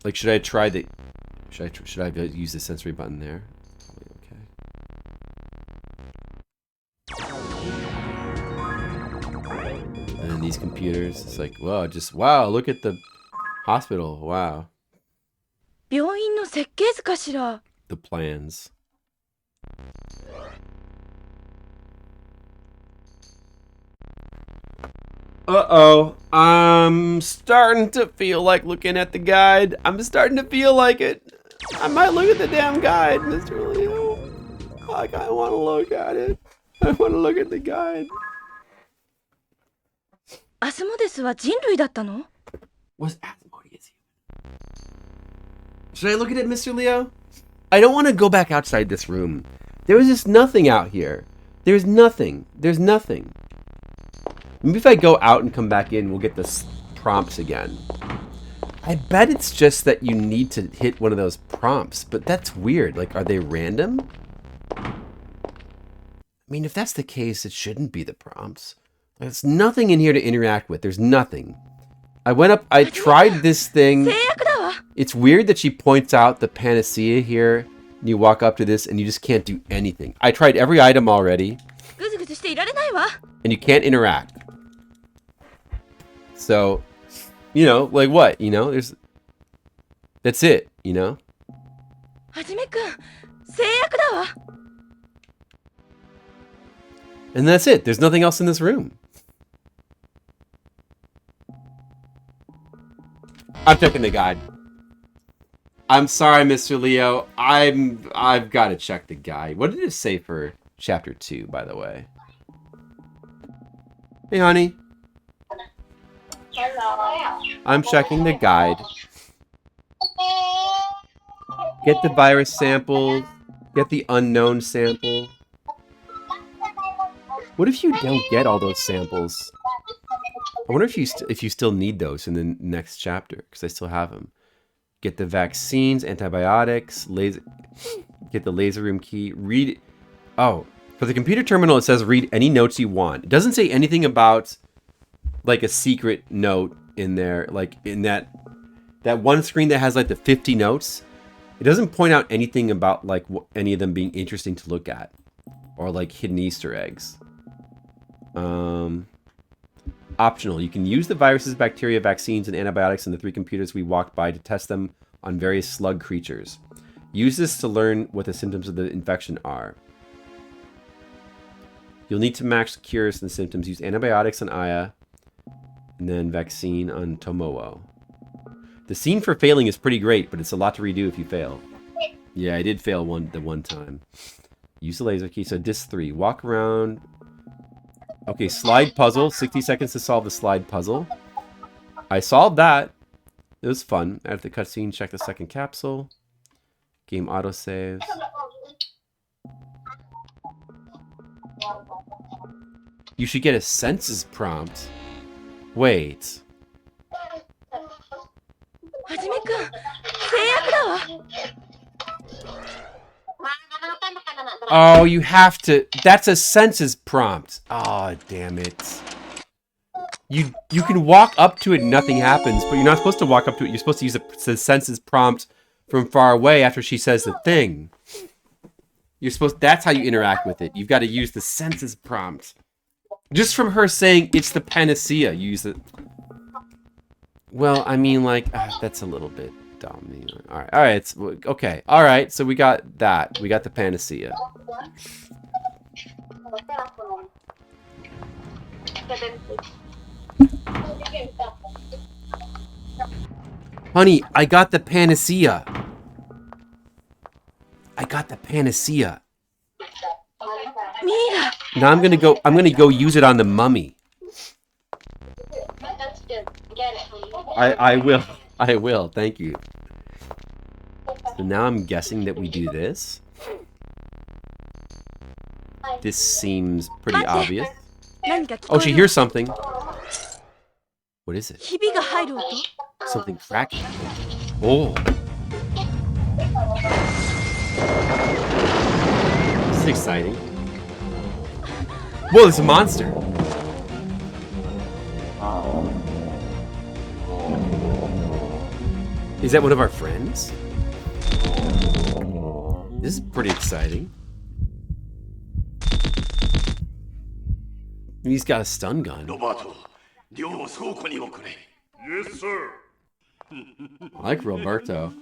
Like, should I try the... Should I use the sensory button there? Probably okay. And then these computers, it's like, whoa, just, wow, look at the hospital, wow. 病院の設計図かしら The plans. Uh-oh. I'm starting to feel like looking at the guide. I'm starting to feel like it. I might look at the damn guide, Mr. Leo. Like, I want to look at it. I want to look at the guide. アスモデスは人類だったの？ Was Asmodeus human? Should I look at it, Mr. Leo? I don't want to go back outside this room. There was just nothing out here. There's nothing. There's nothing. Maybe if I go out and come back in, we'll get the prompts again. I bet it's just that you need to hit one of those prompts, but that's weird. Like, are they random? I mean, if that's the case, it shouldn't be the prompts. There's nothing in here to interact with. There's nothing. I went up, I tried this thing. It's weird that she points out the panacea here. And you walk up to this and you just can't do anything. I tried every item already. And you can't interact. So, you know, like what? You know, there's... That's it, you know? And that's it. There's nothing else in this room. I'm checking the guide. I'm sorry, Mr. Leo. I've got to check the guide. What did it say for chapter 2, by the way? Hey, honey. I'm checking the guide. Get the virus sample. Get the unknown sample. What if you don't get all those samples? I wonder if you still need those in the next chapter, because I still have them. Get the vaccines, antibiotics, get the laser room key. Read. Oh, for the computer terminal, it says read any notes you want. It doesn't say anything about like a secret note in there, like in that one screen that has like the 50 notes. It doesn't point out anything about like any of them being interesting to look at or like hidden Easter eggs. Optional. You can use the viruses, bacteria, vaccines, and antibiotics in the 3 computers we walked by to test them on various slug creatures. Use this to learn what the symptoms of the infection are. You'll need to match the cures and the symptoms. Use antibiotics on Aya, and then vaccine on Tomoe. The scene for failing is pretty great, but it's a lot to redo if you fail. Yeah, I did fail the one time. Use the laser key. So disc 3. Walk around... Okay, slide puzzle. 60 seconds to solve the slide puzzle. I solved that. It was fun. After the cutscene, check the second capsule. Game autosaves. You should get a senses prompt. Wait. Oh, you have to... That's a senses prompt. Oh, damn it. You can walk up to it and nothing happens, but you're not supposed to walk up to it. You're supposed to use the senses prompt from far away after she says the thing. You're supposed... That's how you interact with it. You've got to use the senses prompt. Just from her saying it's the panacea, you use it. Well, I mean, like, that's a little bit... dumb. All right, it's okay. All right, so we got that. We got the panacea. Honey, I got the panacea. I got the panacea. Now I'm gonna go use it on the mummy. I will, thank you. So now I'm guessing that we do this. This seems pretty obvious. Oh, she hears something. What is it? Something cracking. Oh. This is exciting. Whoa, there's a monster. Is that one of our friends? This is pretty exciting. He's got a stun gun. Yes, sir. I like Roberto.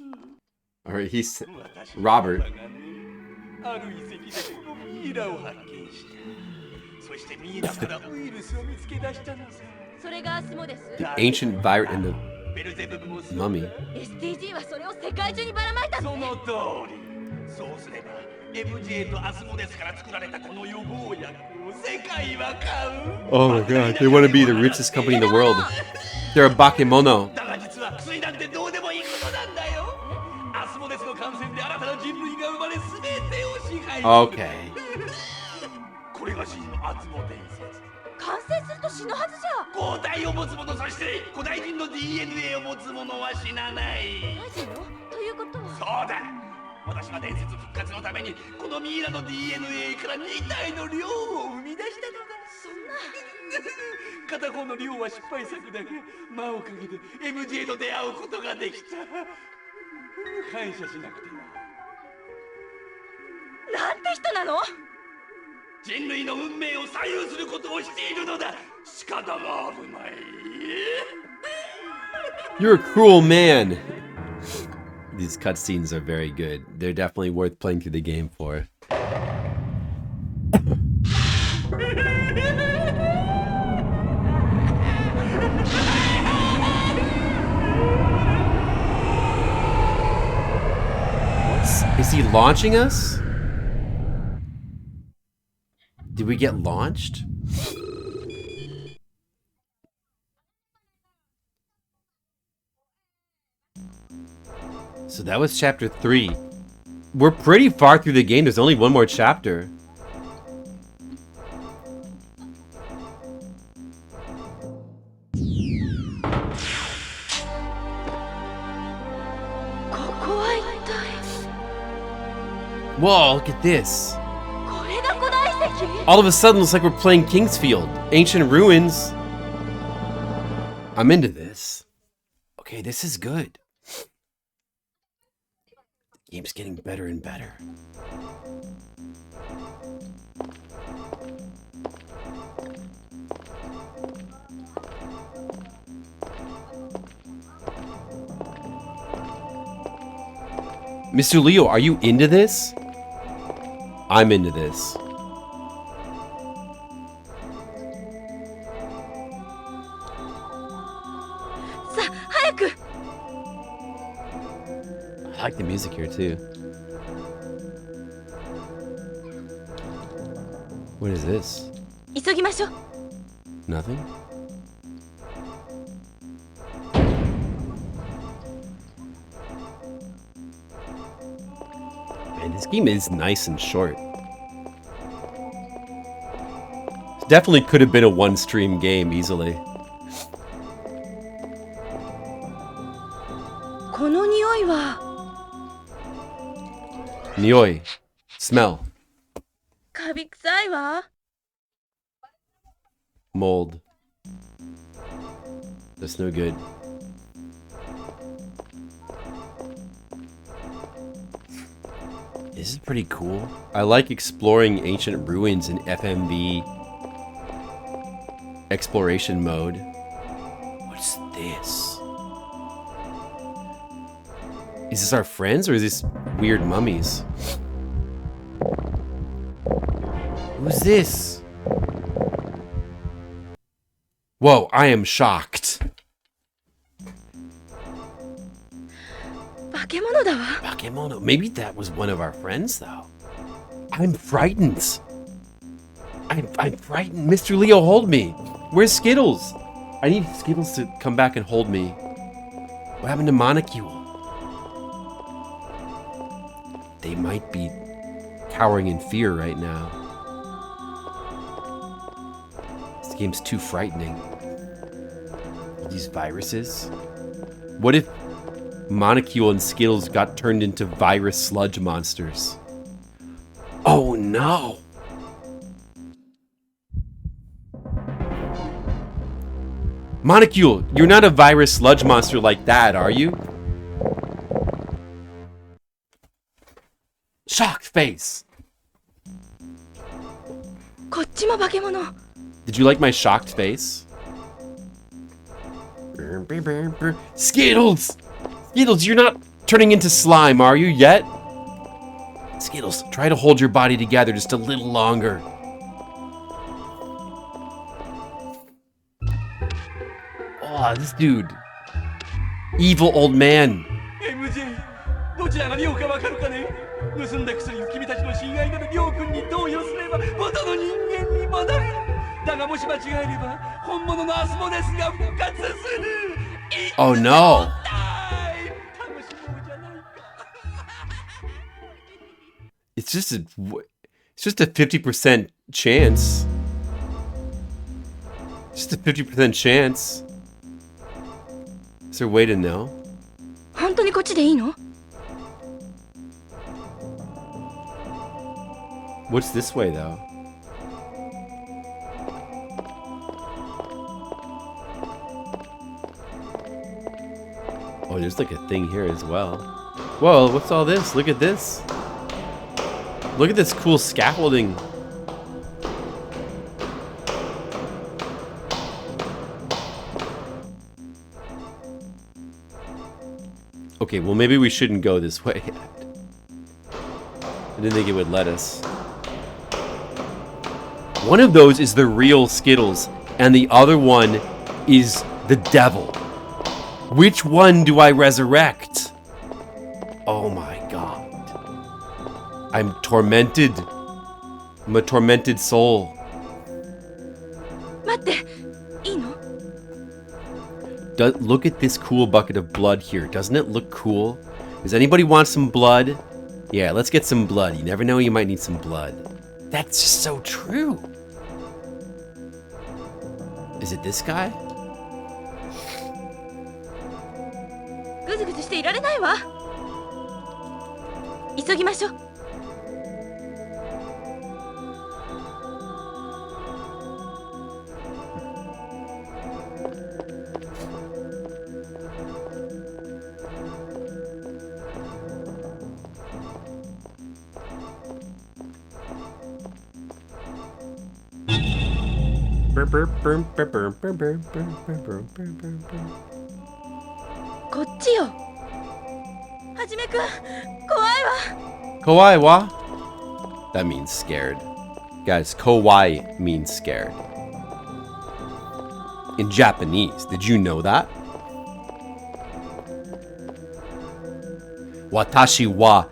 Or he's Robert. それがアスモです。 The ancient virus and the ベルゼブブもそう mummy. STG はそれを世界中にばらまいたのね。その通り。そうすれば MJ とアスモデスから作られたこの予防薬を世界は買う。 Oh my god, they want to be the richest company in the world. They're a bakemono. だが実は薬なんてどうでもいいことなんだよ。アスモデスの感染で新たな人類が生まれ全てを支配する。 Okay. これが真のアスモ伝説。感染すると死ぬはずじゃ。抗体を持つ者、そして古代人の DNA を持つ者は死なない。マジの？ということは。そうだ。私は伝説復活のためにこのミイラの DNA から2体の量を生み出したのだ。そんな。片方の量は失敗作だが、魔おかげで MJ と出会うことができた。感謝しなくては。なんて人なの？人類の運命を左右することをしているのだ。仕方が危ない。 You're a cruel man. These cutscenes are very good. They're definitely worth playing through the game for. Is he launching us? Did we get launched? So that was chapter 3. We're pretty far through the game. There's only one more chapter. Whoa, look at this. All of a sudden, it's like we're playing Kingsfield. Ancient ruins. I'm into this. Okay, this is good. The game's getting better and better. Mr. Leo, are you into this? I'm into this. I like the music here too. What is this? Nothing? Man, this game is nice and short. Definitely could have been a one-stream game easily. Nioi. Smell. Mold. That's no good. This is pretty cool. I like exploring ancient ruins in FMV exploration mode. What's this? Is this our friends or is this weird mummies? Who's this? Whoa, I am shocked. Bakemono. Maybe that was one of our friends, though. I'm frightened. I'm frightened. Mr. Leo, hold me. Where's Skittles? I need Skittles to come back and hold me. What happened to Monocule? They might be cowering in fear right now. This game's too frightening. These viruses? What if Monocule and Skittles got turned into virus sludge monsters? Oh no! Monocule, you're not a virus sludge monster like that, are you? Shocked face! Did you like my shocked face? Skittles! Skittles, you're not turning into slime, are you, yet? Skittles, try to hold your body together just a little longer. Oh, this dude. Evil old man. MJ どちらがリョウかわかるかね。盗んだ薬を君たちの親愛なるリョウ君に投与すれば元の人間に戻れる。だがもし間違えれば本物のアスモデスが復活する。 Oh no. It's just a 50% chance. Just a 50% chance. Is there a way to know? 本当にこっちでいいの？ What's this way though? Oh, there's like a thing here as well. Whoa, what's all this? Look at this. Look at this cool scaffolding. Okay, well maybe we shouldn't go this way yet. I didn't think it would let us. One of those is the real Skittles, and the other one is the devil. Which one do I resurrect? Oh my god. I'm tormented. I'm a tormented soul. 待って、いいの？ Look at this cool bucket of blood here. Doesn't it look cool? Does anybody want some blood? Yeah, let's get some blood. You never know, you might need some blood. That's just so true. Is it this guy? ぐずぐずしていられないわ。急ぎましょう。こっちよ。はじめくん、怖いわ。 Kawaii wa? That means scared. Guys, kawaii means scared. In Japanese, did you know that? Watashi wa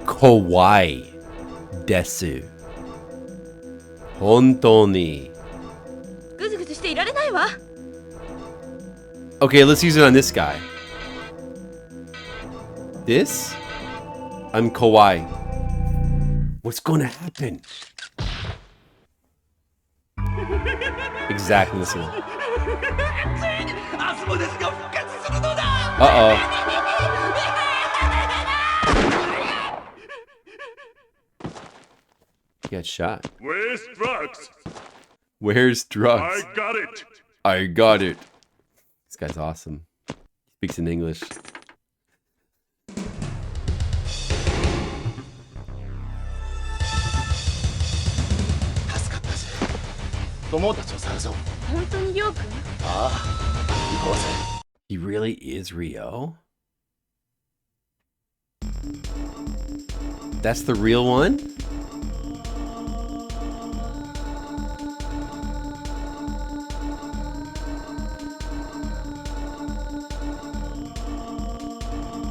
kawaii desu. Hontou ni. ぐずぐずしていられないわ。 Okay, let's use it on this guy. This? I'm kawaii. What's gonna happen? Exactly this one. アスモデスが復活するのだ。 Uh-oh. He got shot. Where's drugs? Where's drugs? I got it. I got it. This guy's awesome. He speaks in English. 助かったぜ。友たちを探そう。本当にりょうくん？ああ、行こうぜ。 He really is Rio? That's the real one?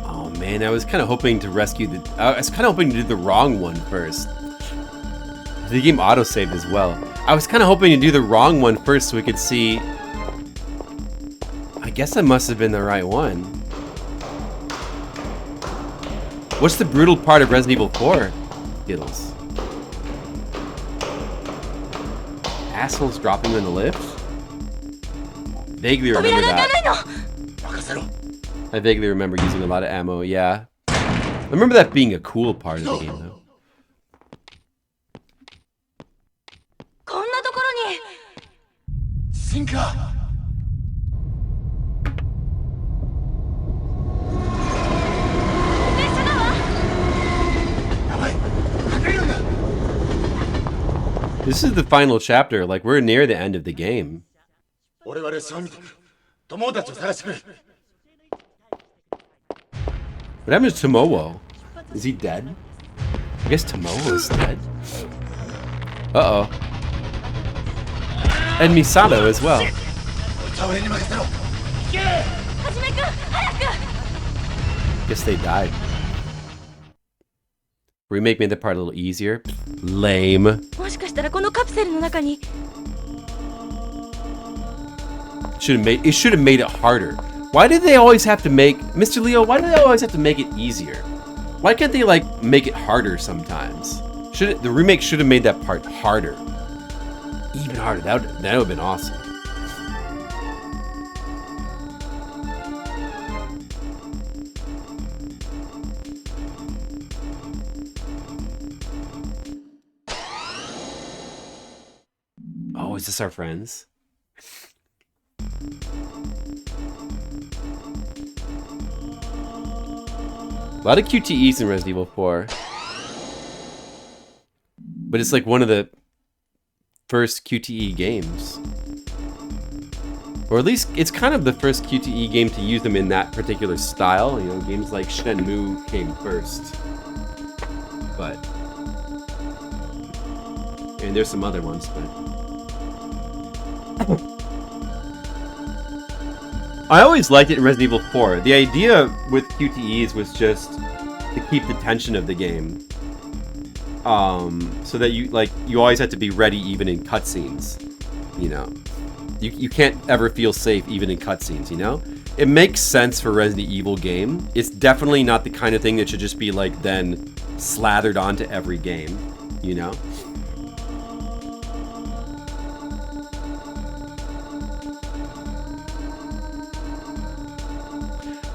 Oh man, I was kind of hoping to rescue the... I was kind of hoping to do the wrong one first. The game autosaved as well. I was kind of hoping to do the wrong one first so we could see... I guess that must have been the right one. What's the brutal part of Resident Evil 4? Skittles. Assholes dropping you in the lift? Vaguely remember that. 任せろ。 I vaguely remember using a lot of ammo, yeah. I remember that being a cool part of the game, though. こんなところに。シンカー。列車だわ。やばい。隠れるんだ。 This is the final chapter, like we're near the end of the game. 俺は列車を見てくる。友たちを探してくれ。 What happened to Tomoe? Is he dead? I guess Tomoe is dead. Uh-oh. And Misato as well. こいつは俺に任せろ。はじめくん早く。 Guess they died. Remake made that part a little easier. Lame. もしかしたらこのカプセルの中に It should have made it harder. Why did they always have to make Mr. Leo? Why do they always have to make it easier? Why can't they like make it harder sometimes? The remake should have made that part harder, even harder. That would have been awesome. Oh, is this our friends? A lot of QTEs in Resident Evil 4. But it's like one of the first QTE games. Or at least it's kind of the first QTE game to use them in that particular style. You know, games like Shenmue came first. But... and there's some other ones, but... I always liked it in Resident Evil 4. The idea with QTEs was just to keep the tension of the game. So that you always have to be ready even in cutscenes. You know. You can't ever feel safe even in cutscenes, you know? It makes sense for a Resident Evil game. It's definitely not the kind of thing that should just be like then slathered onto every game, you know?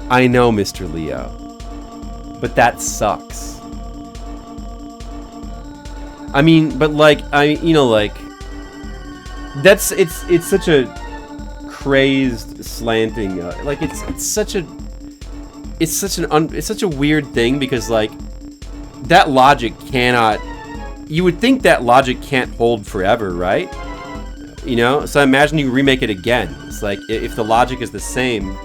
I know, Mr. Leo, but that sucks. I mean, but like, you know, like, it's such a crazed slanting, like it's such a weird thing because like that logic cannot. You would think that logic can't hold forever, right? You know, so imagine you remake it again. It's like if the logic is the same,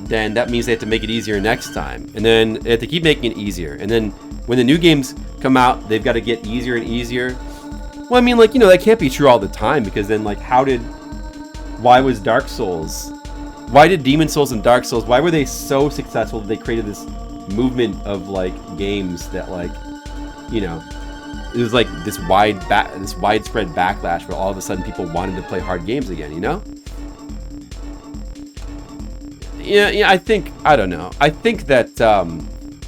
then that means they have to make it easier next time. And then they have to keep making it easier. And then when the new games come out, they've got to get easier and easier. Well, I mean, like, you know, that can't be true all the time because then, like, why was Dark Souls? Why did Demon Souls and Dark Souls, why were they so successful that they created this movement of, like, games that, like, you know, it was like this widespread backlash where all of a sudden people wanted to play hard games again, you know? Yeah, I don't know. I think that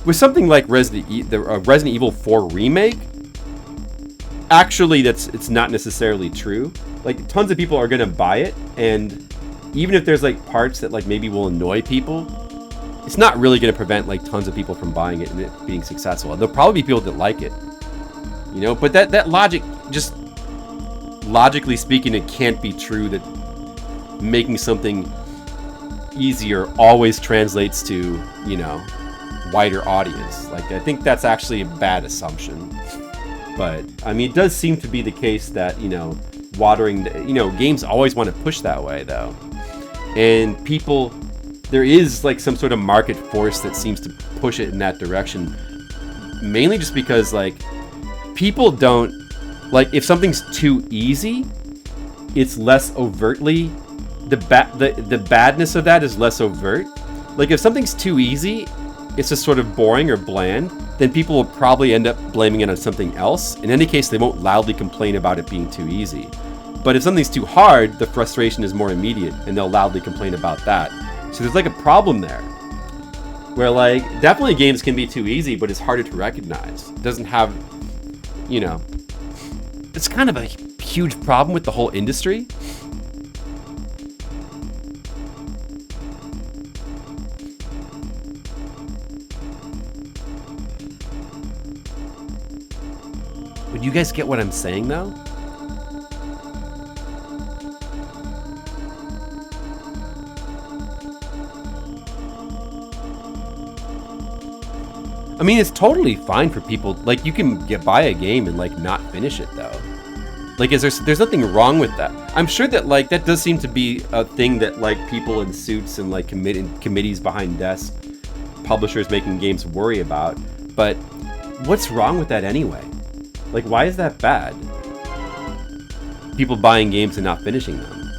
with something like Resident Evil 4 remake, actually it's not necessarily true. Like, tons of people are gonna buy it, and even if there's like parts that like maybe will annoy people, it's not really gonna prevent like tons of people from buying it and it being successful. And there'll probably be people that like it, you know. But that logic, just logically speaking, it can't be true that making something easier always translates to, you know, wider audience. Like, I think that's actually a bad assumption. But I mean, it does seem to be the case that, you know, games always want to push that way though. And people, there is like some sort of market force that seems to push it in that direction. Mainly just because like people don't like, if something's too easy, it's less overtly the badness of that is less overt. Like, if something's too easy, it's just sort of boring or bland, then people will probably end up blaming it on something else. In any case, they won't loudly complain about it being too easy. But if something's too hard, the frustration is more immediate, and they'll loudly complain about that. So there's like a problem there, where like, definitely games can be too easy, but it's harder to recognize. It doesn't have, you know, it's kind of a huge problem with the whole industry. Would you guys get what I'm saying, though? I mean, it's totally fine for people. Like, you can buy a game and like not finish it, though. Like, there's nothing wrong with that. I'm sure that like that does seem to be a thing that like people in suits and like committees behind desks, publishers making games worry about. But what's wrong with that anyway? Like, why is that bad? People buying games and not finishing them.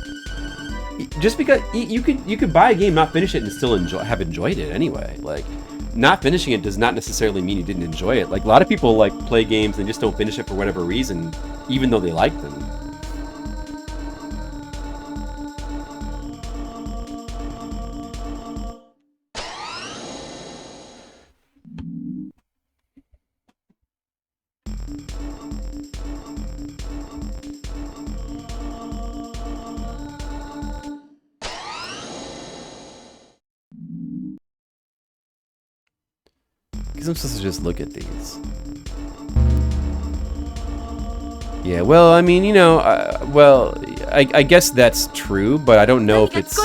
just because you could buy a game, not finish it, and still have enjoyed it anyway. Like, not finishing it does not necessarily mean you didn't enjoy it. Like, a lot of people like play games and just don't finish it for whatever reason, even though they like them. Because I'm supposed to just look at these. Yeah, well, I mean, you know, well, I guess that's true, but I don't know if it's...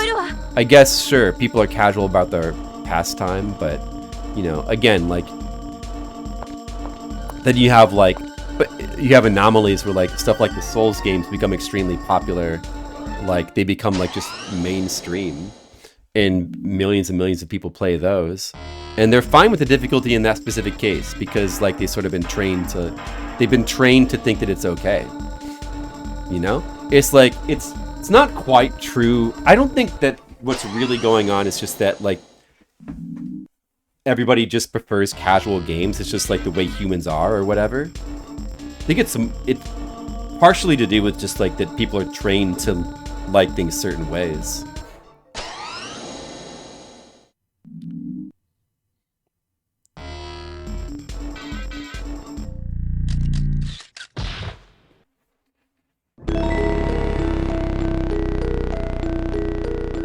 I guess, sure, people are casual about their pastime, but, you know, again, like... Then you have, like... But you have anomalies where, like, stuff like the Souls games become extremely popular. Like, they become, like, just mainstream. And millions of people play those. And they're fine with the difficulty in that specific case, because, like, they've sort of been trained to... They've been trained to think that it's okay. You know? It's like, it's not quite true. I don't think that what's really going on is just that, like, everybody just prefers casual games. It's just, like, the way humans are or whatever. I think it's partially to do with just, like, that people are trained to like things certain ways.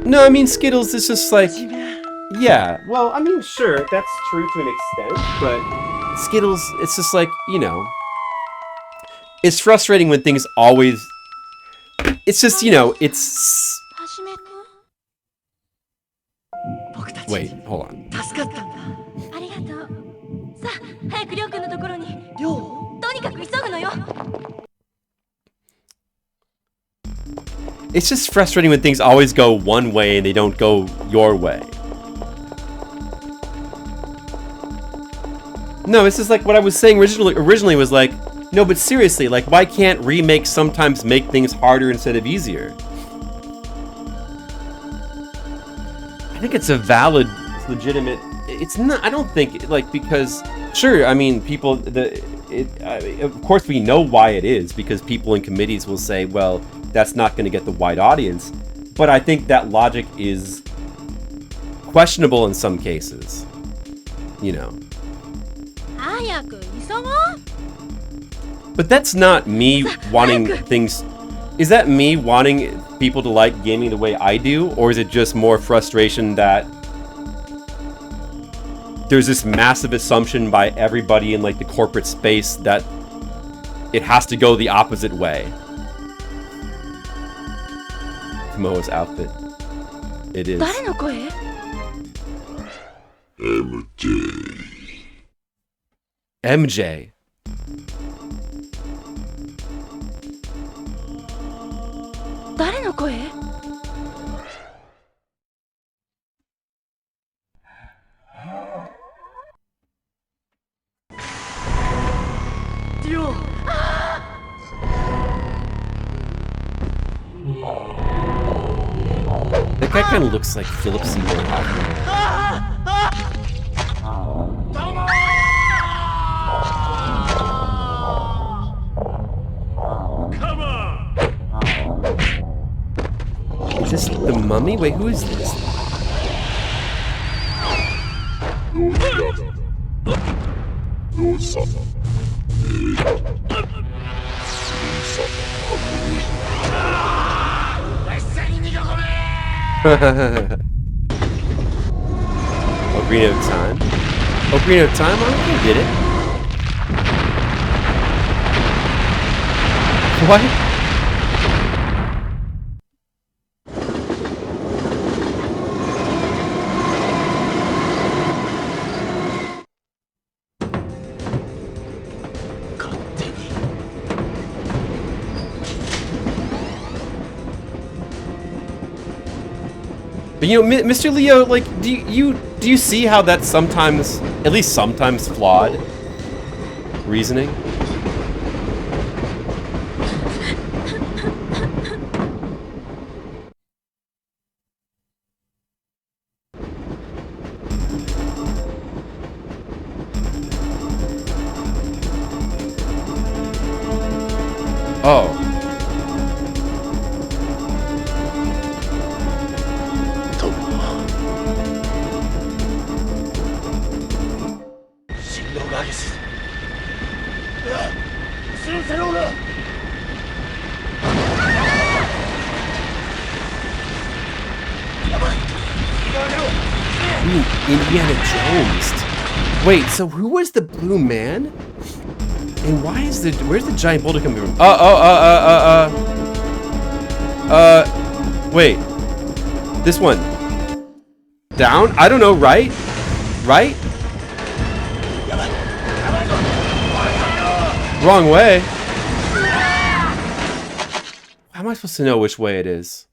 No, I mean, Skittles is just like... Yeah, well, I mean, sure, that's true to an extent, but Skittles, it's just like, you know... It's frustrating when things always... It's just, you know, it's... Wait, hold on. It's just frustrating when things always go one way and they don't go your way. No, it's just like what I was saying originally was like, no, but seriously, like, why can't remakes sometimes make things harder instead of easier? I think it's a valid, legitimate... It's not... I don't think, like, because... Sure, I mean, people... of course, we know why it is, because people in committees will say, well, that's not going to get the wide audience. But I think that logic is questionable in some cases. You know. But that's not me wanting things... Is that me wanting people to like gaming the way I do? Or is it just more frustration that there's this massive assumption by everybody in, like, the corporate space that it has to go the opposite way? Tomoa's outfit. It is. MJ. That guy kind of looks like Philip Seymour Hoffman. Come on! Is this the mummy? Wait, who is this? Ocarina of Time? Ocarina of Time? I think I did it. What? But you know, Mr. Leo, like, do you see how that's sometimes, at least sometimes, flawed reasoning? Oh. Ooh, Indiana Jones. Wait, so who was the blue man? And why is where's the giant boulder coming from? Wait. This one. Down? I don't know, right? Right? Wrong way. How am I supposed to know which way it is?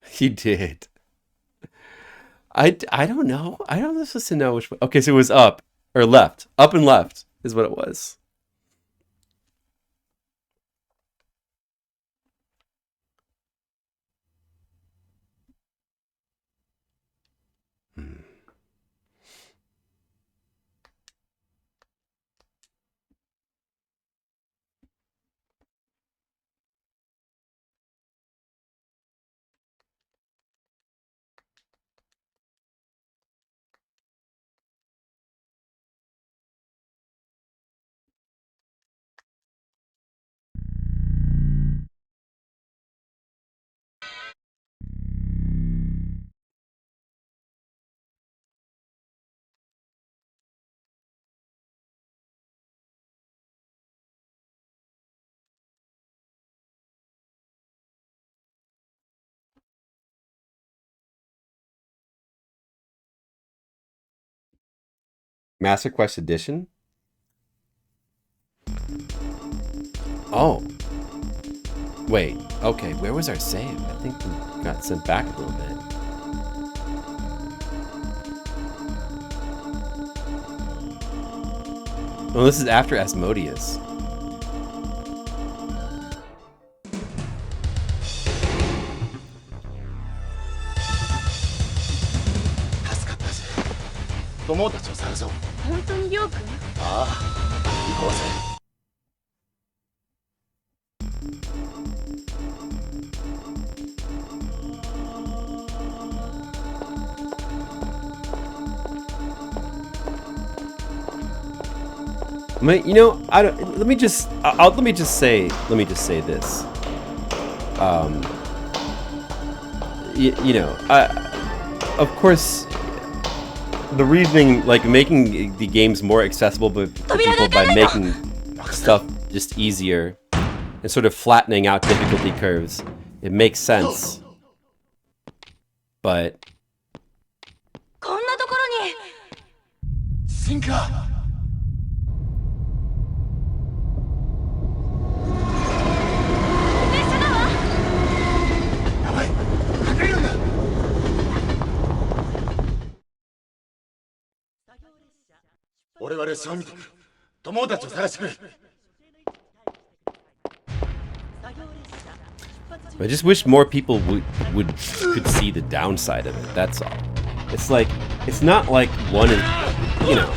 He did. I don't know. I don't know supposed to know which way. Okay, so it was up or left. Up and left is what it was. Master Quest Edition? Oh. Wait. Okay, where was our save? I think we got sent back a little bit. Oh, this is after Asmodeus. You know, I don't. Let me just say this. You know, of course, the reasoning, like making the games more accessible to people by making stuff just easier and sort of flattening out difficulty curves, it makes sense. But I just wish more people could see the downside of it. That's all. It's like, it's not like one is, you know.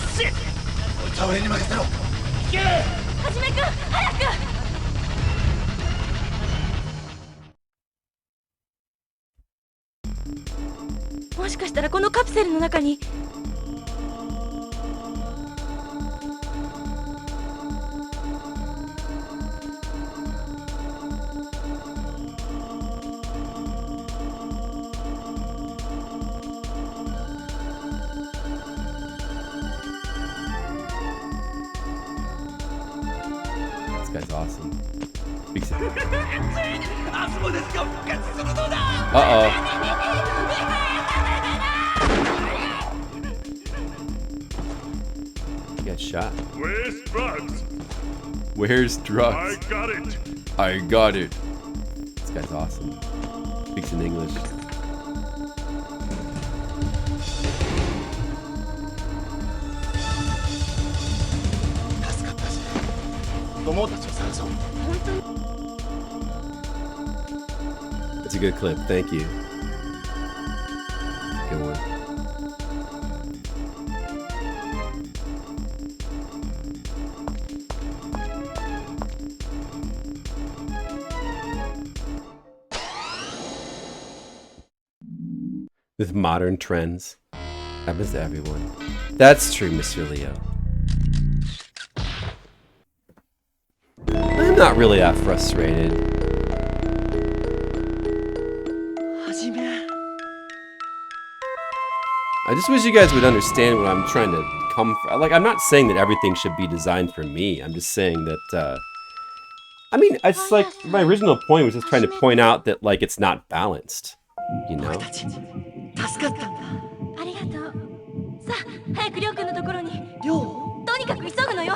This guy's awesome. Uh-oh. He got shot. Where's drugs? Where's drugs? I got it. I got it. This guy's awesome. Speaks in English. It's a good clip, thank you. With modern trends. Happens to everyone. That's true, Mr. Leo. I'm not really that frustrated. はじめ I just wish you guys would understand what I'm trying to come from. Like, I'm not saying that everything should be designed for me. I'm just saying that, I mean, it's like, my original point was just trying to point out that, like, it's not balanced. You know? 助かったんだ。ありがとう。さあ、早くりょうくんのところに。りょうとにかく急ぐのよ。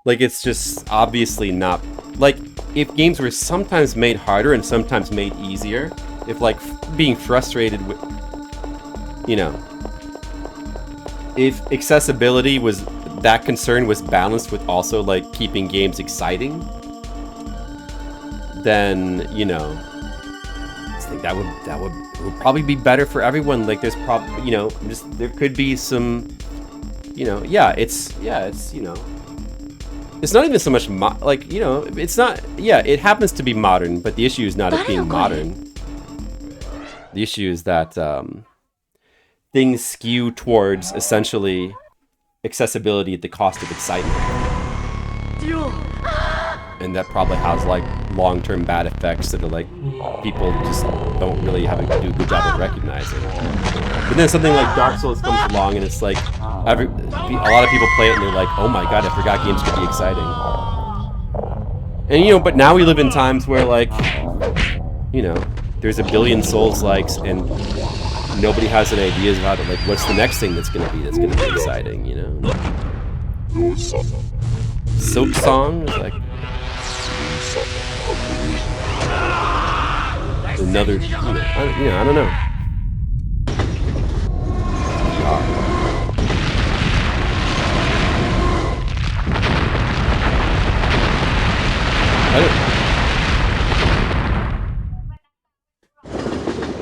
Like, it's just obviously not... Like, if games were sometimes made harder and sometimes made easier, if, like, being frustrated with... You know... If accessibility was... That concern was balanced with also, like, keeping games exciting, then, you know... I think that would probably be better for everyone. Like, there's probably... You know, just... There could be some... You know, it's, you know... It's not even so much, like, you know, it's not, yeah, it happens to be modern, but the issue is not it being modern. The issue is that things skew towards, essentially, accessibility at the cost of excitement. And that probably has, like, long-term bad effects that are, like, people just don't really do a good job of recognizing. But then something like Dark Souls comes along and it's like, a lot of people play it and they're like, oh my god, I forgot games could be exciting. And, you know, but now we live in times where, like, you know, there's a billion Souls-likes and nobody has any ideas about it. Like, what's the next thing that's gonna be exciting, you know? Silk Song is like... Another, you know, I don't know.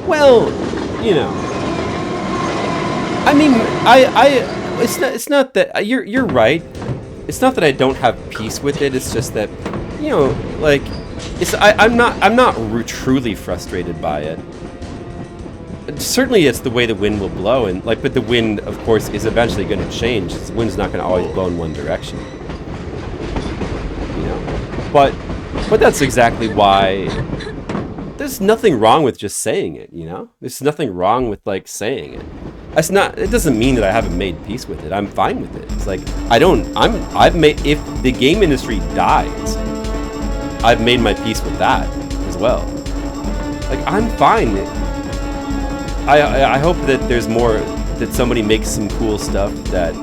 Well, you know, I mean, it's not that you're right. It's not that I don't have peace with it. It's just that, you know, like, I'm not truly frustrated by it. Certainly, it's the way the wind will blow, and like, but the wind, of course, is eventually going to change. The wind's not going to always blow in one direction, you know. But that's exactly why. There's nothing wrong with just saying it, you know? There's nothing wrong with, like, saying it. It doesn't mean that I haven't made peace with it. I'm fine with it. It's like, if the game industry dies, I've made my peace with that as well. Like, I'm fine. I hope that there's more, that somebody makes some cool stuff that,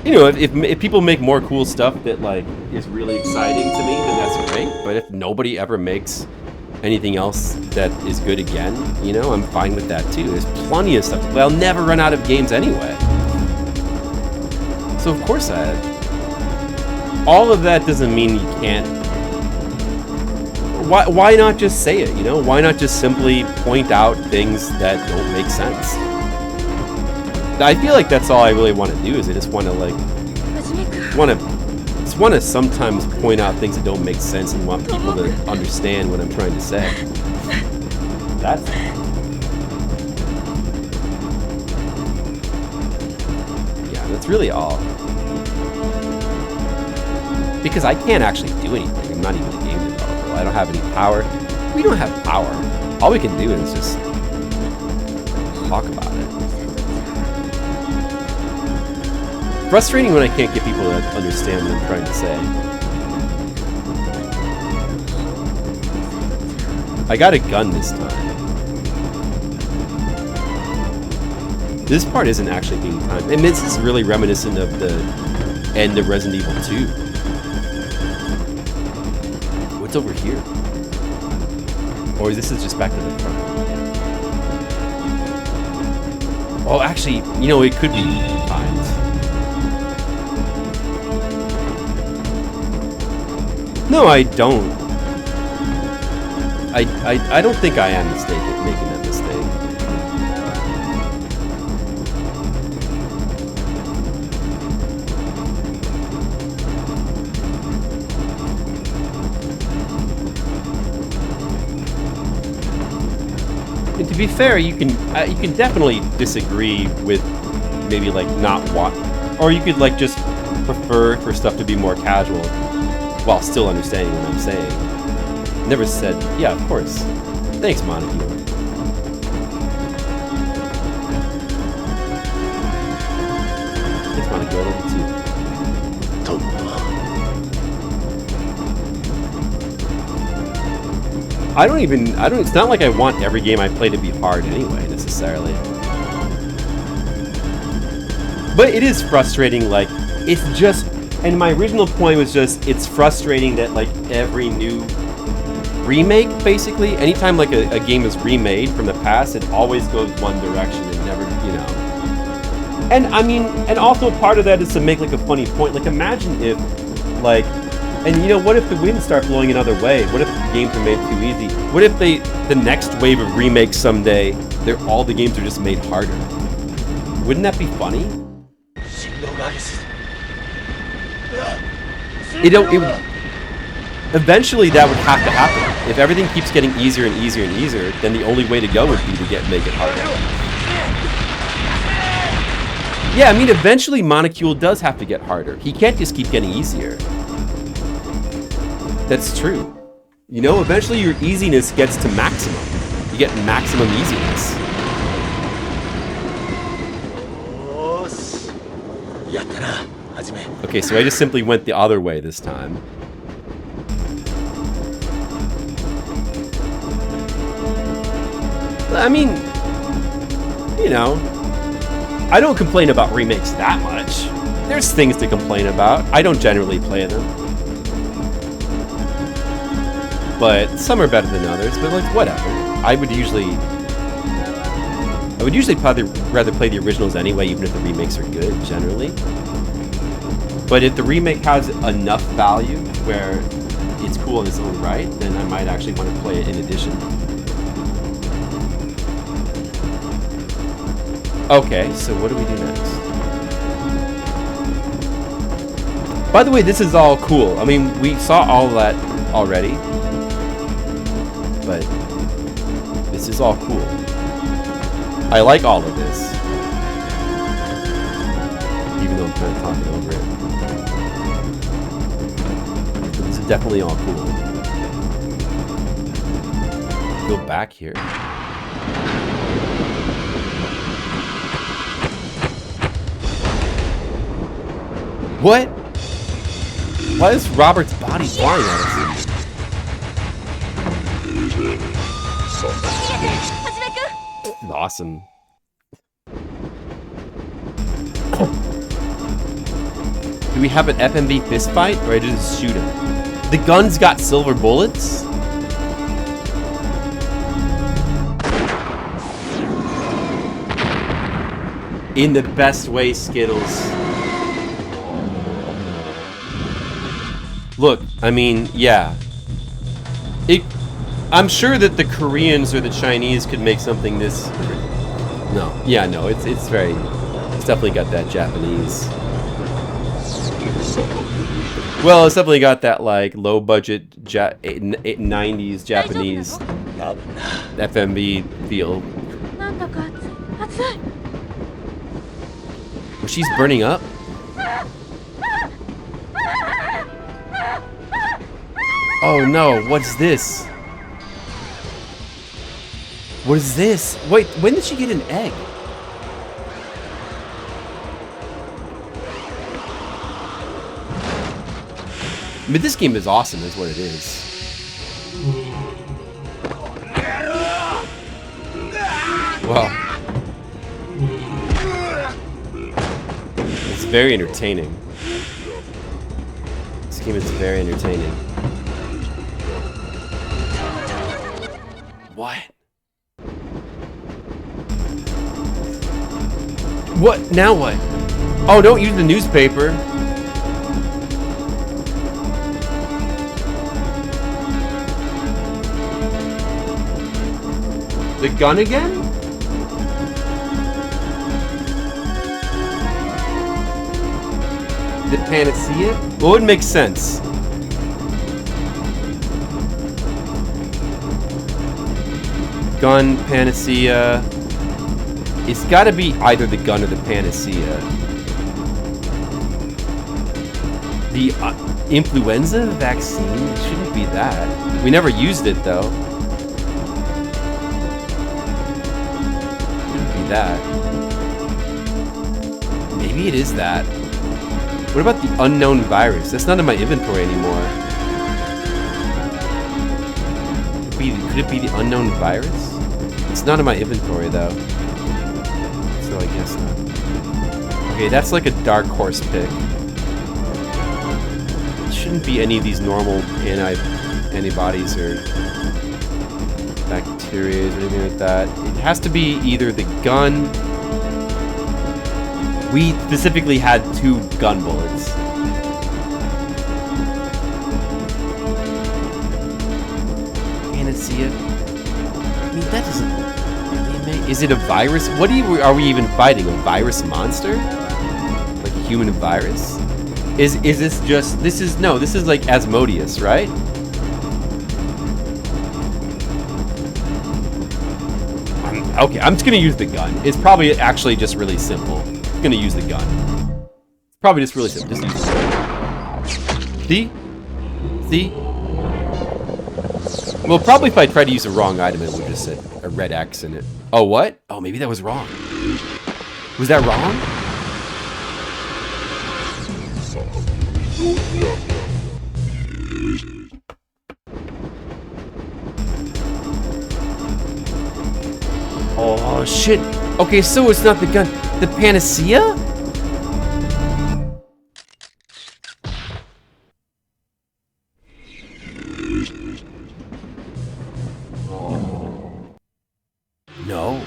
you know, if people make more cool stuff that, like, is really exciting to me, then that's great. But if nobody ever makes anything else that is good again, you know, I'm fine with that too. There's plenty of stuff. Well, I'll never run out of games anyway. So of course all of that doesn't mean you can't. Why not just say it, you know? Why not just simply point out things that don't make sense? I feel like that's all I really want to do, is I just want to, like, want to sometimes point out things that don't make sense and want people to understand what I'm trying to say. That's... Yeah, that's really all. Because I can't actually do anything. I'm not even a game developer. I don't have any power. We don't have power. All we can do is just talk about it. Frustrating when I can't get people to understand what I'm trying to say. I got a gun this time. This part isn't actually being timed. I mean, this is really reminiscent of the end of Resident Evil 2. What's over here? Or this is just back to the front. Oh, actually, you know, it could be timed. No, I don't. I don't think I am making that mistake. be fair, you can definitely disagree with maybe like not want, or you could like just prefer for stuff to be more casual while still understanding what I'm saying. Never said, yeah, of course. Thanks, Monica. Thanks, Monica. I love you too. it's not like I want every game I play to be hard anyway, necessarily. But it is frustrating, like, it's just, and my original point was just, it's frustrating that, like, every new remake, basically, anytime, like, a game is remade from the past, it always goes one direction and never, you know. And, I mean, and also part of that is to make, like, a funny point. Like, imagine if, like, and you know, what if the winds start blowing another way? What if games are made too easy? What if the next wave of remakes someday, all the games are just made harder? Wouldn't that be funny? Eventually that would have to happen. If everything keeps getting easier and easier and easier, then the only way to go would be to make it harder. Yeah, I mean, eventually Monocule does have to get harder. He can't just keep getting easier. That's true. You know, eventually your easiness gets to maximum. You get maximum easiness. Okay, so I just simply went the other way this time. I mean, you know, I don't complain about remakes that much. There's things to complain about. I don't generally play them. But some are better than others, but like, whatever. I would usually probably rather play the originals anyway, even if the remakes are good, generally. But if the remake has enough value where it's cool in its own right, then I might actually want to play it in addition. Okay, so what do we do next? By the way, this is all cool. I mean, we saw all that already. But this is all cool. I like all of this. Even though I'm kind of talking over it. But this is definitely all cool. Go back here. What? Why is Robert's body flying at us? Awesome. Do we have an FMV fist fight, or I just shoot him? The gun's got silver bullets? In the best way, Skittles. Look, I mean, yeah. I'm sure that the Koreans or the Chinese could make something this... No. Yeah, no, it's definitely got that Japanese. Well, it's definitely got that, like, low-budget 90s Japanese FMV feel. Well, she's burning up? Oh no, what's this? What is this? Wait, when did she get an egg? I mean, this game is awesome, is what it is. Wow. It's very entertaining. This game is very entertaining. What? What? Now what? Oh, don't use the newspaper. The gun again? The panacea? Well, it makes sense. gun, panacea. It's got to be either the gun or the panacea. The influenza vaccine shouldn't be that. We never used it though. Shouldn't be that. Maybe it is that. What about the unknown virus? That's not in my inventory anymore. Could it be the unknown virus? It's not in my inventory though. So I guess not. Okay, that's like a dark horse pick. It shouldn't be any of these normal antibodies or bacteria or anything like that. It has to be either the gun. We specifically had 2 gun bullets. Panacea. I mean, that doesn't. Is it a virus? What are we even fighting? A virus monster? Like a human virus? Is this just? This is like Asmodeus, right? Okay, I'm just gonna use the gun. It's probably actually just really simple. I'm gonna use the gun. It's probably just really simple. Just use it. See? Well, probably if I tried to use the wrong item, it would just say a red X in it. Oh, what? Oh, maybe that was wrong. Was that wrong? Oh, shit. Okay, so it's not the gun. The panacea? No.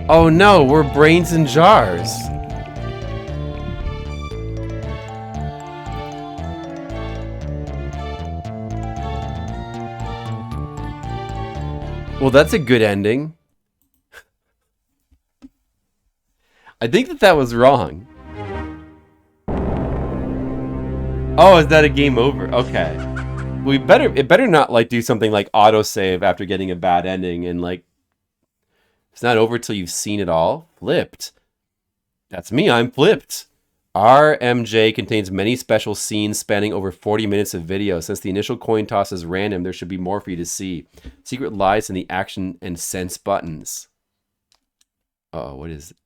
Oh no, we're brains in jars. Well, that's a good ending. I think that was wrong. Oh, is that a game over? Okay. It better not like do something like autosave after getting a bad ending and like it's not over till you've seen it all. Flipped. That's me, I'm flipped. RMJ contains many special scenes spanning over 40 minutes of video. Since the initial coin toss is random, there should be more for you to see. Secret lies in the action and sense buttons. Oh, what is it?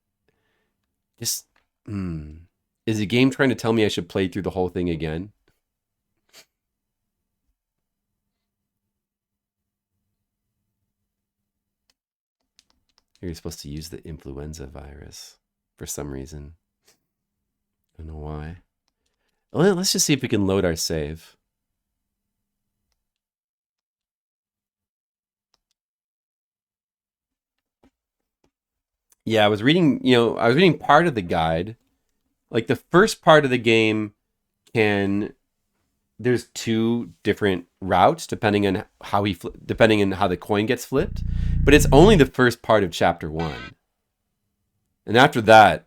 Just, Is the game trying to tell me I should play through the whole thing again? You're supposed to use the influenza virus for some reason. I don't know why. Well, let's just see if we can load our save. Yeah, I was reading part of the guide. Like the first part of the game there's 2 different routes depending on how the coin gets flipped, but it's only the first part of chapter 1. And after that,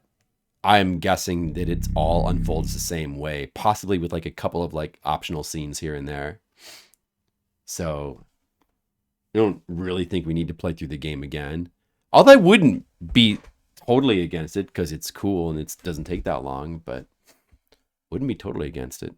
I'm guessing that it all unfolds the same way, possibly with like a couple of like optional scenes here and there. So I don't really think we need to play through the game again. Although I wouldn't be totally against it because it's cool and it doesn't take that long, but wouldn't be totally against it.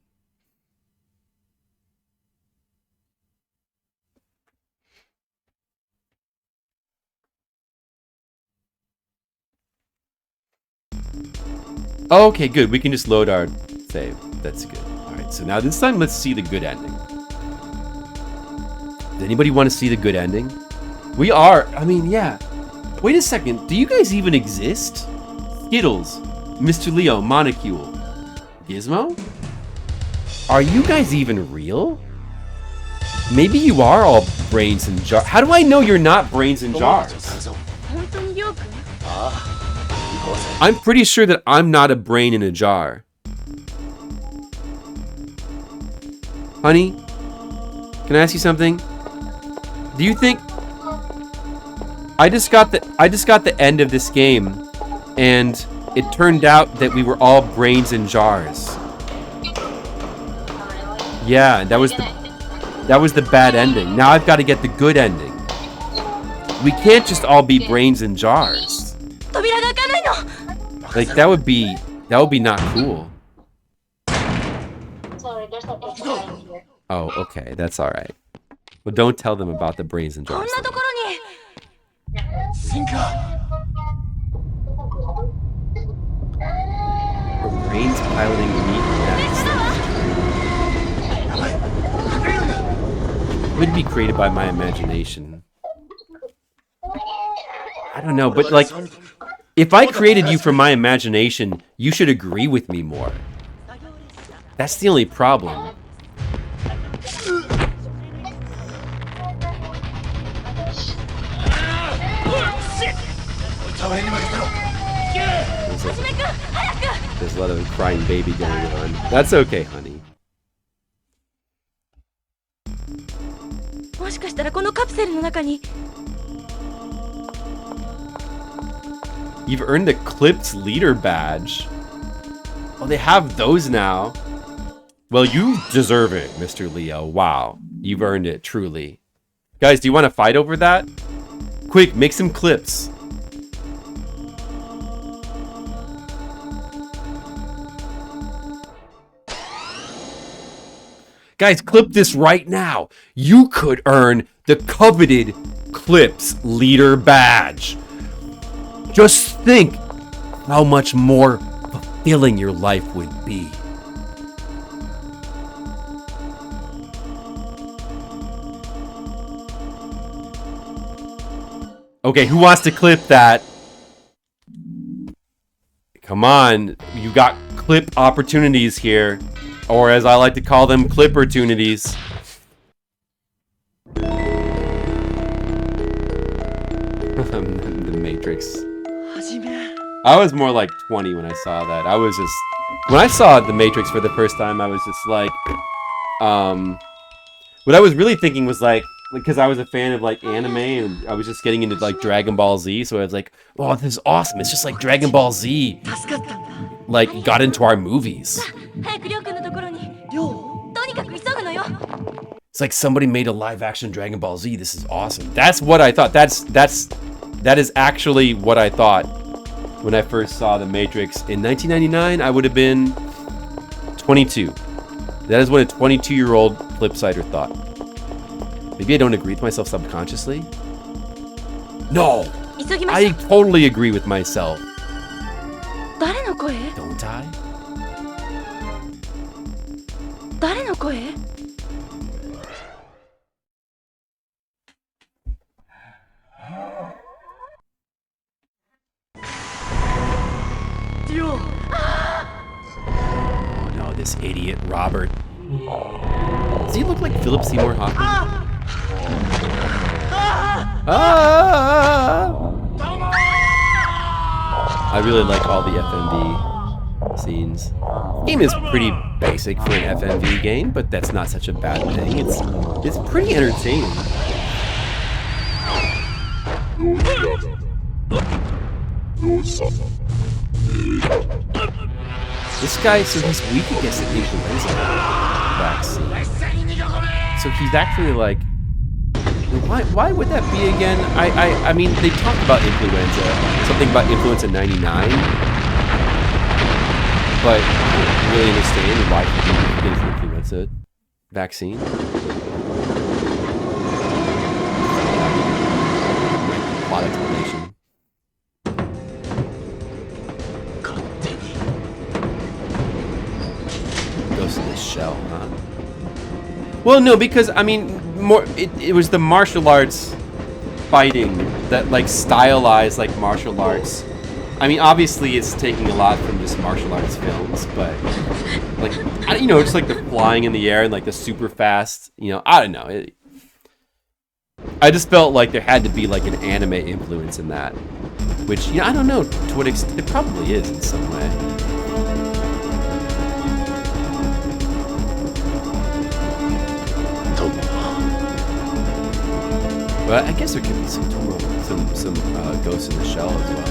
Okay, good. We can just load our save. That's good. All right, so now this time let's see the good ending. Does anybody want to see the good ending? We are. I mean, yeah. Wait a second. Do you guys even exist? Skittles, Mr. Leo, Monocule, Gizmo? Are you guys even real? Maybe you are all brains in jars. How do I know you're not brains in jars? 本当にりょうくん I'm pretty sure that I'm not a brain in a jar. Honey, can I ask you something? Do you think I just got the end of this game and it turned out that we were all brains in jars. Yeah, that was the bad ending. Now I've got to get the good ending. We can't just all be brains in jars. 扉が開かないの Like that would be not cool. Sorry, there's no behind here. Oh, okay, that's all right. Well, don't tell them about the brains in こん jars. なところに We're brains piloting meat next. Would be created by my imagination. I don't know, but like, if I created you from my imagination, you should agree with me more. That's the only problem. There's a lot of crying baby going on. That's okay, honey. もしかしたらこのカプセルの中に You've earned the Clips Leader Badge. Oh, they have those now. Well, you deserve it, Mr. Leo. Wow. You've earned it, truly. Guys, do you want to fight over that? Quick, make some clips. Guys, clip this right now. You could earn the coveted Clips Leader Badge. Just think how much more fulfilling your life would be. Okay, who wants to clip that? Come on, you got clip opportunities here. Or as I like to call them, clippertunities. The Matrix. I was more like 20 when I saw that. I was just... When I saw The Matrix for the first time, I was just like... What I was really thinking was like... Because I was a fan of like anime and I was just getting into like Dragon Ball Z. So I was like, oh, this is awesome. It's just like Dragon Ball Z. Like, got into our movies. 早くりょうくんのところにとにかく急ぐのよ It's like somebody made a live action Dragon Ball Z. This is awesome. That's what I thought. That is actually what I thought when I first saw The Matrix. In 1999, I would have been 22. That is what a 22-year-old Flipsider thought. Maybe I don't agree with myself subconsciously? No! 急ぎましょ I totally agree with myself. う誰の声 Don't I? 誰の声 Oh no, this idiot Robert. Does he look like Philip Seymour Hoffman? I really like all the FMV scenes. The game is pretty basic for an FMV game, but that's not such a bad thing. It's pretty entertaining. This guy, so he's weak against the influenza vaccine. So he's actually like, why would that be again? I mean, they talked about influenza, something about influenza 99, but I don't really understand why he didn't get the influenza vaccine. Like, plot explanation. Goes to this shell, huh? Well, no, because I mean, it was the martial arts fighting that like stylized like martial arts. I mean, obviously it's taking a lot from just martial arts films, but like, you know, just like the flying in the air and like the super fast, you know, I don't know. I just felt like there had to be like an anime influence in that, which, you know, I don't know to what extent it probably is in some way. But I guess there could be some Ghost in the Shell as well.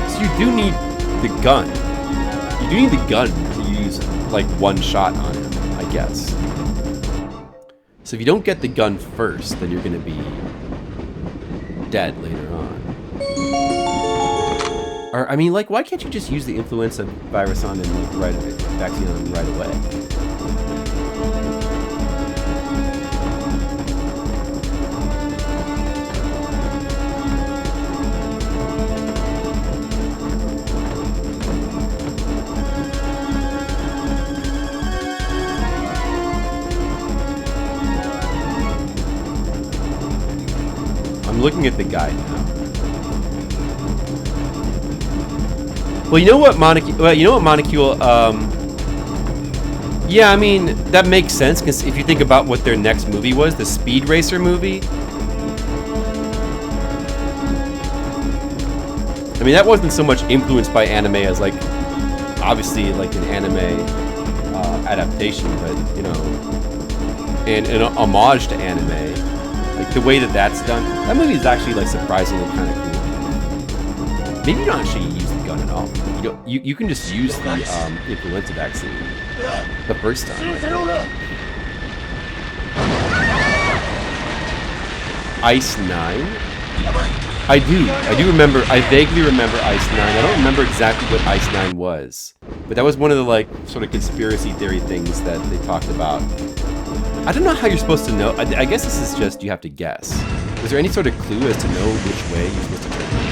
So you do need the gun. You do need the gun to use like one shot on him, I guess. So if you don't get the gun first, then you're gonna be dead later on. Or I mean, like, why can't you just use the influenza virus on him like vaccine on him right away? I'm looking at the guide now. Well, you know what, Monocule, yeah, I mean, that makes sense, because if you think about what their next movie was, the Speed Racer movie, I mean, that wasn't so much influenced by anime as, like, obviously, like, an anime adaptation, but, you know, and an homage to anime. Like, the way that that's done, that movie is actually, like, surprisingly kind of cool. Maybe you don't actually use the gun at all. You can just use the influenza vaccine the first time. Ice 9? I do remember, I vaguely remember Ice 9. I don't remember exactly what Ice 9 was. But that was one of the, like, sort of conspiracy theory things that they talked about. I don't know how you're supposed to know. I guess this is just, you have to guess. Is there any sort of clue as to know which way you're supposed to turn this?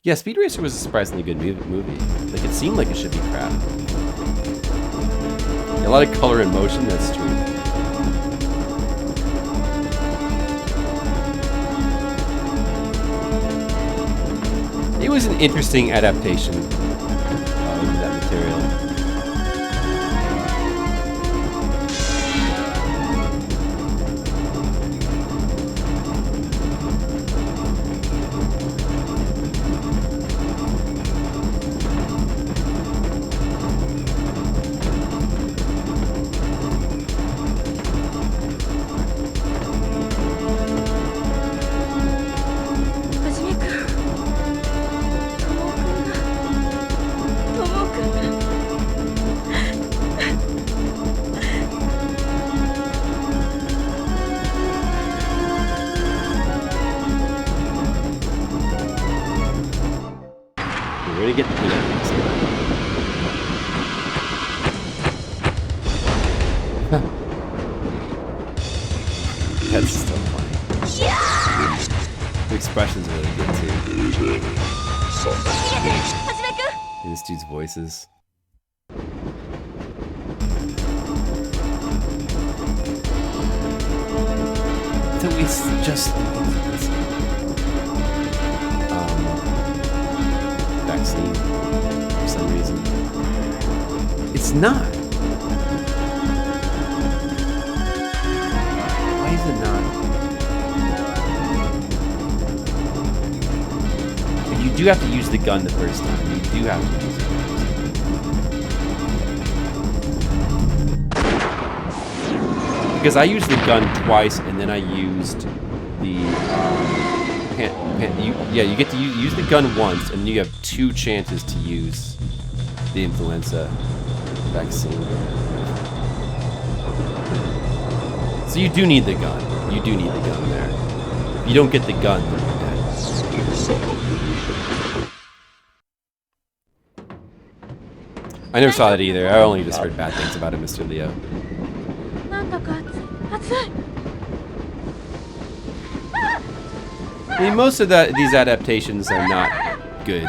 Yeah, Speed Racer was a surprisingly good movie. Like, it seemed like it should be crap. A lot of color and motion, that's true. It was an interesting adaptation of that material. We're gonna get the peanuts. That's still funny. The expressions are really good too. And this dude's voices. So it's just vaccine for some reason. It's not. Why is it not? But you do have to use the gun the first time. You do have to use it. Because I used the gun twice, and then I used the you get to use the gun once, and you have 2 chances to use the influenza vaccine. So you do need the gun. You do need the gun there. If you don't get the gun, then you're dead. I never saw that either. I only just heard bad things about it, Mr. Leo. I mean, most of these adaptations are not good.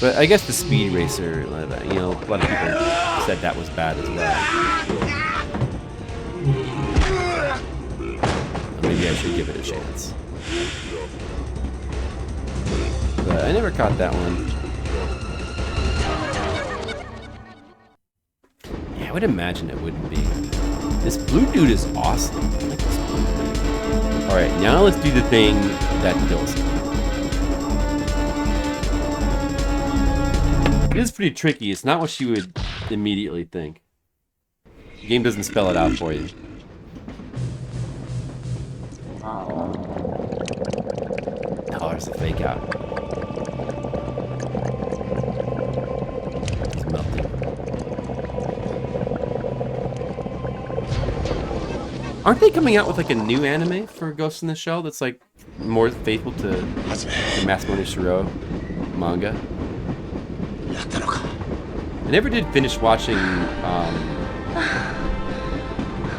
But I guess the Speed Racer, you know, a lot of people said that was bad as well. Maybe I should give it a chance. But I never caught that one. Yeah, I would imagine it wouldn't be. This blue dude is awesome. I like this blue dude. Alright, now let's do the thing that kills him. It is pretty tricky. It's not what you would immediately think. The game doesn't spell it out for you. Oh, there's a fake out. It's melting. Aren't they coming out with like a new anime for Ghost in the Shell that's like more faithful to the Masamune Shiro manga? I never did finish watching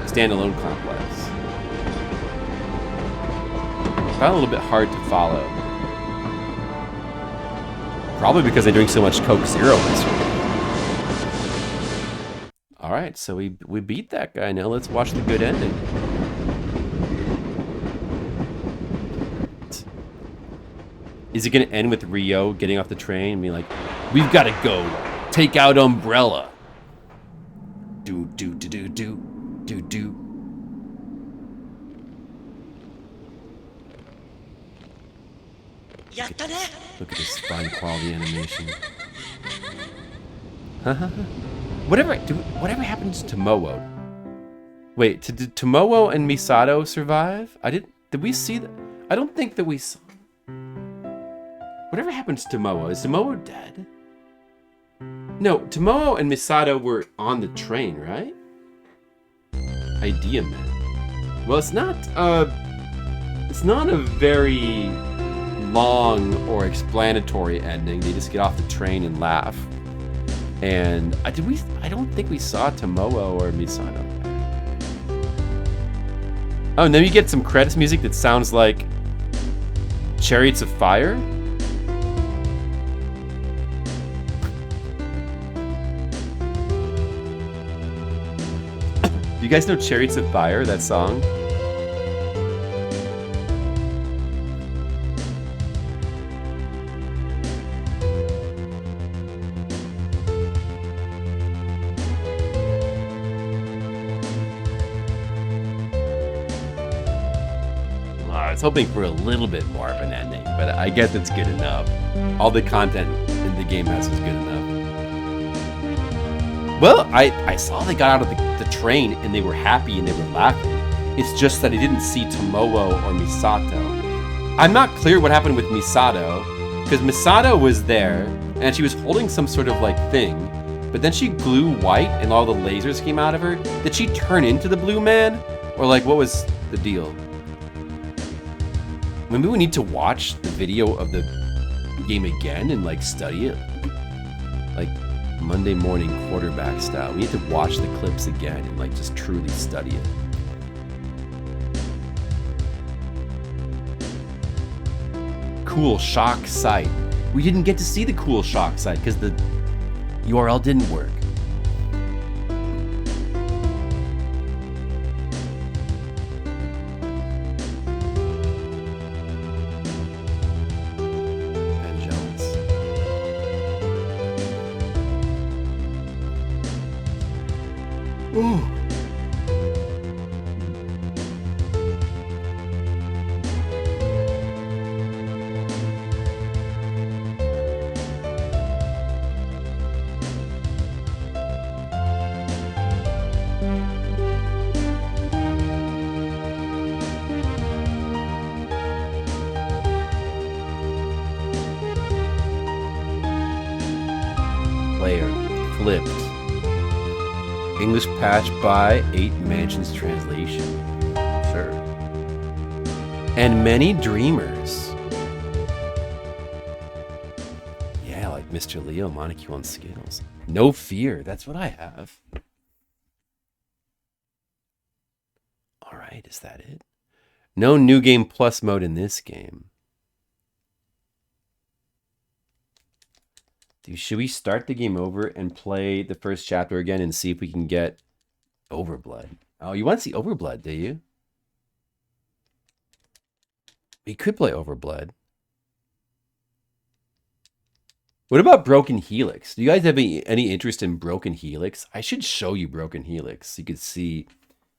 Standalone Complex. Found it a little bit hard to follow. Probably because they drink so much Coke Zero yesterday. Alright, so we beat that guy. Now let's watch the good ending. Is it going to end with Ryo getting off the train and being like, we've got to go take out Umbrella? Do. Look at this fine quality animation. Whatever happens to Tomoe? Wait, did Tomoe and Misato survive? Did we see that? I don't think that we saw. Whatever happens to Tomoe? Is Tomoe dead? No, Tomoe and Misato were on the train, right? Idea Man. Well, it's not a very long or explanatory ending. They just get off the train and laugh. And I don't think we saw Tomoe or Misato. Oh, and then you get some credits music that sounds like Chariots of Fire. Do you guys know Chariots of Fire, that song? I was hoping for a little bit more of an ending, but I guess it's good enough. All the content in the game has is good enough. Well, I saw they got out of the train and they were happy and they were laughing. It's just that I didn't see Tomoe or Misato. I'm not clear what happened with Misato, because Misato was there and she was holding some sort of like thing, but then she glowed white and all the lasers came out of her. Did she turn into the blue man? Or like, what was the deal? Maybe we need to watch the video of the game again and like study it. Like Monday morning quarterback style. We need to watch the clips again and like just truly study it. Cool shock site. We didn't get to see the cool shock site because the URL didn't work. Flipped. English patch by 8 Mansions translation. Sure. And many dreamers. Yeah, like Mr. Leo, Monocule, and Skittles. No fear. That's what I have. Alright, is that it? No New Game Plus mode in this game. Dude, should we start the game over and play the first chapter again and see if we can get Overblood? Oh, you want to see Overblood, do you? We could play Overblood. What about Broken Helix? Do you guys have any interest in Broken Helix? I should show you Broken Helix so you could see.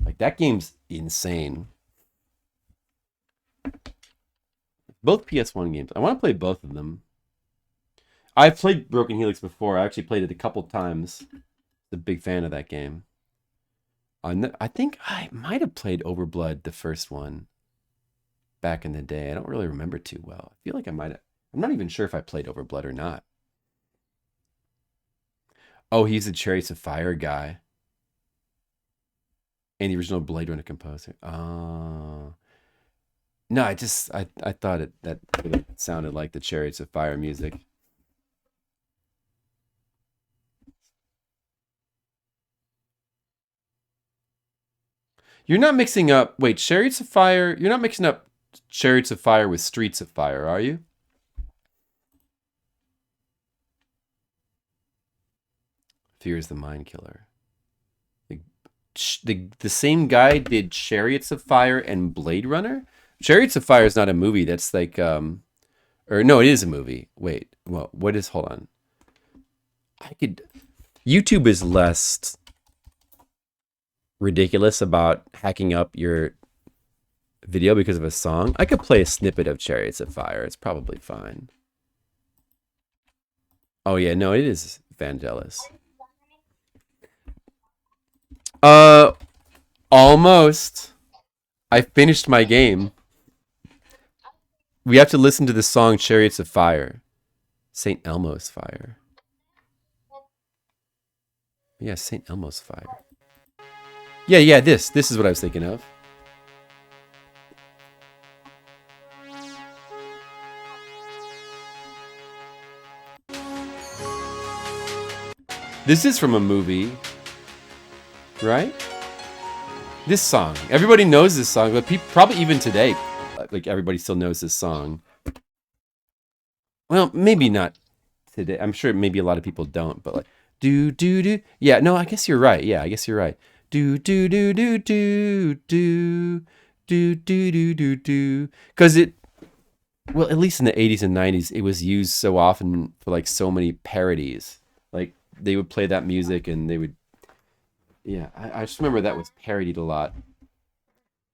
Like, that game's insane. Both PS1 games. I want to play both of them. I've played Broken Helix before. I actually played it a couple times. A big fan of that game. I think I might have played Overblood, the first one, back in the day. I don't really remember too well. I feel like I might have. I'm not even sure if I played Overblood or not. Oh, he's the Chariots of Fire guy. And the original Blade Runner composer. Oh. No, I thought that really sounded like the Chariots of Fire music. You're not mixing up... Wait, Chariots of Fire... You're not mixing up Chariots of Fire with Streets of Fire, are you? Fear is the Mind Killer. The same guy did Chariots of Fire and Blade Runner? Chariots of Fire is not a movie. That's like... Or no, it is a movie. Wait. Well, what is... Hold on. YouTube is less ridiculous about hacking up your video because of a song. I could play a snippet of Chariots of Fire. It's probably fine. Oh yeah, no, it is Vangelis. Almost. I finished my game. We have to listen to the song Chariots of Fire. St. Elmo's Fire. Yeah, St. Elmo's Fire. Yeah, this is what I was thinking of. This is from a movie, right? This song. Everybody knows this song, but probably even today, like everybody still knows this song. Well, maybe not today. I'm sure maybe a lot of people don't, but like do do do. Yeah, no, I guess you're right. Yeah, I guess you're right. Do do do do do do do do do do do. Because it, well, at least in the 80s and 90s, it was used so often for like so many parodies. Like they would play that music and they would. Yeah, I just remember that was parodied a lot.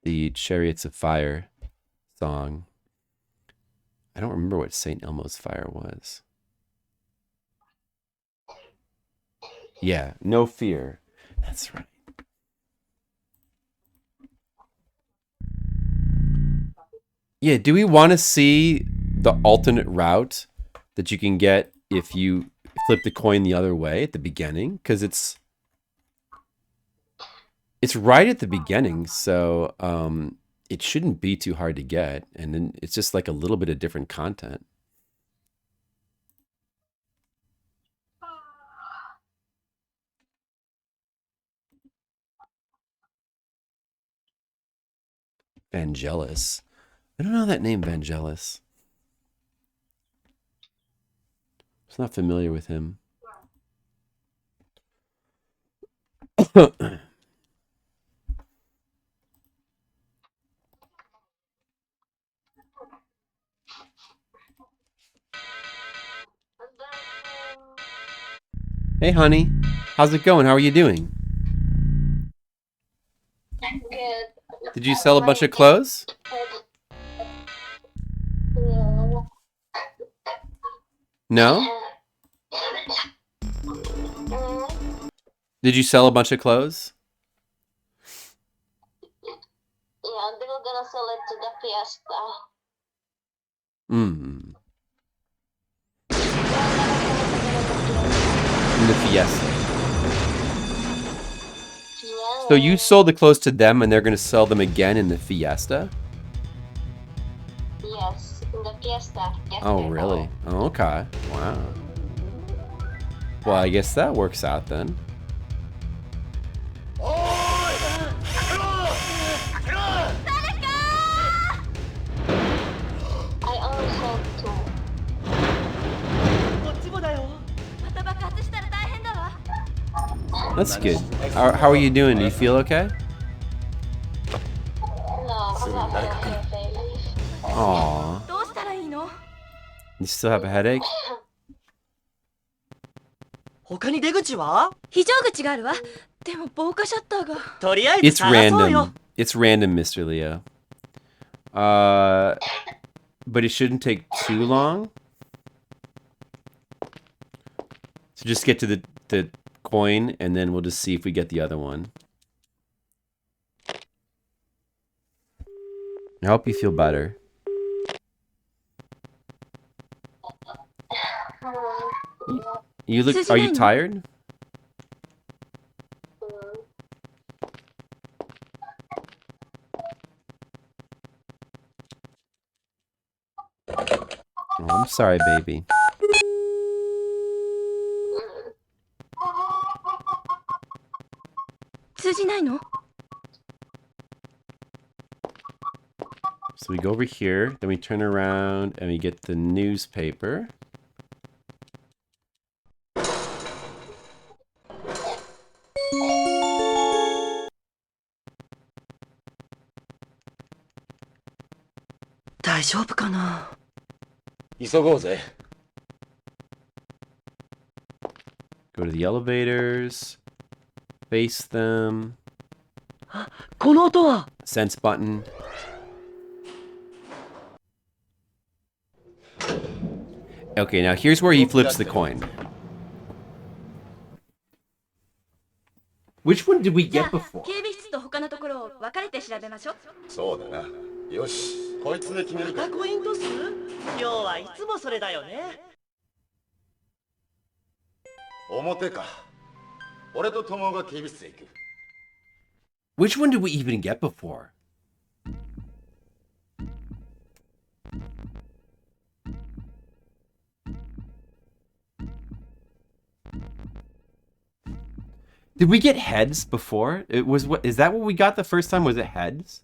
The Chariots of Fire song. I don't remember what St. Elmo's Fire was. Yeah, No Fear. That's right. Yeah, do we want to see the alternate route that you can get if you flip the coin the other way at the beginning? Because it's right at the beginning, so it shouldn't be too hard to get. And then it's just like a little bit of different content. Vangelis. I don't know that name, Vangelis. I was not familiar with him. Hey, honey. How's it going? How are you doing? Good. Did you sell a bunch of clothes? No? Did you sell a bunch of clothes? Yeah, they were gonna sell it to the Fiesta. In the Fiesta. Yeah. So you sold the clothes to them and they're going to sell them again in the Fiesta? Yes, in the Fiesta. Oh, really? Oh, okay. Wow. Well, I guess that works out then. I only sold 2. こっちもだよ That's good. How are you doing? Do you feel okay? No, I'm not feeling safe. Aww. どうしたらいいの？ You still have a headache? 他に出口は？非常口があるわ。でも防火シャッターが。とりあえず It's 探そうよ。 random. It's random, Mr. Leo. But it shouldn't take too long. So just get to the coin, and then we'll just see if we get the other one. I hope you feel better. You look. Are you tired? Oh, I'm sorry, baby. So we go over here, then we turn around, and we get the newspaper. Go to the elevators. Face them. この音は。 Sense button. Okay, now here's where he flips the coin. Which one did we じゃ get あ before? 警備室と他のところを分かれて調べましょう。そうだな。よし、こいつで決めるか。赤コイントス？今日はいつもそれだよね。表か。俺と友が警備室へ行く。Which one did we even get before? Did we get heads before? It was what? Is that what we got the first time? Was it heads?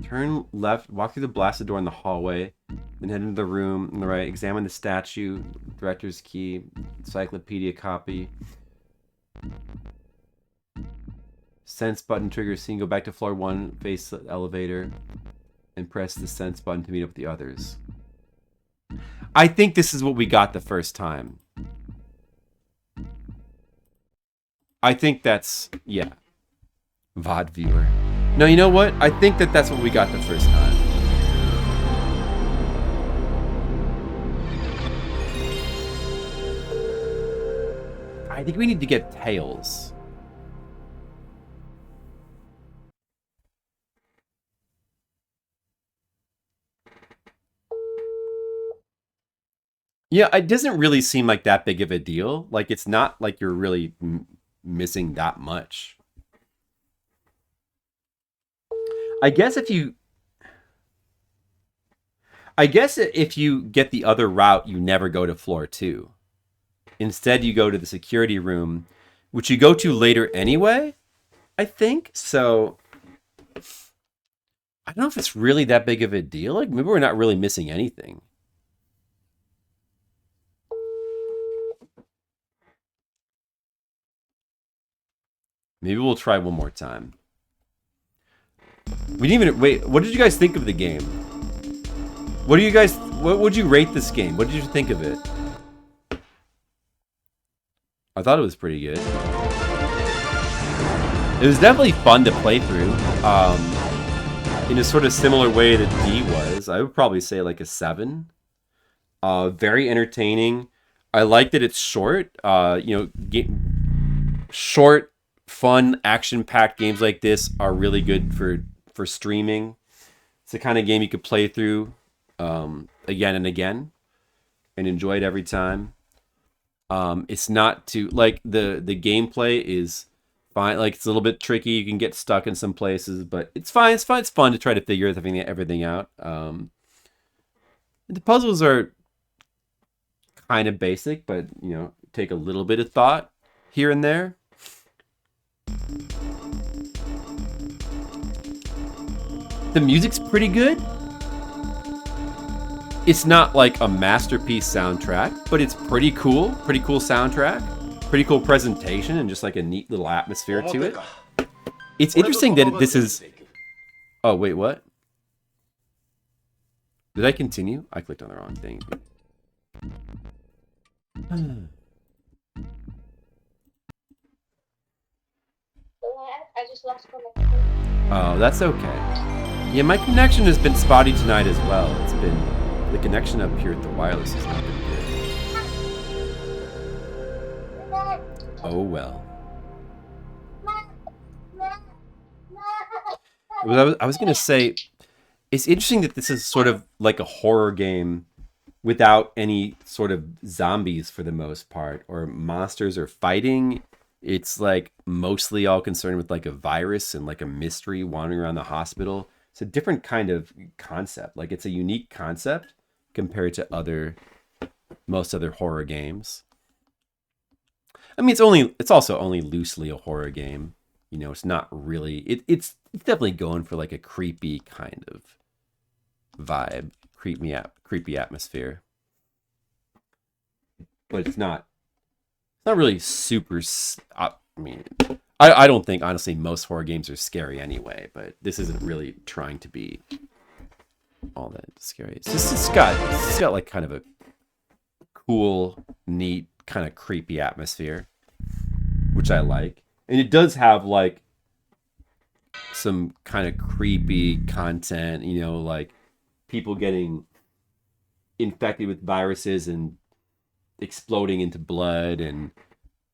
Turn left, walk through the blasted door in the hallway, then head into the room on the right. Examine the statue, director's key, encyclopedia copy. Sense button triggers scene. Go back to floor 1, face the elevator, and press the sense button to meet up with the others. I think this is what we got the first time. I think that's, yeah. VOD viewer. No, you know what? I think that's what we got the first time. I think we need to get tails. Yeah, it doesn't really seem like that big of a deal. Like, it's not like you're really missing that much. I guess if you get the other route, you never go to floor 2. Instead, you go to the security room, which you go to later anyway, I think. So, I don't know if it's really that big of a deal. Like, maybe we're not really missing anything. Maybe we'll try one more time. We didn't even wait. What did you guys think of the game? What would you rate this game? What did you think of it? I thought it was pretty good. It was definitely fun to play through. In a sort of similar way that D was. I would probably say like a 7. Very entertaining. I like that it's short. Short, fun, action-packed games like this are really good for streaming. It's the kind of game you could play through again and again and enjoy it every time. It's not too, like, the gameplay is fine. Like, it's a little bit tricky. You can get stuck in some places, but it's fine. It's fun. It's fun to try to figure everything out. The puzzles are kind of basic, but, take a little bit of thought. here and there. The music's pretty good. It's not like a masterpiece soundtrack, but it's pretty cool. Pretty cool soundtrack. Pretty cool presentation and just like a neat little atmosphere to it. It's interesting that this is... Oh, wait, what? Did I continue? I clicked on the wrong thing. I just lost connection. Oh, that's okay. Yeah, my connection has been spotty tonight as well. It's been... The connection up here at the wireless has not been good. Oh, well. I was going to say, it's interesting that this is sort of like a horror game without any sort of zombies for the most part, or monsters or fighting. It's like mostly all concerned with like a virus and like a mystery wandering around the hospital. It's a different kind of concept. Like it's a unique concept compared to most other horror games. I mean, it's also only loosely a horror game. You know, it's not really, it's definitely going for like a creepy kind of vibe, creepy atmosphere. But it's not really super, I mean, I don't think, honestly, most horror games are scary anyway, but this isn't really trying to be all that scary. It's got like kind of a cool, neat, kind of creepy atmosphere, which I like. And it does have like some kind of creepy content, you know, like people getting infected with viruses and exploding into blood, and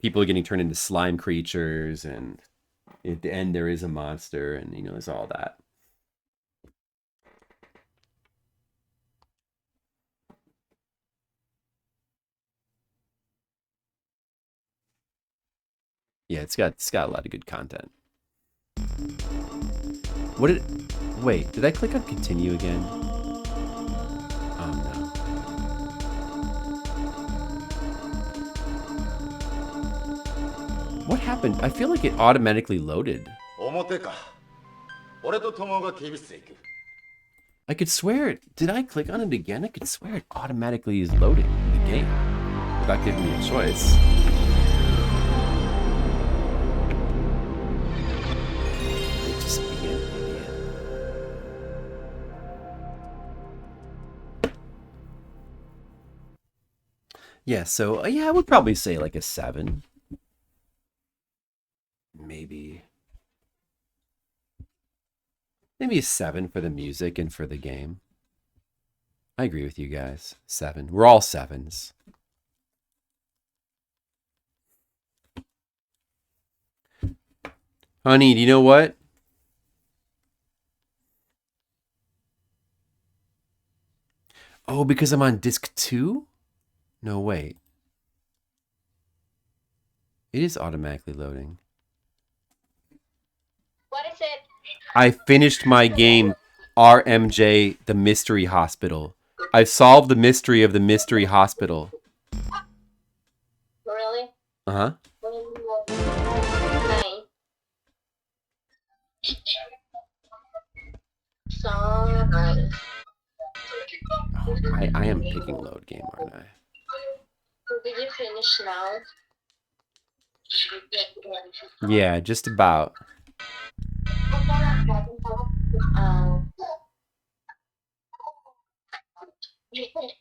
people getting turned into slime creatures, and at the end there is a monster, and you know, there's all that. Yeah, it's got a lot of good content. Wait, did I click on continue again? Oh no. What happened? I feel like it automatically loaded. I could swear it. Did I click on it again? I could swear it automatically is loading the game without giving me a choice. Just being an idiot. Yeah, so yeah, I would probably say like a 7. Maybe a 7 for the music and for the game. I agree with you guys. 7. We're all 7s. Honey, do you know what? Oh, because I'm on disc 2? No, wait. It is automatically loading. What is it? I finished my game, RMJ, the Mystery Hospital. I solved the mystery of the Mystery Hospital. Really? Uh-huh. Nice. So nice. Oh, I am picking load game, aren't I? Did you finish now? Yeah, just about.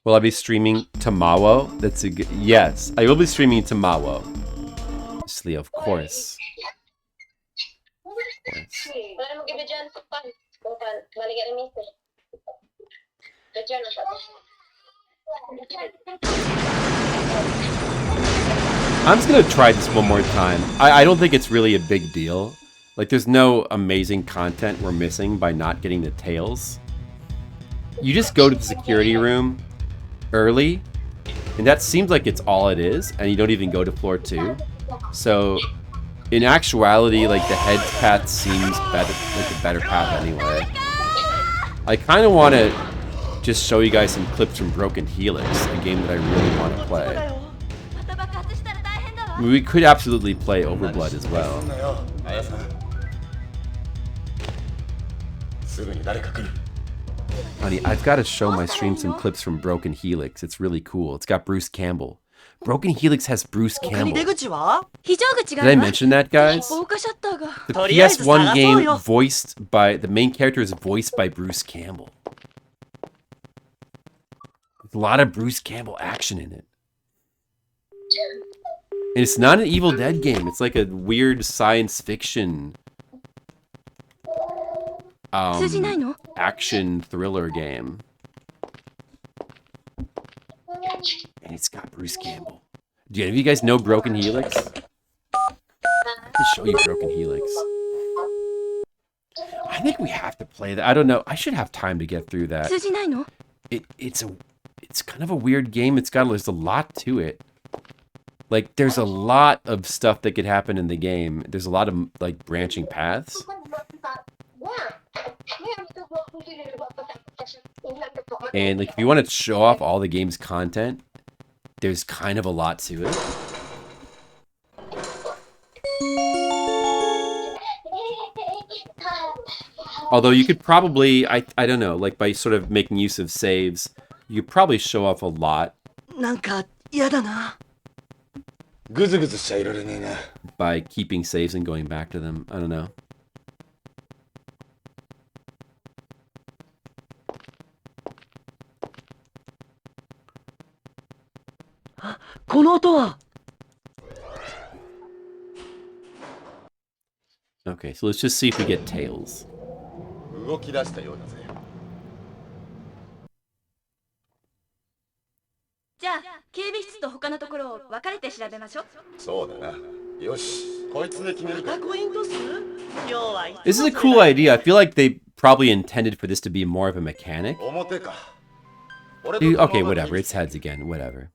Will I be streaming tomorrow? That's a good... Yes, I will be streaming tomorrow. Obviously, of course. I'm just gonna try this one more time. I don't think it's really a big deal. Like, there's no amazing content we're missing by not getting the tails. You just go to the security room early, and that seems like it's all it is, and you don't even go to floor 2. So, in actuality, like, the head path seems better, like a better path anyway. I kind of want to just show you guys some clips from Broken Helix, a game that I really want to play. We could absolutely play Overblood as well. Honey, I've got to show my stream some clips from Broken Helix. It's really cool. It's got Bruce Campbell. Broken Helix has Bruce Campbell. Did I mention that, guys? The PS1 game voiced by... The main character is voiced by Bruce Campbell. There's a lot of Bruce Campbell action in it. And it's not an Evil Dead game. It's like a weird science fiction... action thriller game. And it's got Bruce Campbell. Do any of you guys know Broken Helix? I can show you Broken Helix. I think we have to play that. I don't know. I should have time to get through that. It's kind of a weird game. There's a lot to it. Like, there's a lot of stuff that could happen in the game. There's a lot of, like, branching paths. And, like, if you want to show off all the game's content, there's kind of a lot to it. Although you could probably, I don't know, like, by sort of making use of saves, you could probably show off a lot. By keeping saves and going back to them. I don't know. Okay, so let's just see if we get tails. This is a cool idea. I feel like they probably intended for this to be more of a mechanic. Okay, whatever. It's heads again. Whatever.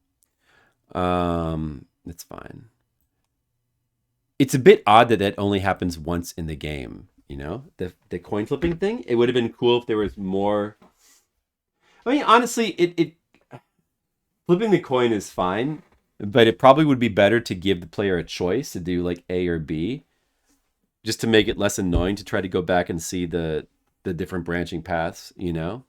It's fine. It's a bit odd that that only happens once in the game, you know? The coin flipping thing. It would have been cool if there was more. I mean, honestly, it flipping the coin is fine, but it probably would be better to give the player a choice to do like A or B, just to make it less annoying to try to go back and see the different branching paths, you know?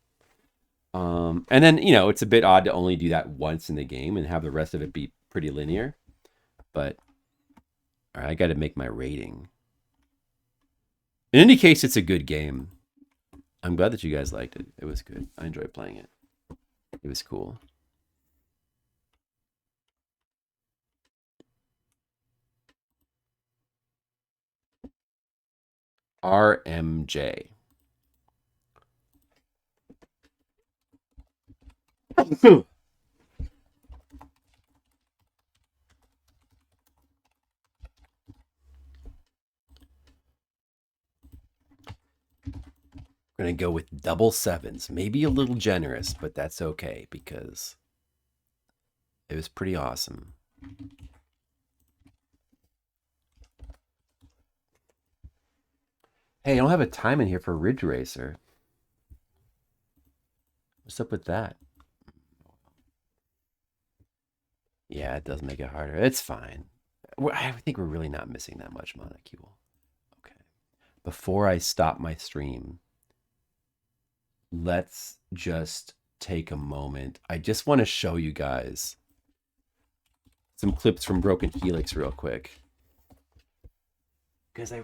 And then, you know, it's a bit odd to only do that once in the game and have the rest of it be pretty linear. But, all right, I got to make my rating. In any case, it's a good game. I'm glad that you guys liked it. It was good. I enjoyed playing it. It was cool. RMJ. We're going to go with double sevens. Maybe a little generous, but that's okay because it was pretty awesome. Hey, I don't have a time in here for Ridge Racer. What's up with that? Yeah, it does make it harder. It's fine. I think we're really not missing that much molecule. Okay. Before I stop my stream, let's just take a moment. I just want to show you guys some clips from Broken Helix real quick. Because I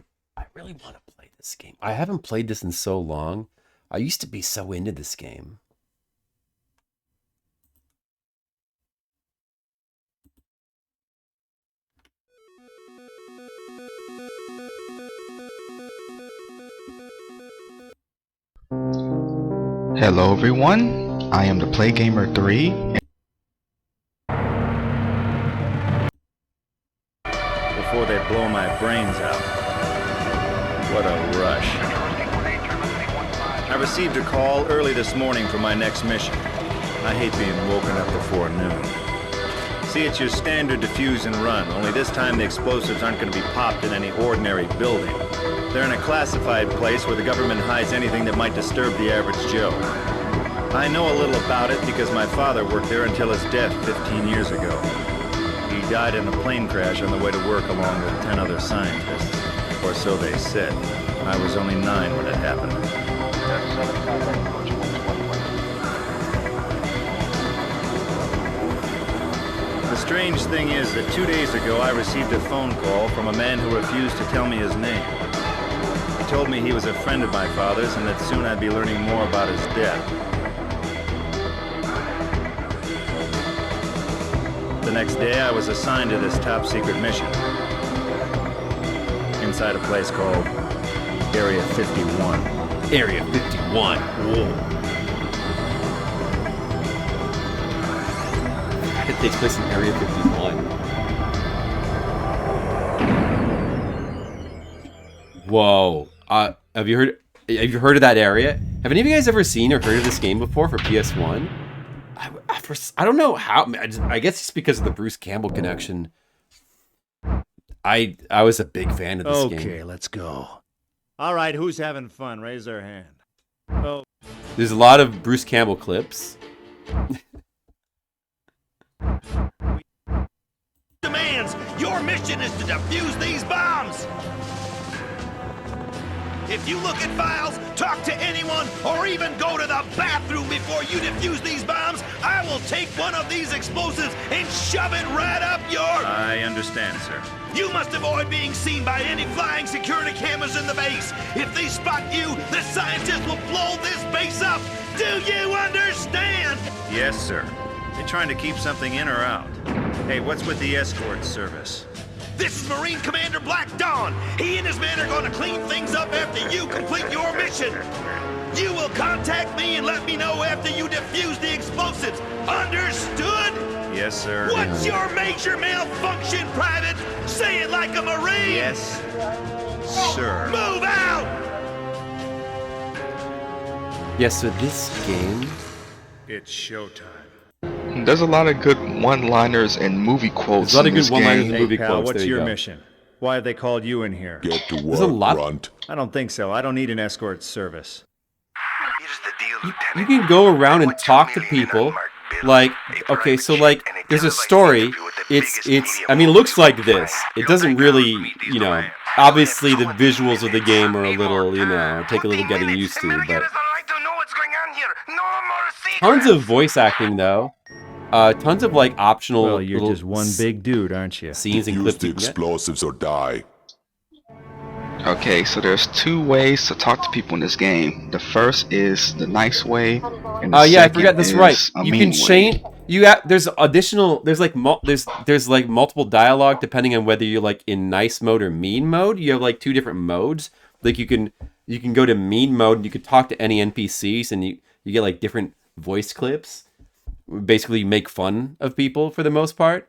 really want to play this game. I haven't played this in so long. I used to be so into this game. Hello everyone, I am the Play Gamer 3. Before they blow my brains out. What a rush. I received a call early this morning for my next mission. I hate being woken up before noon. See, it's your standard defuse and run, only this time the explosives aren't going to be popped in any ordinary building. They're in a classified place where the government hides anything that might disturb the average Joe. I know a little about it because my father worked there until his death 15 years ago. He died in a plane crash on the way to work along with 10 other scientists. Or so they said. I was only 9 when it happened. The strange thing is that 2 days ago I received a phone call from a man who refused to tell me his name. He told me he was a friend of my father's and that soon I'd be learning more about his death. The next day I was assigned to this top secret mission. Inside a place called Area 51. Area 51. Whoa. It takes place in Area 51. Whoa. Have you heard of that area? Have any of you guys ever seen or heard of this game before for PS1? I don't know how. I guess it's because of the Bruce Campbell connection. I was a big fan of this game. Okay, let's go. All right, who's having fun? Raise their hand. Oh. There's a lot of Bruce Campbell clips. Demands your mission is to defuse these bombs. If you look at files, talk to anyone, or even go to the bathroom before you defuse these bombs, I will take one of these explosives and shove it right up your... I understand, sir. You must avoid being seen by any flying security cameras in the base. If they spot you, the scientists will blow this base up. Do you understand? Yes, sir. You trying to keep something in or out? Hey, what's with the escort service? This is Marine Commander Black Dawn. He and his men are going to clean things up after you complete your mission. You will contact me and let me know after you defuse the explosives. Understood? Yes, sir. What's your major malfunction, Private? Say it like a Marine. Yes, sir. Move out! Yeah, so this game... It's showtime. There's a lot of good one-liners and movie quotes. There's a lot of in this good one-liners game. and movie Hey, pal, quotes. what's There you your go. mission? Why have they called you in here? Get to There's a lot. work, Grunt. I don't think so. I don't need an escort service. You can go around and talk to people. Like, okay, so like, there's a story. It's. I mean, it looks like this. It doesn't really, you know. Obviously, the visuals of the game are a little, you know, take a little getting used to. But tons of voice acting though. Tons of like optional. Well, you're little just one big dude, aren't you? scenes and Use clips. the You can get. explosives or die. Okay, so there's 2 ways to talk to people in this game. The first is the nice way, and the Yeah, I second forgot this is right. a You mean can way. change. There's additional. There's like there's like multiple dialogue depending on whether you're like in nice mode or mean mode. You have like 2 different modes. Like you can go to mean mode and you can talk to any NPCs and you get like different voice clips. Basically, make fun of people for the most part,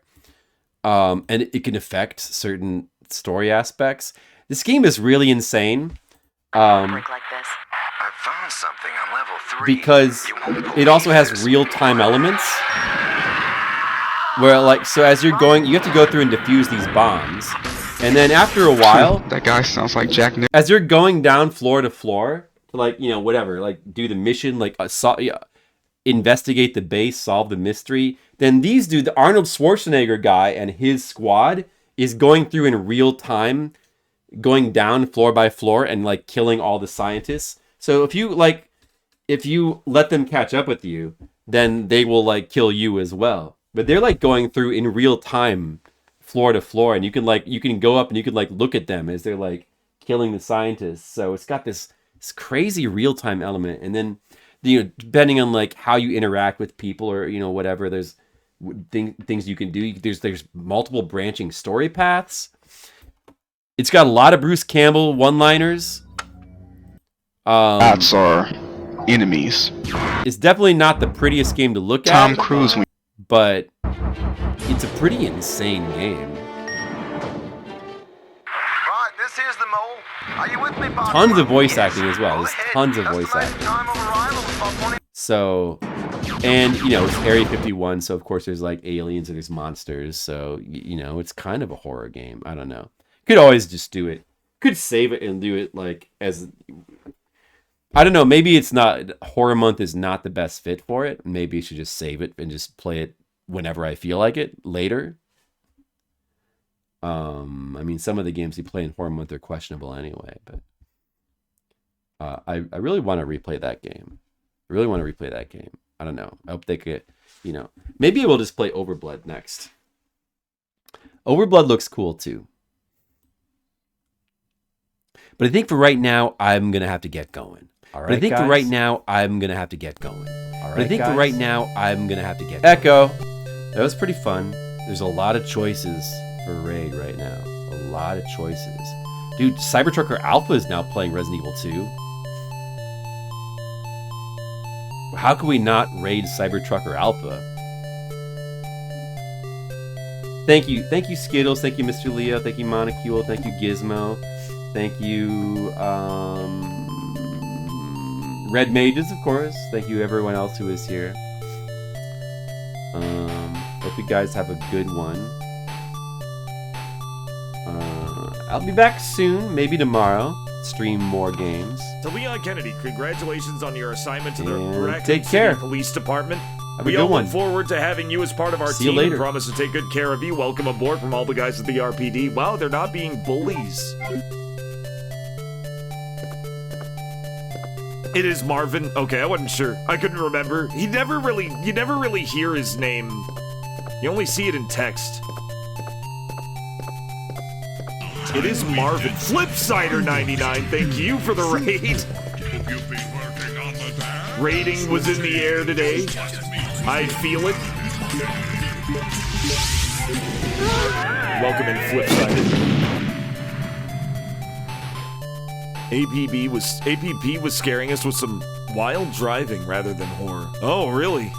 and it can affect certain story aspects. This game is really insane. I found something on level 3. Because it also has real-time elements where like, so as you're going, you have to go through and defuse these bombs, and then after a while, That guy sounds like Jack Nicholson. as you're going down floor to floor to like, you know, whatever, like do the mission, like investigate the base, solve the mystery, then these dudes, the Arnold Schwarzenegger guy and his squad is going through in real time, going down floor by floor and like killing all the scientists. So if you let them catch up with you, then they will like kill you as well. But they're like going through in real time, floor to floor, and you can go up and you can like look at them as they're like killing the scientists. So it's got this crazy real time element, and then you know, depending on like how you interact with people or you know whatever, there's things you can do. There's multiple branching story paths. It's got a lot of Bruce Campbell one-liners. Bots are enemies. It's definitely not the prettiest game to look Tom at, Cruise. but it's a pretty insane game. Right, this here's the mole. Are you with me, boss? Tons of voice acting as well. There's tons of voice acting. So, and you know, it's Area 51, so of course there's like aliens and there's monsters. So, you know, it's kind of a horror game. I don't know. Could always just do it. Could save it and do it like as... I don't know, maybe it's not... Horror Month is not the best fit for it. Maybe you should just save it and just play it whenever I feel like it, later. I mean, some of the games you play in Horror Month are questionable anyway, but I really want to replay that game. I really want to replay that game. I don't know. I hope they could, you know, maybe we'll just play Overblood next. Overblood looks cool too. But I think for right now, I'm going to have to get going. All right, but I think guys. for right now, I'm going to have to get going. All right, but I think for guys. right now, I'm going to have to get Echo. That was pretty fun. There's a lot of choices for Raid right now. A lot of choices. Dude, Cybertrucker Alpha is now playing Resident Evil 2. How can we not raid Cybertrucker Alpha? Thank you, Skittles. Thank you, Mr. Leo. Thank you, Monocule. Thank you, Gizmo. Thank you, Red Mages, of course. Thank you, everyone else who is here. Hope you guys have a good one. I'll be back soon, maybe tomorrow. Stream more games. To Leon Kennedy, congratulations on your assignment to the And Raccoon take City care. Police Department. Have a We good all one. look forward to having you as part of our See you team and later. promise to take good care of you. Welcome aboard from all the guys at the RPD. Wow, they're not being bullies. It is Marvin. Okay, I wasn't sure. I couldn't remember. You never really hear his name. You only see it in text. It is Marvin. Flipsider99, thank you for the raid. Raiding was in the air today. I feel it. Welcome in, Flipsider. APB was scaring us with some wild driving rather than horror. Oh, really?